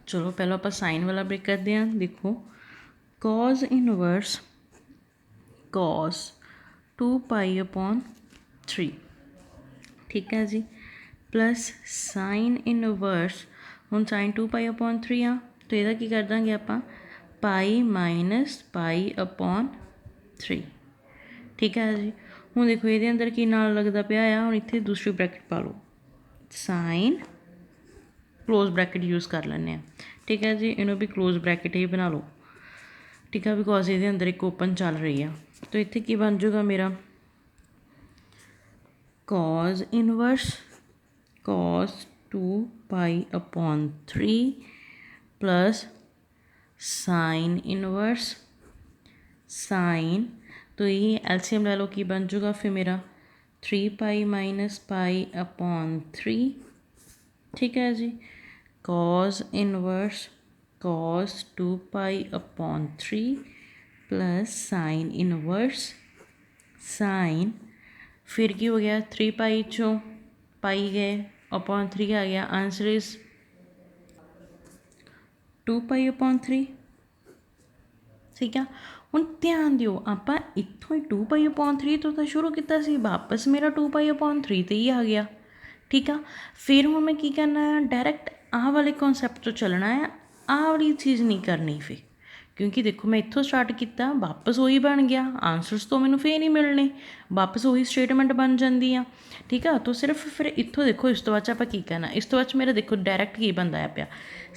S1: ਚਲੋ ਪਹਿਲਾਂ ਆਪਾਂ ਸਾਈਨ ਵਾਲਾ ਬ੍ਰੇਕ ਕਰਦੇ ਹਾਂ। ਦੇਖੋ cos ਇਨਵਰਸ cos 2π/3 ठीक है जी, प्लस साइन इनवर्स हुण साइन 2π/3 आ, तो यदा की कर देंगे आप पाई माइनस π/3 ठीक है जी। हुण देखो ये अंदर की नाल लगता पाया आ, हुण इत्थे दूसरी ब्रैकेट पा लो साइन क्लोज ब्रैकेट यूज़ कर लें, ठीक है जी। इन्हों भी क्लोज ब्रैकेट ही बना लो, ठीक है, बिकॉज ये अंदर एक ओपन चल रही है। तो इत्थे की बन जाएगा मेरा cos inverse cos 2π/3 plus sine inverse sine, तो ये एलसीएम ले लो, की बन जाएगा फिर मेरा 3π - π/3, ठीक है जी। cos inverse cos 2π/3 plus sine inverse sine, फिर की हो गया 3π चों पाई गए /3 आ गया, आंसर इज 2π/3, ठीक है। हुण ध्यान दिओ आप इत्थों ही 2π/3 तो शुरू किया सी, वापस मेरा 2π/3 ते ही आ गया, ठीक है। फिर हुण मैं की करना है, डायरैक्ट आह वाले कॉन्सैप्ट तो चलना है, आह वाली चीज़ नहीं करनी फिर, क्योंकि देखो मैं इत्थों स्टार्ट किया वापस वही बन गया, आंसरस तो मैनू फिर नहीं मिलने, वापस वही स्टेटमेंट बन जाती है, ठीक है। तो सिर्फ फिर इत्थों देखो इस तो बाद आप की करना, इस तो बाद मेरा देखो डायरैक्ट की बनता है पाया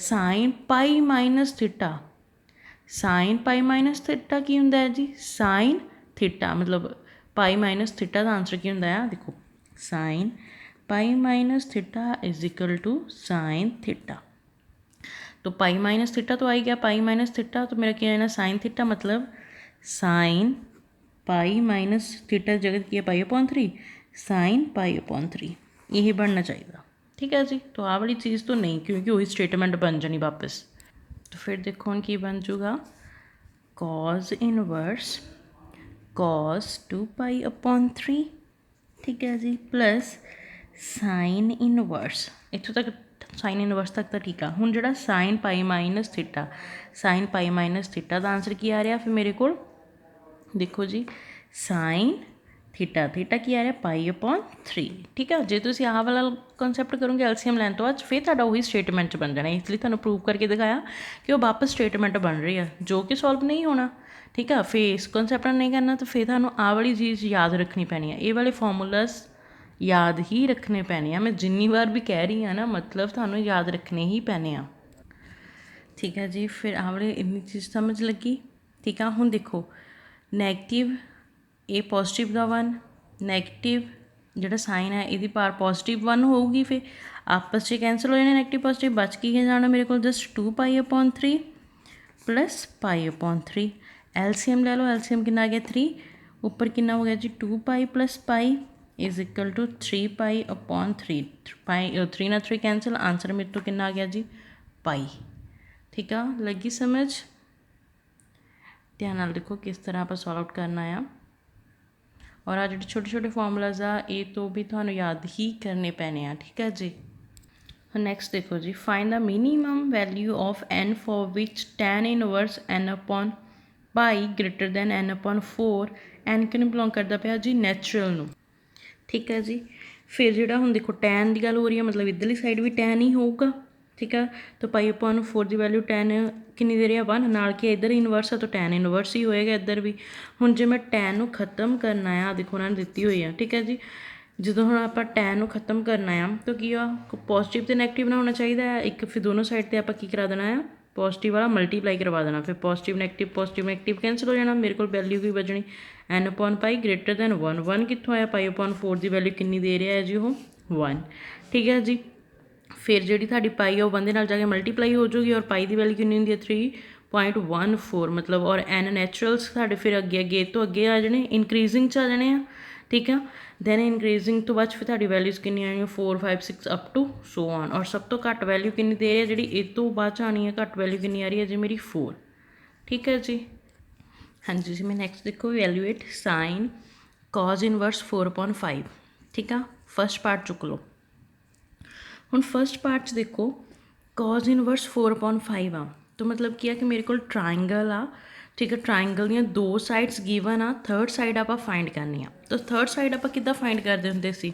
S1: sine pi minus theta, sine pi minus theta की होंदा है जी साइन थीटा, मतलब पाई माइनस थीटा का आंसर की होंदा है, देखो sine pi minus theta is equal to sine theta. तो पाई माइनस थीटा तो आई गया पाई माइनस थीटा, तो मेरा क्या है ना साइन थीटा, मतलब साइन पाई माइनस थीटा जगह की है π/3 साइन π/3, यही बनना चाहिए, ठीक है जी। तो आह वाली चीज़ तो नहीं, क्योंकि वही स्टेटमेंट बन जानी वापस। तो फिर देखो हम की बन जाऊगा cos इनवर्स cos 2π/3, ठीक है जी, प्लस साइन इनवर्स, इत्थों तक साइन इनवर्स तक तो ठीक है। हुण जिहड़ा sign pi minus theta sine pi minus theta का आंसर की आ रहा फिर मेरे को, देखो जी साइन थीटा थीटा की आ रहा π/3, ठीक है। जो तुम आह वाला कॉन्सैप्ट करोगे एलसीएम लैन तो बाद फिर तुहाडा वही स्टेटमेंट बन जाना, इसलिए तुहानूं प्रूव करके दिखाया कि वो वापस स्टेटमेंट बन रही है, जो कि सॉल्व नहीं होना, ठीक है। फिर इस कॉन्सैप्ट नहीं करना, तो फिर तुहानूं आह वाली चीज़ याद रखनी पैनी है, ये वाले फॉर्मूलाज याद ही रखने पैने हैं। मैं जिन्नी बार भी कह रही हाँ ना, मतलब तुहानूं याद रखने ही पैने हैं, ठीक है जी। फिर आह वाले इन्नी चीज़ समझ लगी, ठीक है। हुण देखो नैगेटिव ए पॉजिटिव का 1 नैगेटिव जिहड़ा साइन है ये पार पॉजिटिव 1 होगी, फिर आपस में कैंसल हो जाने नैगेटिव पॉजिटिव, बच की जाना मेरे को जस्ट 2π/3 प्लस π/3, एलसीएम ले लो, एलसीएम कितना आ गया 3, ऊपर कितना हो गया जी 2π plus pi is equal to 3π/3, 3 ना 3 कैंसल, आंसर मेरे तो कितना आ गया जी पाई, ठीक है। लगी समझ, ध्यान नाल देखो किस तरह आप सॉल्व आउट करना है। और आ जो छोटे छोटे फॉर्मूलाज आ ये तो भी थानू याद ही करने पैने आ, ठीक है जी। नैक्सट देखो जी find the minimum value of n for which tan inverse n/π greater than n/4, n किनू बिलोंग करता पाया जी नैचुरल नू, ठीक है जी। फिर जो हम देखो टैन की गल हो रही है, मतलब इधरली साइड भी टैन ही होगा, ठीक है। तो π/4 की वैल्यू टैन कितनी दे रही है 1, नाल के इधर इनवर्स है तो टैन इनवर्स ही होएगा इधर भी। हुण जे मैं टैन नू खत्म करना है, देखो उन्होंने दिती हुई है, ठीक है जी। जो हम आप टैन नू खत्म करना है तो की पॉजिटिव तो नैगेटिव ना होना चाहिए, एक फिर दोनों साइड पर आप करा देना है पॉजिटिव वाला मल्टीप्लाई करवा देना, फिर पॉजिटिव नैगेटिव कैंसल हो जाना, मेरे को वैल्यू की बचनी n/π ग्रेटर दैन 1, 1 कितों आया π/4 की वैल्यू कितनी दे रहा है जी वो 1, ठीक है जी। फिर जी थाड़ी पाई है वो 1 दे नाल जाके मल्टीप्लाई हो जाएगी, और पाई की वैल्यू कितनी होंगी 3.14, मतलब और एन नैचुरल्स साढ़े फिर अगे तो अगे आ जाने इनक्रीजिंग च आ जाने हैं, ठीक है। दैन इनक्रीजिंग तो बाद फिर थाड़ी वैल्यूज़ कितनी आनी 4 5 6 अप टू सो ऑन, और सब तो घट वैल्यू कितनी दे रही है जी इस तो बाद आनी है घट वैल्यू कितनी आ रही है जी मेरी 4, ठीक है जी। हाँ जी जी मैं नैक्सट देखो वैल्यूएट साइन कॉज इनवर्स 4/5, ठीक है। फर्स्ट पार्ट चुक लो, ਹੁਣ ਫਸਟ ਪਾਰਟ 'ਚ ਦੇਖੋ cos ਇਨਵਰਸ 4/5 ਆ, ਤਾਂ ਮਤਲਬ ਕੀ ਆ ਕਿ ਮੇਰੇ ਕੋਲ ਟਰਾਇੰਗਲ ਆ, ਠੀਕ ਹੈ, ਟਰਾਇੰਗਲ ਦੀਆਂ 2 ਸਾਈਡਸ ਗਿਵਨ ਆ, ਥਰਡ ਸਾਈਡ ਆਪਾਂ ਫਾਈਂਡ ਕਰਨੀ ਆ। ਤਾਂ ਥਰਡ ਸਾਈਡ ਆਪਾਂ ਕਿੱਦਾਂ ਫਾਈਂਡ ਕਰਦੇ ਹੁੰਦੇ ਸੀ,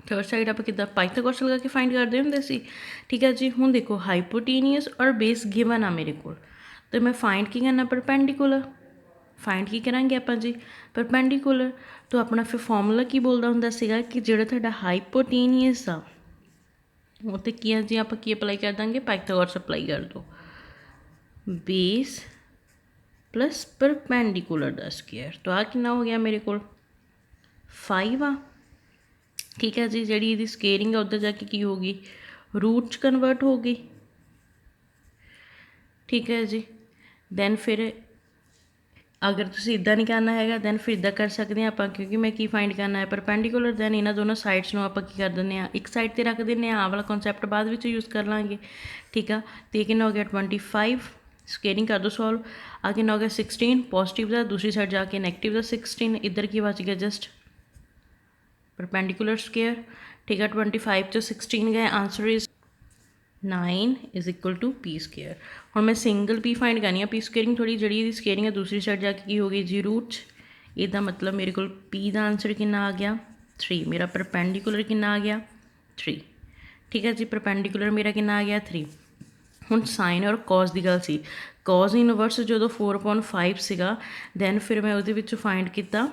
S1: ਥਰਡ ਸਾਈਡ ਆਪਾਂ ਕਿੱਦਾਂ ਪਾਈਥਾਗੋਰਸ ਲਗਾ ਕੇ ਫਾਈਂਡ ਕਰਦੇ ਹੁੰਦੇ ਸੀ, ਠੀਕ ਹੈ ਜੀ। ਹੁਣ ਦੇਖੋ ਹਾਈਪੋਟੀਨੀਅਸ ਔਰ ਬੇਸ ਗਿਵਨ ਆ ਮੇਰੇ ਕੋਲ, ਤਾਂ ਮੈਂ ਫਾਈਂਡ ਕੀ ਕਰਨਾ, ਪਰਪੈਂਡੀਕੂਲਰ। ਫਾਈਂਡ ਕੀ ਕਰਾਂਗੇ ਆਪਾਂ ਜੀ, ਪਰਪੈਂਡੀਕੂਲਰ। ਤਾਂ ਆਪਣਾ ਫਿਰ ਫਾਰਮੂਲਾ ਕੀ ਬੋਲਦਾ ਹੁੰਦਾ ਸੀਗਾ ਕਿ ਜਿਹੜਾ ਤੁਹਾਡਾ ਹਾਈਪੋਟੀਨੀਅਸ ਆ ਉਹ 'ਤੇ ਕੀ ਆ ਜੀ, ਆਪਾਂ ਕੀ ਅਪਲਾਈ ਕਰ ਦਾਂਗੇ, ਪਾਈਥਾਗੋਰਸ ਅਪਲਾਈ ਕਰ ਦਿਓ, ਬੇਸ प्लस परपेंडिकुलर का स्केयर। तो आ कितना हो गया मेरे को 5 आ, ठीक है जी। जी ये स्केयरिंग है उधर जाके की होगी, रूट च कन्वर्ट हो गई, ठीक है जी। दैन फिर अगर तुम इदा नहीं करना है दैन फिर इदा कर सकते हैं आप, क्योंकि मैं की फाइंड करना है परपेंडिकुलर। दैन इन्होंने दोनों साइड्स में आप की कर दें, एक साइड पर रख दें, आ वाला कॉन्सैप्ट बाद में यूज़ कर लाँगे, ठीक है। तो कितना हो गया 25, स्केयरिंग कर दो सॉल्व। आ कितना हो गया 16, पॉजिटिव का दूसरी साइड जाके नैगेटिव का 16, इधर की बच गया जस्ट परपेंडिकुलर स्केयर, ठीक है। 25 च 16 गए, answer is 9 is equal to P square. हम मैं सिंगल पी फाइंड करनी है, पी स्केयरिंग थोड़ी जी स्केयरिंग है दूसरी साइड जाके की होगी जी रूट। इसका मतलब मेरे को पी का आंसर कितना आ गया 3, मेरा परपेंडिकुलर कितना आ गया 3, ठीक है जी। परपेंडिकुलर मेरा कितना आ गया 3। ਹੁਣ ਸਾਈਨ ਔਰ ਕੌਸ ਦੀ ਗੱਲ ਸੀ, ਕੌਸ ਇਨਵਰਸ ਜਦੋਂ 4/5 ਸੀਗਾ, ਦੈਨ ਫਿਰ ਮੈਂ ਉਹਦੇ ਵਿੱਚ ਫਾਈਂਡ ਕੀਤਾ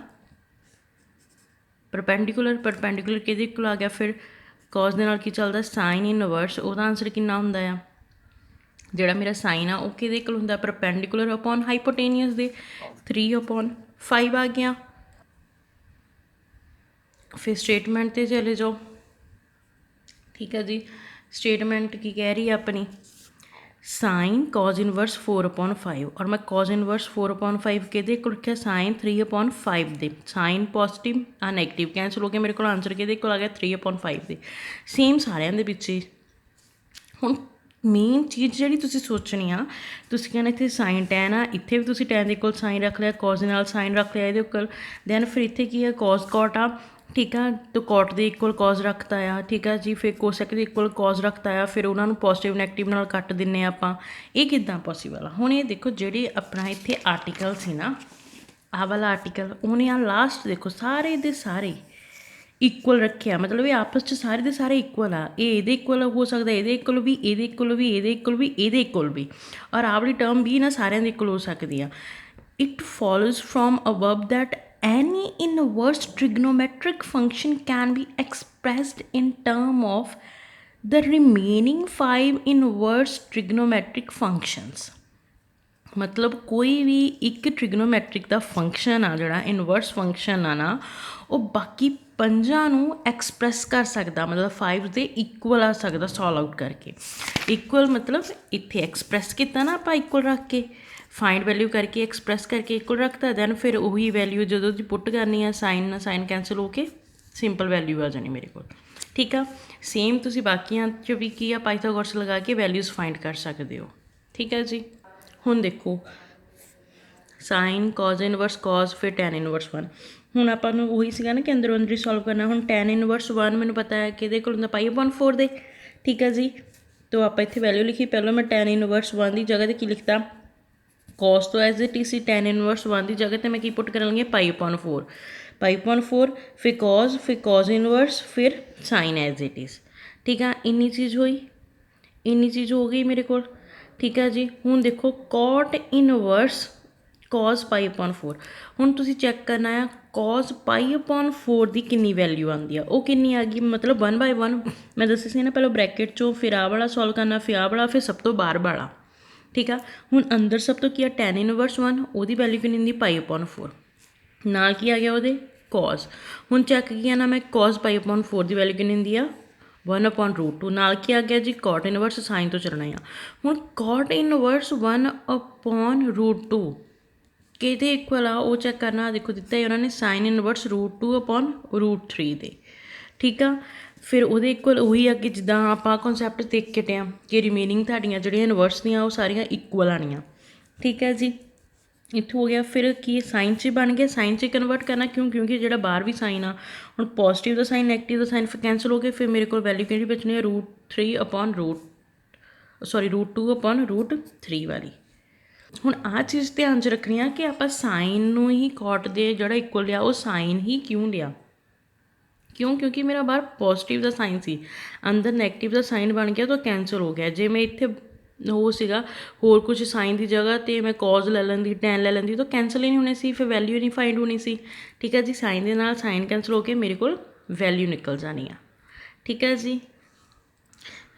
S1: ਪਰਪੈਂਡੀਕੂਲਰ। ਪਰਪੈਂਡੀਕੂਲਰ ਕਿਹਦੇ ਇਕੁਅਲ ਆ ਗਿਆ, ਫਿਰ ਕੌਸ ਦੇ ਨਾਲ ਕੀ ਚੱਲਦਾ, ਸਾਈਨ ਇਨਵਰਸ। ਉਹਦਾ ਆਂਸਰ ਕਿੰਨਾ ਹੁੰਦਾ ਆ, ਜਿਹੜਾ ਮੇਰਾ ਸਾਈਨ ਆ ਉਹ ਕਿਹਦੇ ਇਕੁਅਲ ਹੁੰਦਾ, ਪਰਪੈਂਡੀਕੂਲਰ ਅਪੋਨ ਹਾਈਪੋਟੇਨੀਅਸ ਦੇ, 3/5 ਆ ਗਿਆ। ਫਿਰ ਸਟੇਟਮੈਂਟ 'ਤੇ ਚਲੇ ਜਾਓ, ठीक है जी। स्टेटमेंट की कह रही है अपनी, साइन कॉज इनवर्स 4/5, और मैं कॉज इनवर्स 4/5 के रखा साइन 3/5 दे, साइन पॉजिटिव आ नैगेटिव कैंसल हो गया, मेरे को आंसर कि आ गया 3/5 दे, सेम सारिਆਂ ਦੇ ਪਿੱਛੇ। ਹੁਣ मेन चीज़ जी तुसीं सोचनी आ, तुसीं कहना इत्थे साइन टैन आ, इत्थे भी तुसीं टैन दे कोल साइन रख लिया, कॉज दे नाल साइन रख लिया इहदे कोल, दैन फिर इत्थे की है कॉज कॉट आ, ठीक है। तो कॉट के इक्वल कॉज रखता है, ठीक है जी। फिर कोसैक के इक्वल कॉज रखता है, फिर उन्होंने पॉजिटिव नैगेटिव नाल कट दिंने आपां, ये किद्दां पॉसीबल आ। हुण ये देखो जिहड़े अपना इत्थे आर्टिकल सी ना, आह वाला आर्टिकल, उन्हें आ लास्ट देखो सारे दे सारे इक्वल रखे, मतलब ये आपस में सारे के सारे इक्वल आ, ये इक्वल हो सकता है, ये इक्वल भी, ये इक्वल भी, ये इक्वल भी, ये इक्वल भी, और आ वाली टर्म भी ना सारे इक्वल हो सकती है। It follows from above that any inverse trigonometric function can be expressed in term of the remaining 5 inverse trigonometric functions। मतलब कोई भी एक ट्रिगनोमैट्रिक का फंक्शन आ जोड़ा इनवर्स फंक्शन आ ना, वो बाकी 5 नूं एक्सप्रैस कर सकता, मतलब 5 दे इक्वल आ सकता सॉल्व आउट करके। इक्वल मतलब इत्थे एक्सप्रैस किया ना आप इक्वल रख के, फाइंड वैल्यू करके एक्सप्रैस करके इक्वल रखता, दैन फिर वही वैल्यू जो दी पुट करनी है, साइन साइन कैंसल होके सिंपल वैल्यू आ जानी मेरे को, ठीक है। सेम तुसीं बाकियां च भी की आ पाइथागोरस लगा के वैल्यूज़ फाइंड कर सकते हो, ठीक है जी। हुण देखो साइन कॉज इनवर्स कॉज फिर टैन इनवर्स 1, हुण आपां नूं उही सीगा ना कि अंदरों अंदर ही सॉल्व करना। हुण टैन इनवर्स 1 मैनूं पता है कि इहदे कोल हुंदा π/4 दे, ठीक है जी। तो आपां इत्थे वैल्यू लिखी, पहलों मैं टैन इनवर्स 1 की जगह ते की लिखता कॉस, तो as it is tan inverse 1 की जगह ते मैं की पुट कर लूँगी π/4, π/4 फिर कॉज इनवर्स फिर साइन एज इट इज़, ठीक है। इन्नी चीज़ हुई, इन्नी चीज़ हो गई मेरे को, ठीक है जी। हुण देखो कॉट इनवर्स कॉज π/4, हुण तुसीं चैक करना है कॉज π/4 की कितनी वैल्यू आती है, वो कितनी आ गई, मतलब 1/1 मैं दस्सिया सी ना, पहले ब्रैकेट चो फिर आ वाला सॉल्व करना, फिर आ वाला, फिर सब तो बाहर वाला, ठीक है। हुण अंदर सब तो की है टैन इनवर्स 1, वो वैल्यू कितनी होंदी π/4, नाल की आ गया वो कॉज। हुण चैक किया ना मैं कॉज π/4 की वैल्यू कितनी होंदी आ 1/√2, नाल की आ गया जी कॉट इनवर्स, साइन तो चलना है। हुण कॉट इनवर्स 1/√2 किहदे इक्वल आ, वो चैक करना, देखो दिता है उन्होंने साइन इनवर्स √2/√3 दे, ठीक है। फिर वो इक्वल वही आ कि जिदा आप कॉन्सैप्ट देख के हटे कि रिमेनिंग तुहाडियां जिहड़ियां इनवर्स दियां वो सारियां इक्वल आनियां, ठीक है जी। ਇੱਥੋਂ ਹੋ ਗਿਆ। ਫਿਰ ਕੀ ਸਾਈਨ 'ਚ ਬਣ ਗਿਆ, ਸਾਈਨ 'ਚ ਕਨਵਰਟ ਕਰਨਾ ਕਿਉਂ, ਕਿਉਂਕਿ ਜਿਹੜਾ ਬਾਹਰ ਵੀ ਸਾਈਨ ਆ, ਹੁਣ ਪੋਜ਼ੀਟਿਵ ਦਾ ਸਾਈਨ ਨੈਗੇਟਿਵ ਦਾ ਸਾਈਨ ਫਿਰ ਕੈਂਸਲ ਹੋ ਗਏ। ਫਿਰ ਮੇਰੇ ਕੋਲ ਵੈਲਿਊ ਕਿਹੜੀ ਬਚਣੀ ਹੈ, √3 ਵਾਲੀ। ਹੁਣ ਆਹ ਚੀਜ਼ ਧਿਆਨ 'ਚ ਰੱਖਣੀ ਆ ਕਿ ਆਪਾਂ ਸਾਈਨ ਨੂੰ ਹੀ ਕਾਟ ਦੇ ਜਿਹੜਾ ਇਕੁਅਲ ਲਿਆ ਉਹ ਸਾਈਨ ਹੀ ਕਿਉਂ ਲਿਆ, ਕਿਉਂ, ਕਿਉਂਕਿ ਮੇਰਾ ਬਾਹਰ ਪੋਜ਼ੀਟਿਵ ਦਾ ਸਾਈਨ ਸੀ, ਅੰਦਰ ਨੈਗੇਟਿਵ ਦਾ ਸਾਈਨ ਬਣ ਗਿਆ ਤਾਂ ਕੈਂਸਲ ਹੋ ਗਿਆ। ਜੇ ਮੈਂ ਇੱਥੇ ਉਹ ਸੀਗਾ ਹੋਰ ਕੁਝ ਸਾਈਨ ਦੀ ਜਗ੍ਹਾ 'ਤੇ ਮੈਂ ਕੋਜ਼ ਲੈ ਲੈਂਦੀ, ਟੈਨ ਲੈ ਲੈਂਦੀ ਤਾਂ ਕੈਂਸਲ ਹੀ ਨਹੀਂ ਹੋਣੀ ਸੀ, ਫਿਰ ਵੈਲਿਊ ਹੀ ਨਹੀਂ ਫਾਈਂਡ ਹੋਣੀ ਸੀ। ਠੀਕ ਹੈ ਜੀ, ਸਾਈਨ ਦੇ ਨਾਲ ਸਾਈਨ ਕੈਂਸਲ ਹੋ ਕੇ ਮੇਰੇ ਕੋਲ ਵੈਲਿਊ ਨਿਕਲ ਜਾਣੀ ਆ। ਠੀਕ ਹੈ ਜੀ,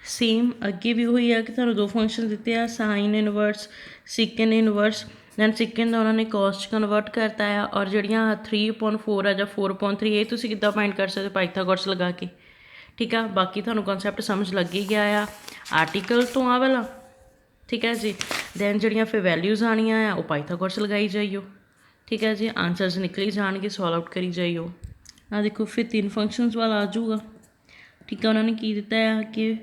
S1: ਸੇਮ ਅੱਗੇ ਵੀ ਉਹੀ ਆ ਕਿ ਤੁਹਾਨੂੰ ਦੋ ਫੰਕਸ਼ਨ ਦਿੱਤੇ ਆ, ਸਾਈਨ ਇਨਵਰਸ, ਸਿਕਨ ਇਨਵਰਸ। ਦੈਨ ਸਿਕਨ ਦਾ ਉਹਨਾਂ ਨੇ ਕੋਸ 'ਚ ਕਨਵਰਟ ਕਰਤਾ ਆ, ਔਰ ਜਿਹੜੀਆਂ 3/4 ਆ ਜਾਂ 4/3 ਇਹ ਤੁਸੀਂ ਕਿੱਦਾਂ ਫਾਈਂਡ ਕਰ ਸਕਦੇ ਪਾਈਥਾਗੋਰਸ ਲਗਾ ਕੇ। ਠੀਕ ਆ, ਬਾਕੀ ਤੁਹਾਨੂੰ ਕਨਸੈਪਟ ਸਮਝ ਲੱਗ ਹੀ ਗਿਆ ਆ ਆਰਟੀਕਲ ਤੋਂ ਆ ਵਾਲਾ। ਠੀਕ ਹੈ ਜੀ, ਦੈਨ ਜਿਹੜੀਆਂ ਫਿਰ ਵੈਲਿਊਜ਼ ਆਉਣੀਆਂ ਆ ਉਹ ਪਾਈਥਾਗੋਰਸ ਲਗਾਈ ਜਾਈਓ। ਠੀਕ ਹੈ ਜੀ, ਆਨਸਰਸ ਨਿਕਲੀ ਜਾਣਗੇ, ਸੋਲਵ ਆਊਟ ਕਰੀ ਜਾਈਓ। ਆਹ ਦੇਖੋ ਫਿਰ 3 ਫੰਕਸ਼ਨਸ ਵਾਲਾ ਆ ਜਾਊਗਾ। ਠੀਕ ਆ, ਉਹਨਾਂ ਨੇ ਕੀ ਦਿੱਤਾ ਆ ਕਿ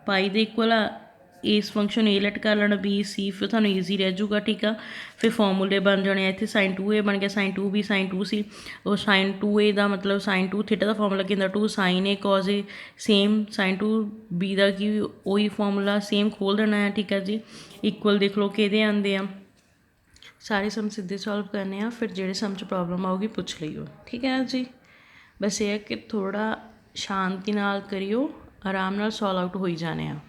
S1: ਪਾਈ ਦੇ ਇਕੁਅਲ ਆ, ਇਸ ਫੰਕਸ਼ਨ A ਲੈਟ ਕਰ ਲੈਣਾ, B C, ਫਿਰ ਤੁਹਾਨੂੰ ਈਜ਼ੀ ਰਹਿ ਜਾਊਗਾ। ਠੀਕ ਆ, ਫਿਰ ਫਾਰਮੂਲੇ ਬਣ ਜਾਣੇ ਆ। ਇੱਥੇ sin 2A ਬਣ ਗਿਆ, sin 2B, sin 2C। ਉਹ sin 2A ਦਾ ਮਤਲਬ sin 2 ਥੀਟਾ ਦਾ ਫਾਰਮੂਲਾ ਕੀ ਹੁੰਦਾ, 2 sin A cos A। Same sin 2B ਦਾ ਕੀ ਉਹੀ ਫਾਰਮੂਲਾ ਸੇਮ ਖੋਲ੍ਹ ਦੇਣਾ ਹੈ। ਠੀਕ ਆ ਜੀ, ਇਕੁਅਲ ਦੇਖ ਲਓ ਕਿਹਦੇ ਆਉਂਦੇ ਆ, ਸਾਰੇ ਸਮ ਸਿੱਧੇ ਸੋਲਵ ਕਰਨੇ ਆ, ਫਿਰ ਜਿਹੜੇ ਸਮ 'ਚ ਪ੍ਰੋਬਲਮ ਆਊਗੀ ਪੁੱਛ ਲਈਓ। ਠੀਕ ਹੈ ਜੀ, ਬਸ ਇਹ ਹੈ ਕਿ ਥੋੜ੍ਹਾ ਸ਼ਾਂਤੀ ਨਾਲ ਕਰਿਓ, ਆਰਾਮ ਨਾਲ ਸੋਲਵ ਆਊਟ ਹੋਈ ਜਾਣੇ ਆ।